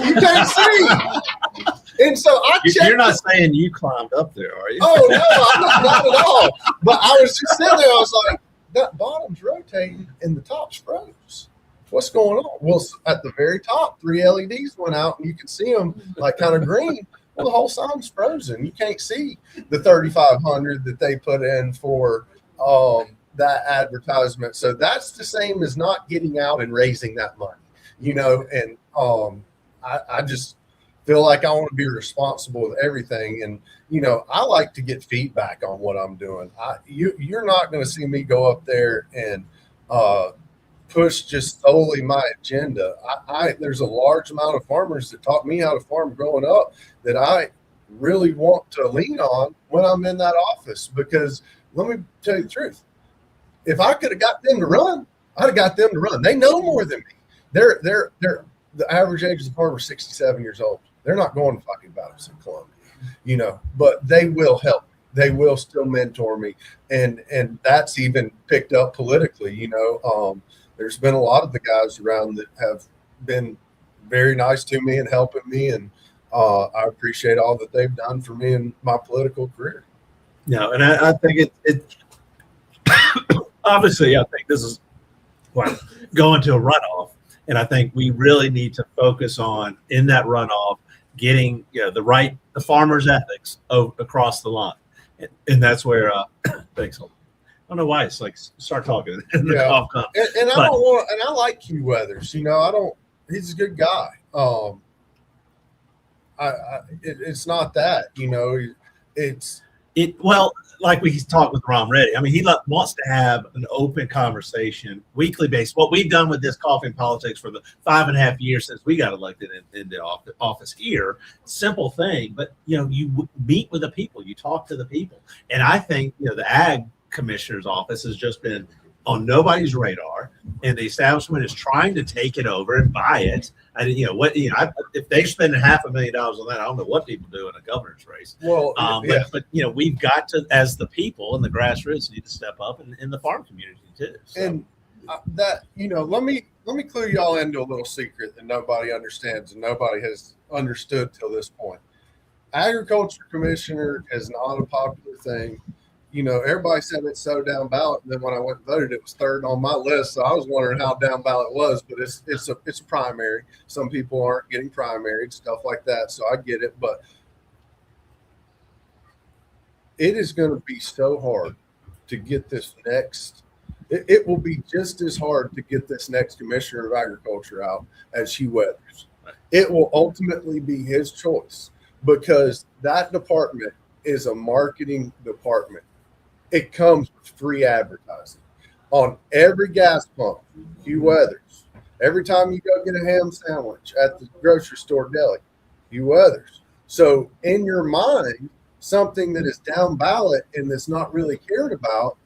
You can't see. And so You're not saying you climbed up there, are you? Oh, no, I'm not at all. But I was just sitting there, I was like, that bottom's rotating and the top's froze. What's going on? Well, at the very top, 3 LEDs went out and you can see them like kind of green. Well, the whole sign's frozen. You can't see the 3,500 that they put in for that advertisement. So that's the same as not getting out and raising that money, you know. And I just feel like I want to be responsible with everything. And, you know, I like to get feedback on what I'm doing. You're not going to see me go up there and push just solely my agenda. There's a large amount of farmers that taught me how to farm growing up that I really want to lean on when I'm in that office, because let me tell you the truth. If I could have got them to run, I'd have got them to run. They know more than me. They're the average age of the farmer is 67 years old. They're not going to fucking battles in Columbia, you know, but they will help. They will still mentor me. And that's even picked up politically, you know. There's been a lot of the guys around that have been very nice to me and helping me. And I appreciate all that they've done for me in my political career. No, and I think it obviously, I think this is going to a runoff. And I think we really need to focus on, in that runoff, getting, you know, the farmers' ethics across the line. And that's where, thanks. I don't know why it's like start talking and the cough comes. And I don't want, and I like Hugh Weathers. You know, he's a good guy. It's not that, you know, well, like we talked with Rom Reddy. I mean, he wants to have an open conversation, weekly basis. What we've done with this Coffee and Politics for the 5.5 years since we got elected in the office here, simple thing, but, you know, you meet with the people, you talk to the people. And I think, you know, the ag commissioner's office has just been on nobody's radar, and the establishment is trying to take it over and buy it. And if they spend $500,000 on that, I don't know what people do in a governor's race. Well, but you know, we've got to, as the people and the grassroots, need to step up in the farm community too. So. And that, you know, let me clue y'all into a little secret that nobody understands and nobody has understood till this point. Agriculture commissioner is not a popular thing. You know, everybody said it's so down ballot. And then when I went and voted, it was third on my list. So I was wondering how down ballot it was, but it's a primary. Some people aren't getting primaried, stuff like that. So I get it, but it is going to be so hard to get this next. It will be just as hard to get this next commissioner of agriculture out as Hugh Weathers. It will ultimately be his choice, because that department is a marketing department. It comes with free advertising on every gas pump. Hugh Weathers. Every time you go get a ham sandwich at the grocery store deli, Hugh Weathers. So in your mind, something that is down ballot and that's not really cared about,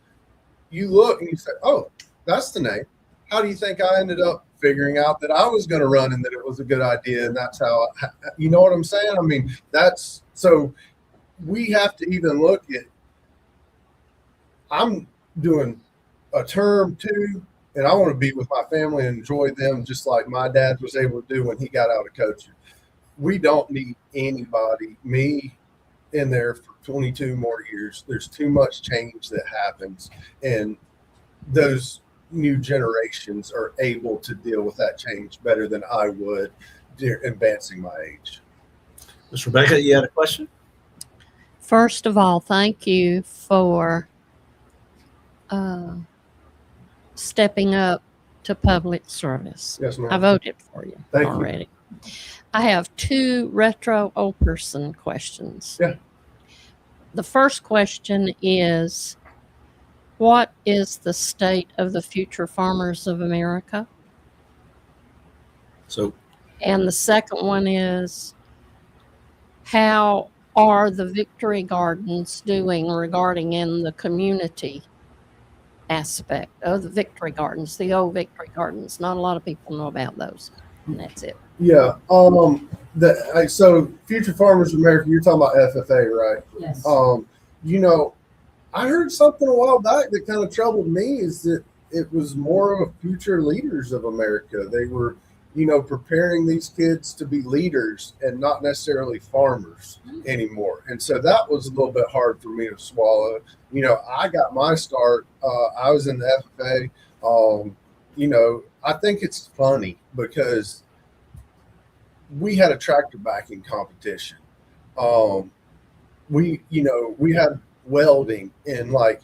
you look and you say, oh, that's the name. How do you think I ended up figuring out that I was going to run and that it was a good idea? And that's how, you know what I'm saying? I mean, that's so we have to even look at, I'm doing a term 2, and I want to be with my family and enjoy them just like my dad was able to do when he got out of coaching. We don't need anybody, me, in there for 22 more years. There's too much change that happens, and those new generations are able to deal with that change better than I would advancing my age. Ms. Rebecca, you had a question? First of all, thank you for stepping up to public service. Yes, ma'am. I voted for you Thank you. already. I have 2 retro old person questions. Yeah. The first question is, what is the state of the future farmers of America? So, And the second one is, how are the Victory Gardens doing regarding in the community aspect of the Victory Gardens, the old Victory Gardens? Not a lot of people know about those. And that's it. Yeah. So Future Farmers of America, you're talking about FFA, right? Yes. You know, I heard something a while back that kind of troubled me, is that it was more of future leaders of America. They were, you know, preparing these kids to be leaders and not necessarily farmers anymore. And so that was a little bit hard for me to swallow. You know, I got my start. I was in the FFA. You know, I think it's funny because we had a tractor backing competition. We had welding, and like,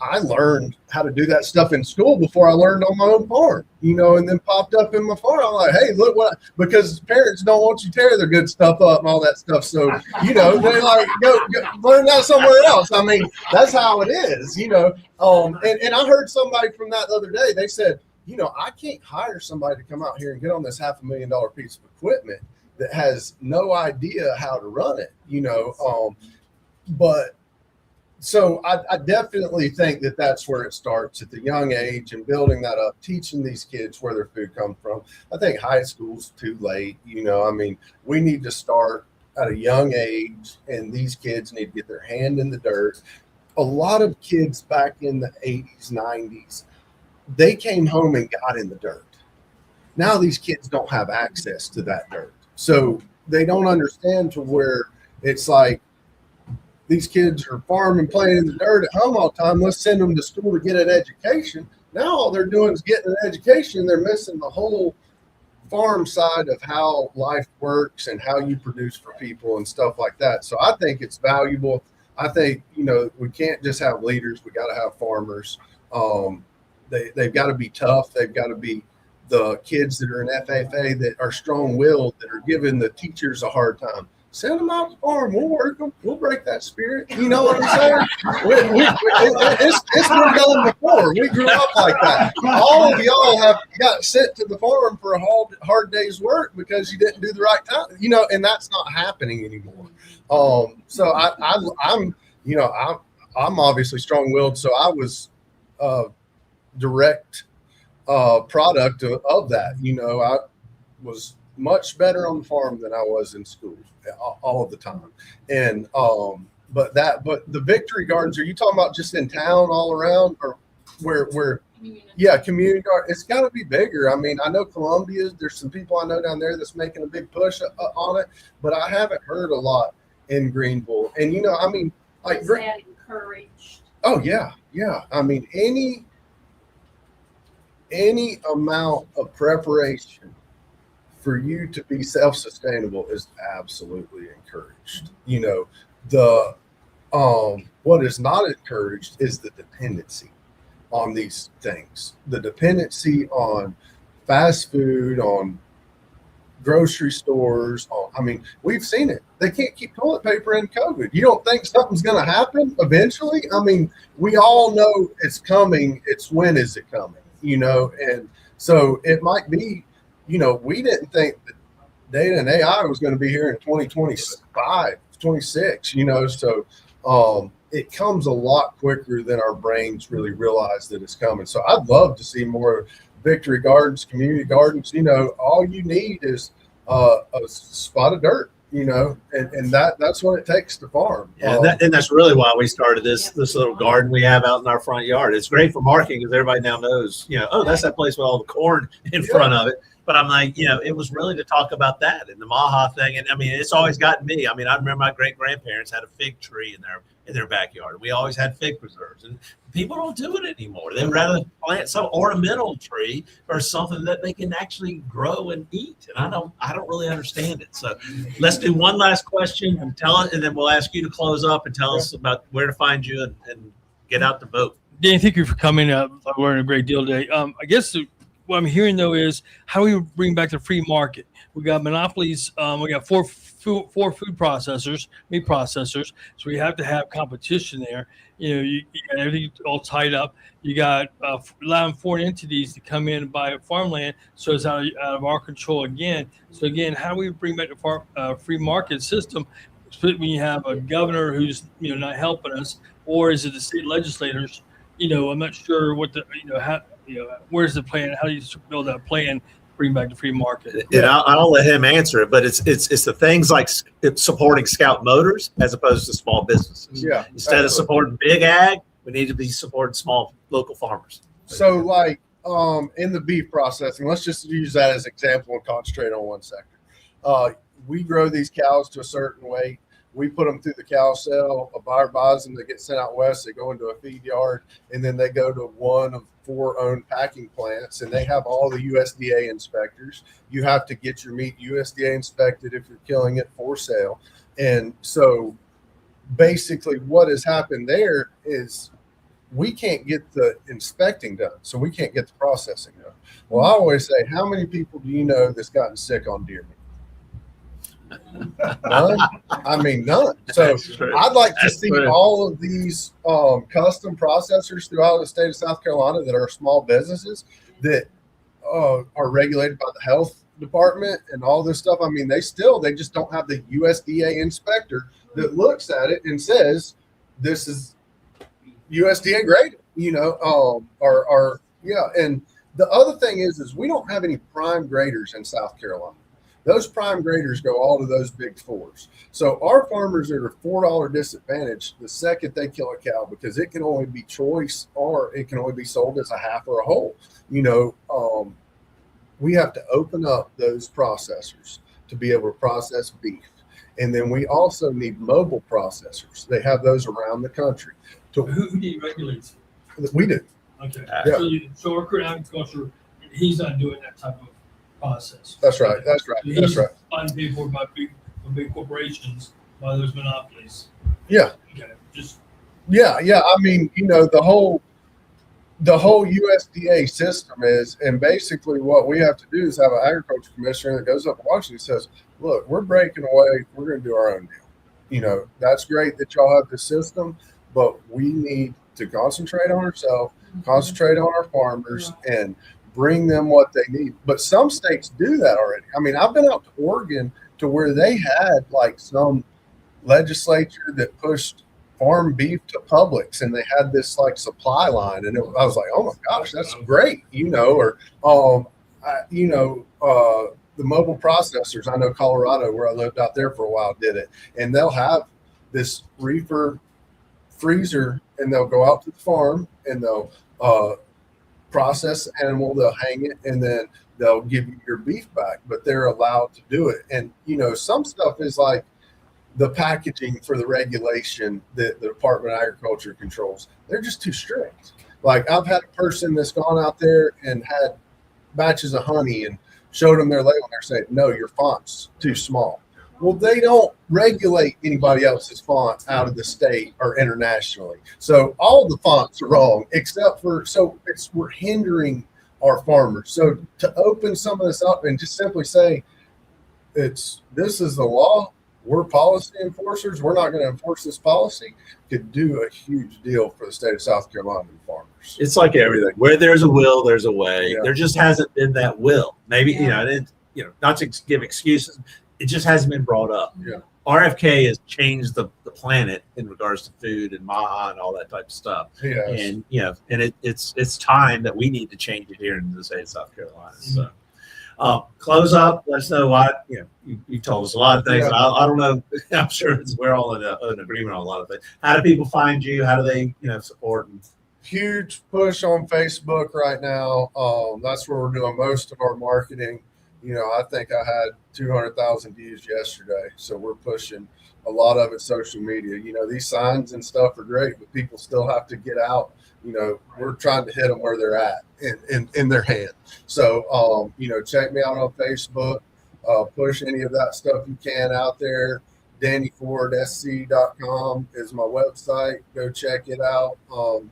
I learned how to do that stuff in school before I learned on my own farm, you know, and then popped up in my farm. I'm like, hey, look what, because parents don't want you to tear their good stuff up and all that stuff. So, you know, they're like, go learn that somewhere else. I mean, that's how it is, you know. And I heard somebody from that the other day, they said, you know, I can't hire somebody to come out here and get on this $500,000 piece of equipment that has no idea how to run it, you know. But so I definitely think that that's where it starts, at the young age, and building that up, teaching these kids where their food comes from. I think high school's too late. You know, I mean, we need to start at a young age, and these kids need to get their hand in the dirt. A lot of kids back in the 80s, 90s, they came home and got in the dirt. Now these kids don't have access to that dirt. So they don't understand to where it's like, these kids are farming, playing in the dirt at home all the time. Let's send them to school to get an education. Now all they're doing is getting an education. They're missing the whole farm side of how life works and how you produce for people and stuff like that. So I think it's valuable. I think, you know, we can't just have leaders. We got to have farmers. They've got to be tough. They've got to be the kids that are in FFA that are strong-willed, that are giving the teachers a hard time. Send them out to the farm. We'll work them. We'll break that spirit. You know what I'm saying? It's been done before. We grew up like that. All of y'all have got sent to the farm for a hard day's work because you didn't do the right time. You know, and that's not happening anymore. So I'm obviously strong-willed. So I was direct product of that. You know, I was much better on the farm than I was in school all of the time. And but the Victory Gardens, are you talking about just in town all around, or where yeah, community garden? It's got to be bigger. I mean, I know Columbia, there's some people I know down there that's making a big push on it, but I haven't heard a lot in Greenville. And you know, I mean, like, is that encouraged? Oh yeah. I mean, any amount of preparation for you to be self-sustainable is absolutely encouraged. You know, what is not encouraged is the dependency on these things. The dependency on fast food, on grocery stores. I mean, we've seen it. They can't keep toilet paper in COVID. You don't think something's going to happen eventually? I mean, we all know it's coming. It's when is it coming? You know, and so it might be, you know, we didn't think that data and AI was going to be here in 2025, 26, you know, so it comes a lot quicker than our brains really realize that it's coming. So I'd love to see more Victory Gardens, community gardens. You know, all you need is a spot of dirt, and that's what it takes to farm. Yeah, and that's really why we started this little garden we have out in our front yard. It's great for marketing because everybody now knows, oh, that's that place with all the corn in front of it. But I'm like, it was really to talk about that and the Maha thing. And I mean, it's always gotten me. I mean, I remember my great grandparents had a fig tree in their backyard. We always had fig preserves, and people don't do it anymore. They'd rather plant some ornamental tree or something that they can actually grow and eat. And I don't really understand it. So let's do one last question and and then we'll ask you to close up and tell us about where to find you and get out the vote. Dan, thank you for coming. I've learned a great deal today. I guess what I'm hearing though is how we bring back the free market. We got monopolies. We got four food processors, meat processors. So we have to have competition there. You got everything all tied up. You got allowing foreign entities to come in and buy farmland, so it's out of our control again. So again, how do we bring back the free market system when you have a governor who's not helping us, or is it the state legislators? I'm not sure what the how where's the plan? How do you build that plan? Bring back the free market. And I'll let him answer it, but it's the things like supporting Scout Motors as opposed to small businesses. Yeah. Instead of supporting big ag, we need to be supporting small local farmers. So like in the beef processing, let's just use that as an example and concentrate on one sector. We grow these cows to a certain weight. We put them through the cow cell. A buyer buys them. They get sent out west. They go into a feed yard, and then they go to one of 4 owned packing plants, and they have all the USDA inspectors. You have to get your meat USDA inspected if you're killing it for sale. And so basically what has happened there is we can't get the inspecting done, so we can't get the processing done. Well, I always say, how many people do you know that's gotten sick on deer meat? None. I mean, none. So I'd like to see all of these custom processors throughout the state of South Carolina that are small businesses that are regulated by the health department and all this stuff. I mean, they just don't have the USDA inspector that looks at it and says, this is USDA graded, and the other thing is we don't have any prime graders in South Carolina. Those prime graders go all to those big 4s. So our farmers are at a $4 disadvantage the second they kill a cow, because it can only be choice or it can only be sold as a half or a whole. We have to open up those processors to be able to process beef. And then we also need mobile processors. They have those around the country. Who do you regulate? We do. Okay. Yeah. So our current agriculture, he's not doing that type of process. That's right. That's right. That's right. Fund paid for by big corporations, by those monopolies. Yeah. Okay. Yeah. I mean, the whole USDA system is, and basically what we have to do is have an agriculture commissioner that goes up to Washington and says, look, we're breaking away. We're going to do our own deal. That's great that y'all have the system, but we need to concentrate on ourselves, concentrate on our farmers, and bring them what they need. But some states do that already. I mean, I've been out to Oregon to where they had like some legislature that pushed farm beef to Publix, and they had this like supply line, and I was like, oh my gosh, that's great, the mobile processors. I know Colorado, where I lived out there for a while, did it, and they'll have this reefer freezer, and they'll go out to the farm and they'll process the animal, they'll hang it, and then they'll give you your beef back, but they're allowed to do it. And some stuff is like the packaging for the regulation that the Department of Agriculture controls. They're just too strict. Like, I've had a person that's gone out there and had batches of honey and showed them their label, and they're saying, no, your font's too small. Well, they don't regulate anybody else's font out of the state or internationally. So all the fonts are wrong, except for, we're hindering our farmers. So to open some of this up and just simply say, this is the law, we're policy enforcers, we're not going to enforce this policy, could do a huge deal for the state of South Carolina and farmers. It's like everything. Where there's a will, there's a way. Yeah. There just hasn't been that will. Maybe, not to give excuses, it just hasn't been brought up. Yeah. RFK has changed the planet in regards to food and Maha and all that type of stuff. Yes. And it's time that we need to change it here in the state of South Carolina. So, Close up. Let us know why. You told us a lot of things. Yeah. I don't know. I'm sure we're all in agreement on a lot of things. How do people find you? How do they support? Huge push on Facebook right now. That's where we're doing most of our marketing. I think I had 200,000 views yesterday. So we're pushing a lot of it social media. These signs and stuff are great, but people still have to get out. We're trying to hit them where they're at in their hand. So, check me out on Facebook. Push any of that stuff you can out there. DannyFordSC.com is my website. Go check it out.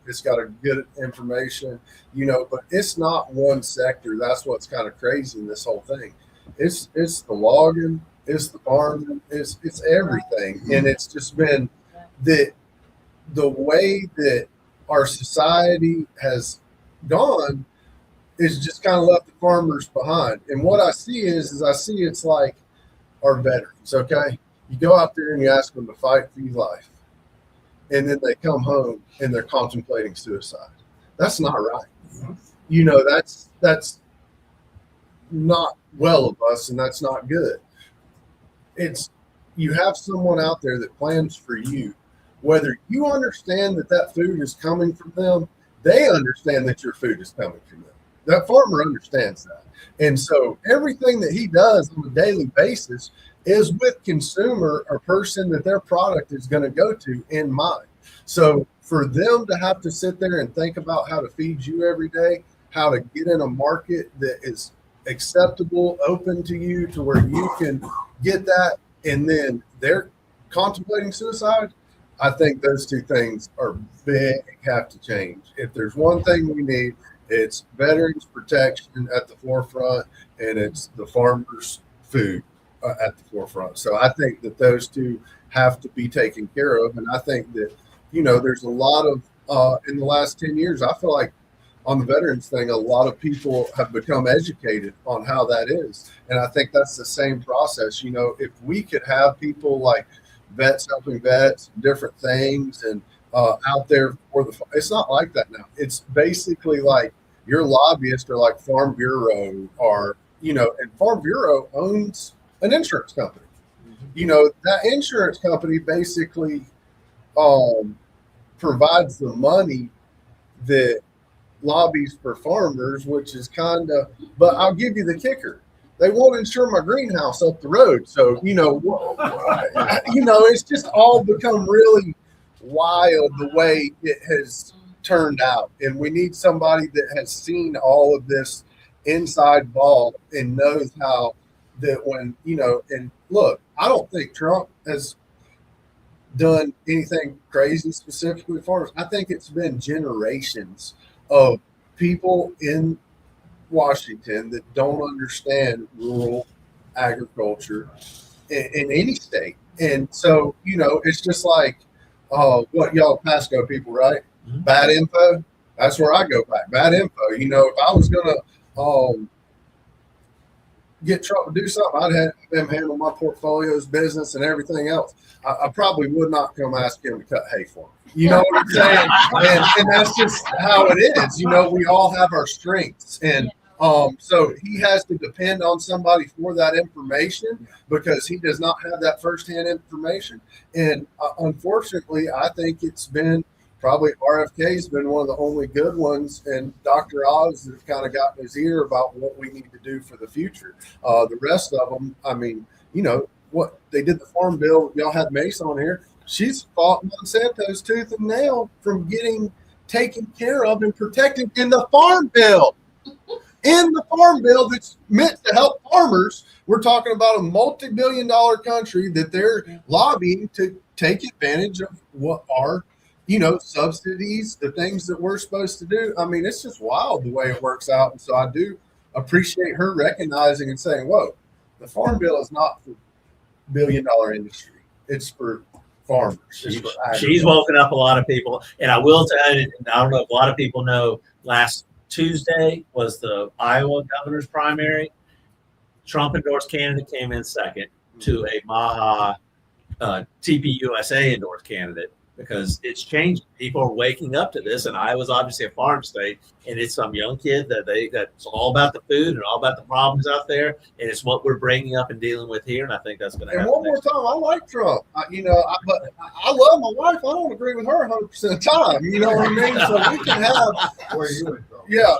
It's got a good information, but it's not one sector. That's what's kind of crazy in this whole thing. It's the logging, it's the farming, it's everything. And it's just been the way that our society has gone is just kind of left the farmers behind. And what I see is it's like our veterans, okay? You go out there and you ask them to fight for your life, and then they come home and they're contemplating suicide. That's not right. That's not well of us, and that's not good. You have someone out there that plans for you. Whether you understand that food is coming from them, they understand that your food is coming from them. That farmer understands that. And so everything that he does on a daily basis is with consumer or person that their product is going to go to in mind. So for them to have to sit there and think about how to feed you every day, how to get in a market that is acceptable, open to you to where you can get that, and then they're contemplating suicide, I think those two things are big, have to change. If there's one thing we need, it's veterans protection at the forefront, and it's the farmers' food at the forefront. So I think that those two have to be taken care of. And I think that, there's a lot of, in the last 10 years, I feel like on the veterans thing, a lot of people have become educated on how that is. And I think that's the same process. If we could have people like vets helping vets, different things, and out there for it's not like that now. It's basically like your lobbyists are like Farm Bureau and Farm Bureau owns an insurance company. That insurance company basically provides the money that lobbies for farmers, which is but I'll give you the kicker. They won't insure my greenhouse up the road. So, it's just all become really wild the way it has turned out. And we need somebody that has seen all of this inside ball and knows how that when, and look, I don't think Trump has done anything crazy specifically for us. I think it's been generations of people in Washington that don't understand rural agriculture in any state. And so, it's just like, what y'all Pasco people, right? Mm-hmm. Bad info. That's where I go back. Bad info. If I was going to get Trump to do something, I'd have them handle my portfolios, business, and everything else. I probably would not come ask him to cut hay for me. You know what I'm saying? And that's just how it is. We all have our strengths. And so he has to depend on somebody for that information because he does not have that firsthand information. And unfortunately, I think it's been probably RFK's been one of the only good ones, and Dr. Oz has kind of gotten his ear about what we need to do for the future. The rest of them, what they did the farm bill, y'all had Mace on here. She's fought Monsanto's tooth and nail from getting taken care of and protected in the farm bill. In the farm bill that's meant to help farmers, we're talking about a multi-billion-dollar country that they're lobbying to take advantage of what are, subsidies, the things that we're supposed to do. It's just wild the way it works out. And so I do appreciate her recognizing and saying, whoa, the farm bill is not for billion-dollar industry. It's for farmers. She's woken up a lot of people. And I will tell you, I don't know if a lot of people know, last Tuesday was the Iowa governor's primary. Trump endorsed candidate came in second to a Maha TPUSA endorsed candidate because it's changing. People are waking up to this, and Iowa's obviously a farm state, and it's some young kid that's all about the food and all about the problems out there, and it's what we're bringing up and dealing with here, and I think that's going to happen. And one more time, I like Trump. But I love my wife. I don't agree with her 100% of the time. You know what I mean? So we can have. Where are you in, Trump? Yeah.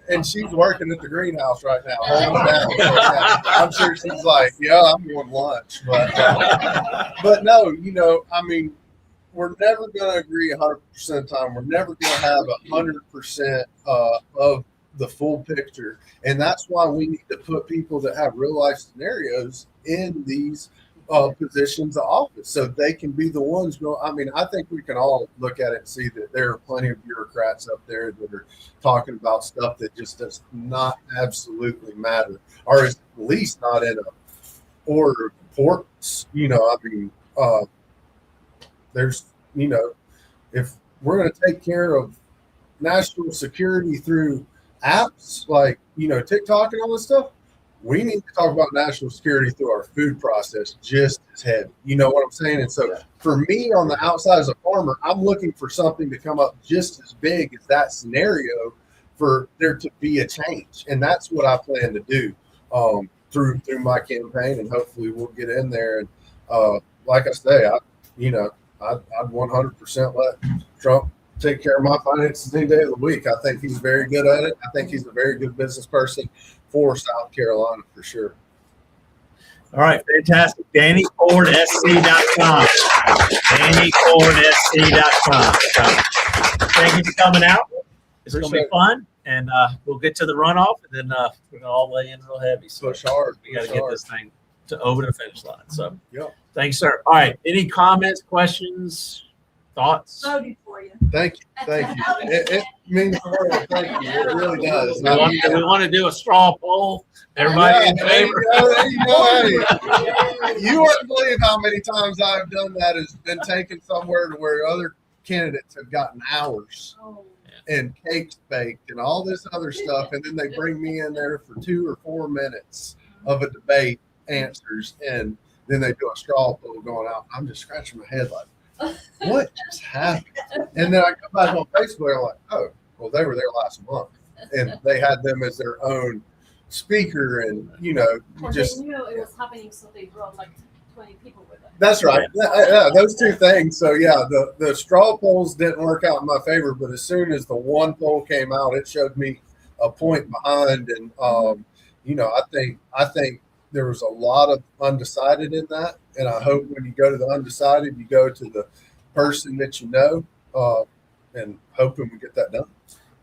And she's working at the greenhouse right now. Holding down. So, yeah, I'm sure she's like, yeah, I'm going lunch. But no, I mean, we're never going to agree 100% of the time. We're never going to have 100% of the full picture. And that's why we need to put people that have real life scenarios in these positions of office so they can be the ones I mean, I think we can all look at it and see that there are plenty of bureaucrats up there that are talking about stuff that just does not absolutely matter, or at least not in a order of importance. I mean, there's, if we're going to take care of national security through apps like, TikTok and all this stuff, we need to talk about national security through our food process just as heavy. You know what I'm saying? And so for me on the outside as a farmer, I'm looking for something to come up just as big as that scenario for there to be a change. And that's what I plan to do through my campaign. And hopefully we'll get in there. And like I say, I'd 100% let Trump take care of my finances any day of the week. I think he's very good at it. I think he's a very good business person for South Carolina for sure. All right, fantastic. DannyFordSC.com. DannyFordSC.com. So, thank you for coming out. It's going to be fun, and we'll get to the runoff, and then we're going to all lay in real heavy. So push hard. We got to get this thing over the finish line. So, yep. Thanks, sir. All right, any comments, questions, thoughts? Voted for you. Thank you. It means the world. Thank you. It really does. We want to do a straw poll. Everybody in favor? You wouldn't believe how many times I've done that. Has been taken somewhere to where other candidates have gotten hours and cakes baked and all this other stuff, and then they bring me in there for 2 or 4 minutes of a debate answers, and then they do a straw poll going out. I'm just scratching my head like, what just happened? And then I come back on Facebook, I'm like, oh, well, they were there last month, and they had them as their own speaker, and just they knew it was happening, so they brought like 20 people with them. That's right. Yeah, those two things. So yeah, the straw polls didn't work out in my favor, but as soon as the one poll came out, it showed me a point behind, and I think there was a lot of undecided in that, and I hope when you go to the undecided, you go to the person that and hoping we get that done.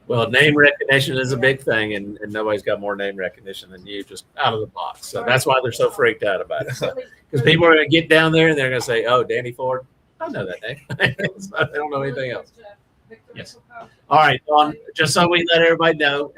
Well, name recognition is a big thing, and nobody's got more name recognition than you just out of the box. So that's why they're so freaked out about it. Because people are going to get down there and they're going to say, oh, Danny Ford, I know that name. So they don't know anything else. Yes. All right. Just so we let everybody know,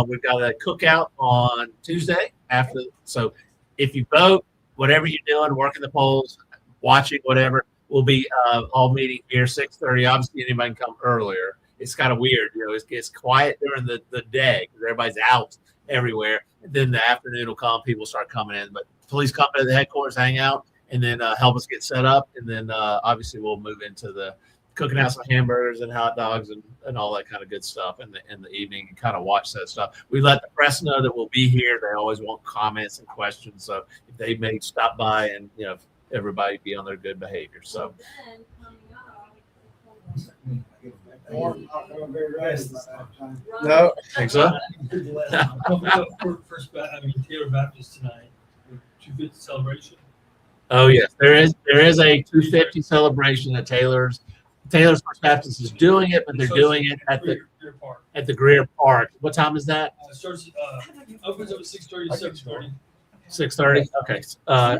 we've got a cookout on Tuesday after. So if you vote, whatever you're doing, working the polls, watching, whatever, we'll be all meeting here 6:30. Obviously, anybody can come earlier. It's kind of weird, it gets quiet during the day because everybody's out everywhere. And then the afternoon will come, people start coming in. But please come to the headquarters, hang out, and then help us get set up. And then obviously we'll move into the cooking out some hamburgers and hot dogs and all that kind of good stuff in the evening, and kind of watch that stuff. We let the press know that we'll be here. They always want comments and questions. So if they may stop by and, everybody be on their good behavior. So. No, think so. Taylor Baptist tonight. 250 celebration. Oh yes, there is a 250 celebration at Taylor's. Taylor's First Baptist is doing it, but they're doing it at the Greer Park. What time is that? Starts opens up at 6:30 to 7:30. 6:30. Okay.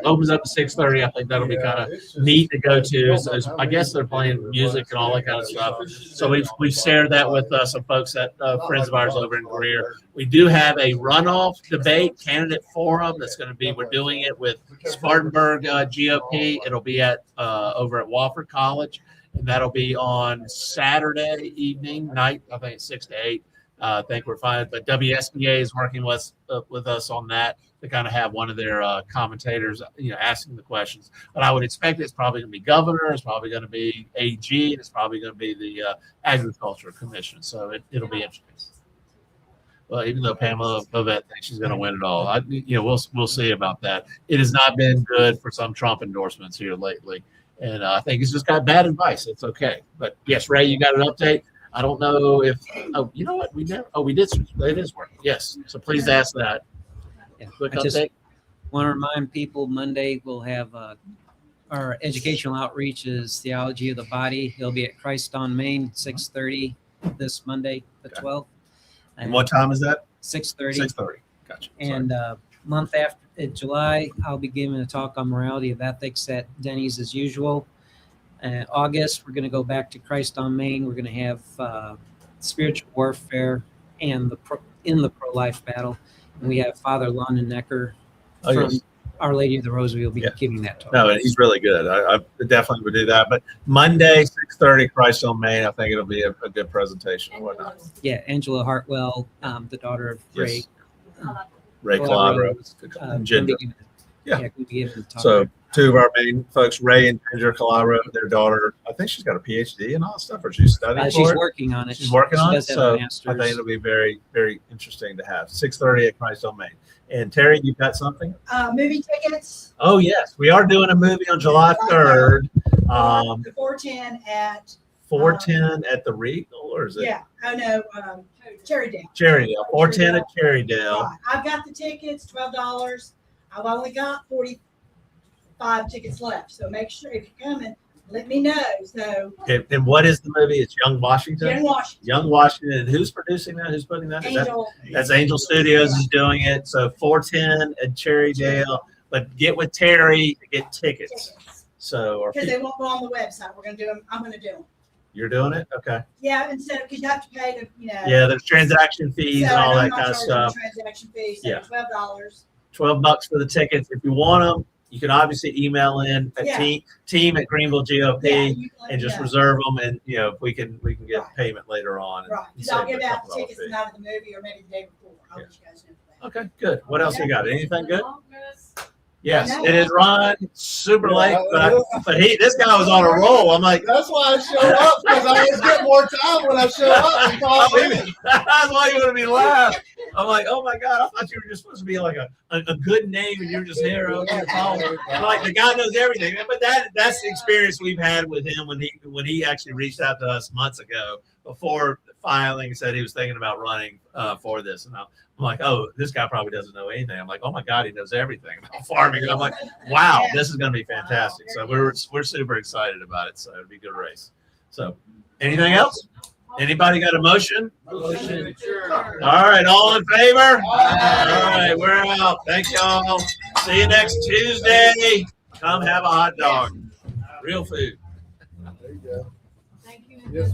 Opens up at 6:30. I think that'll be kind of neat to go to. So I guess they're playing music and all that kind of stuff. So we've shared that with some folks that friends of ours over in Greer. We do have a runoff debate candidate forum that's going to be. We're doing it with Spartanburg GOP. It'll be at over at Wofford College, and that'll be on Saturday night. I think it's 6 to 8. I think we're fine. But WSBA is working with us on that to kind of have one of their commentators, asking the questions. But I would expect it's probably going to be governor, it's probably going to be AG, and it's probably going to be the Agriculture Commission. So it'll be interesting. Well, even though Pamela Bovett thinks she's going to win it all, we'll see about that. It has not been good for some Trump endorsements here lately, and I think it's just got bad advice. It's okay, but yes, Ray, you got an update. I don't know if. Oh, you know what? We did. It is working. Yes. So please ask that. Yeah, Quick I just update. want to remind people Monday we'll have our educational outreach is Theology of the Body. It'll be at Christ on Main, 6:30 this Monday, the 12th. And what time is that? 6:30. 6:30. Gotcha. And month after in July, I'll be giving a talk on morality of ethics at Denny's as usual. August, we're going to go back to Christ on Main. We're going to have spiritual warfare and the pro-life battle. And we have Father London Necker from Our Lady of the Rosary will be giving that talk. No, and he's really good. I definitely would do that. But Monday, 6:30, Christ on Main. I think it'll be a good presentation and whatnot. Yeah, Angela Hartwell, the daughter of Ray. Ray Calabro. Ginger. So two of our main folks, Ray and Ginger Calabro, their daughter. I think she's got a PhD and all that stuff, or she's studying for She's it. working on it. She's working on it. Does have So a I master's. think it'll be very, very interesting to have. 6:30 at Christ on Main. And Terry, you've got something? Movie tickets. Oh yes, we are doing a movie on July 3rd. The 410 at 410 at the Regal, or is it? yeah. Oh no, Cherrydale. Cherrydale. 410 at Cherrydale. Right. I've got the tickets, $12. I've only got 45 tickets left. So make sure if you're coming, let me know. So Okay, and what is the movie? It's Young Washington. Young Washington. Young Washington. And who's producing that? Who's putting that? That's Angel Studios is doing it. So 410 at Cherrydale. But get with Terry to get tickets. So because they won't go on the website. We're gonna do them. I'm gonna do them. you're doing it? Okay. Yeah, instead of because you have to pay the Yeah, there's transaction fees and all that kind of stuff. Transaction fees. So Yeah. $12. $12 for the tickets. If you want them, you can obviously email in at team at Greenville GOP and just reserve them. And we can get payment later on. Right. Because I'll give out the tickets the night of the movie or maybe the day before. I'll let you guys know for that. Okay, good. What else you got? Anything good? Yes, it is Ron. Super late, but this guy was on a roll. I'm like, that's why I showed up, because I always get more time when I show up. That's why you're gonna be live. I'm like, oh my god, I thought you were just supposed to be like a good name, and you're just here over your phone. Like the guy knows everything. But that's the experience we've had with him when he actually reached out to us months ago before filing, said he was thinking about running for this, and I'm like, oh, this guy probably doesn't know anything. I'm like, oh my god, he knows everything about farming. And I'm like, wow, this is going to be fantastic. So we're super excited about it. So it'll be a good race. So anything else? Anybody got a motion? Motion. All right, all in favor? All right, we're out. Thank y'all. See you next Tuesday. Come have a hot dog. Real food. There you go. Thank you.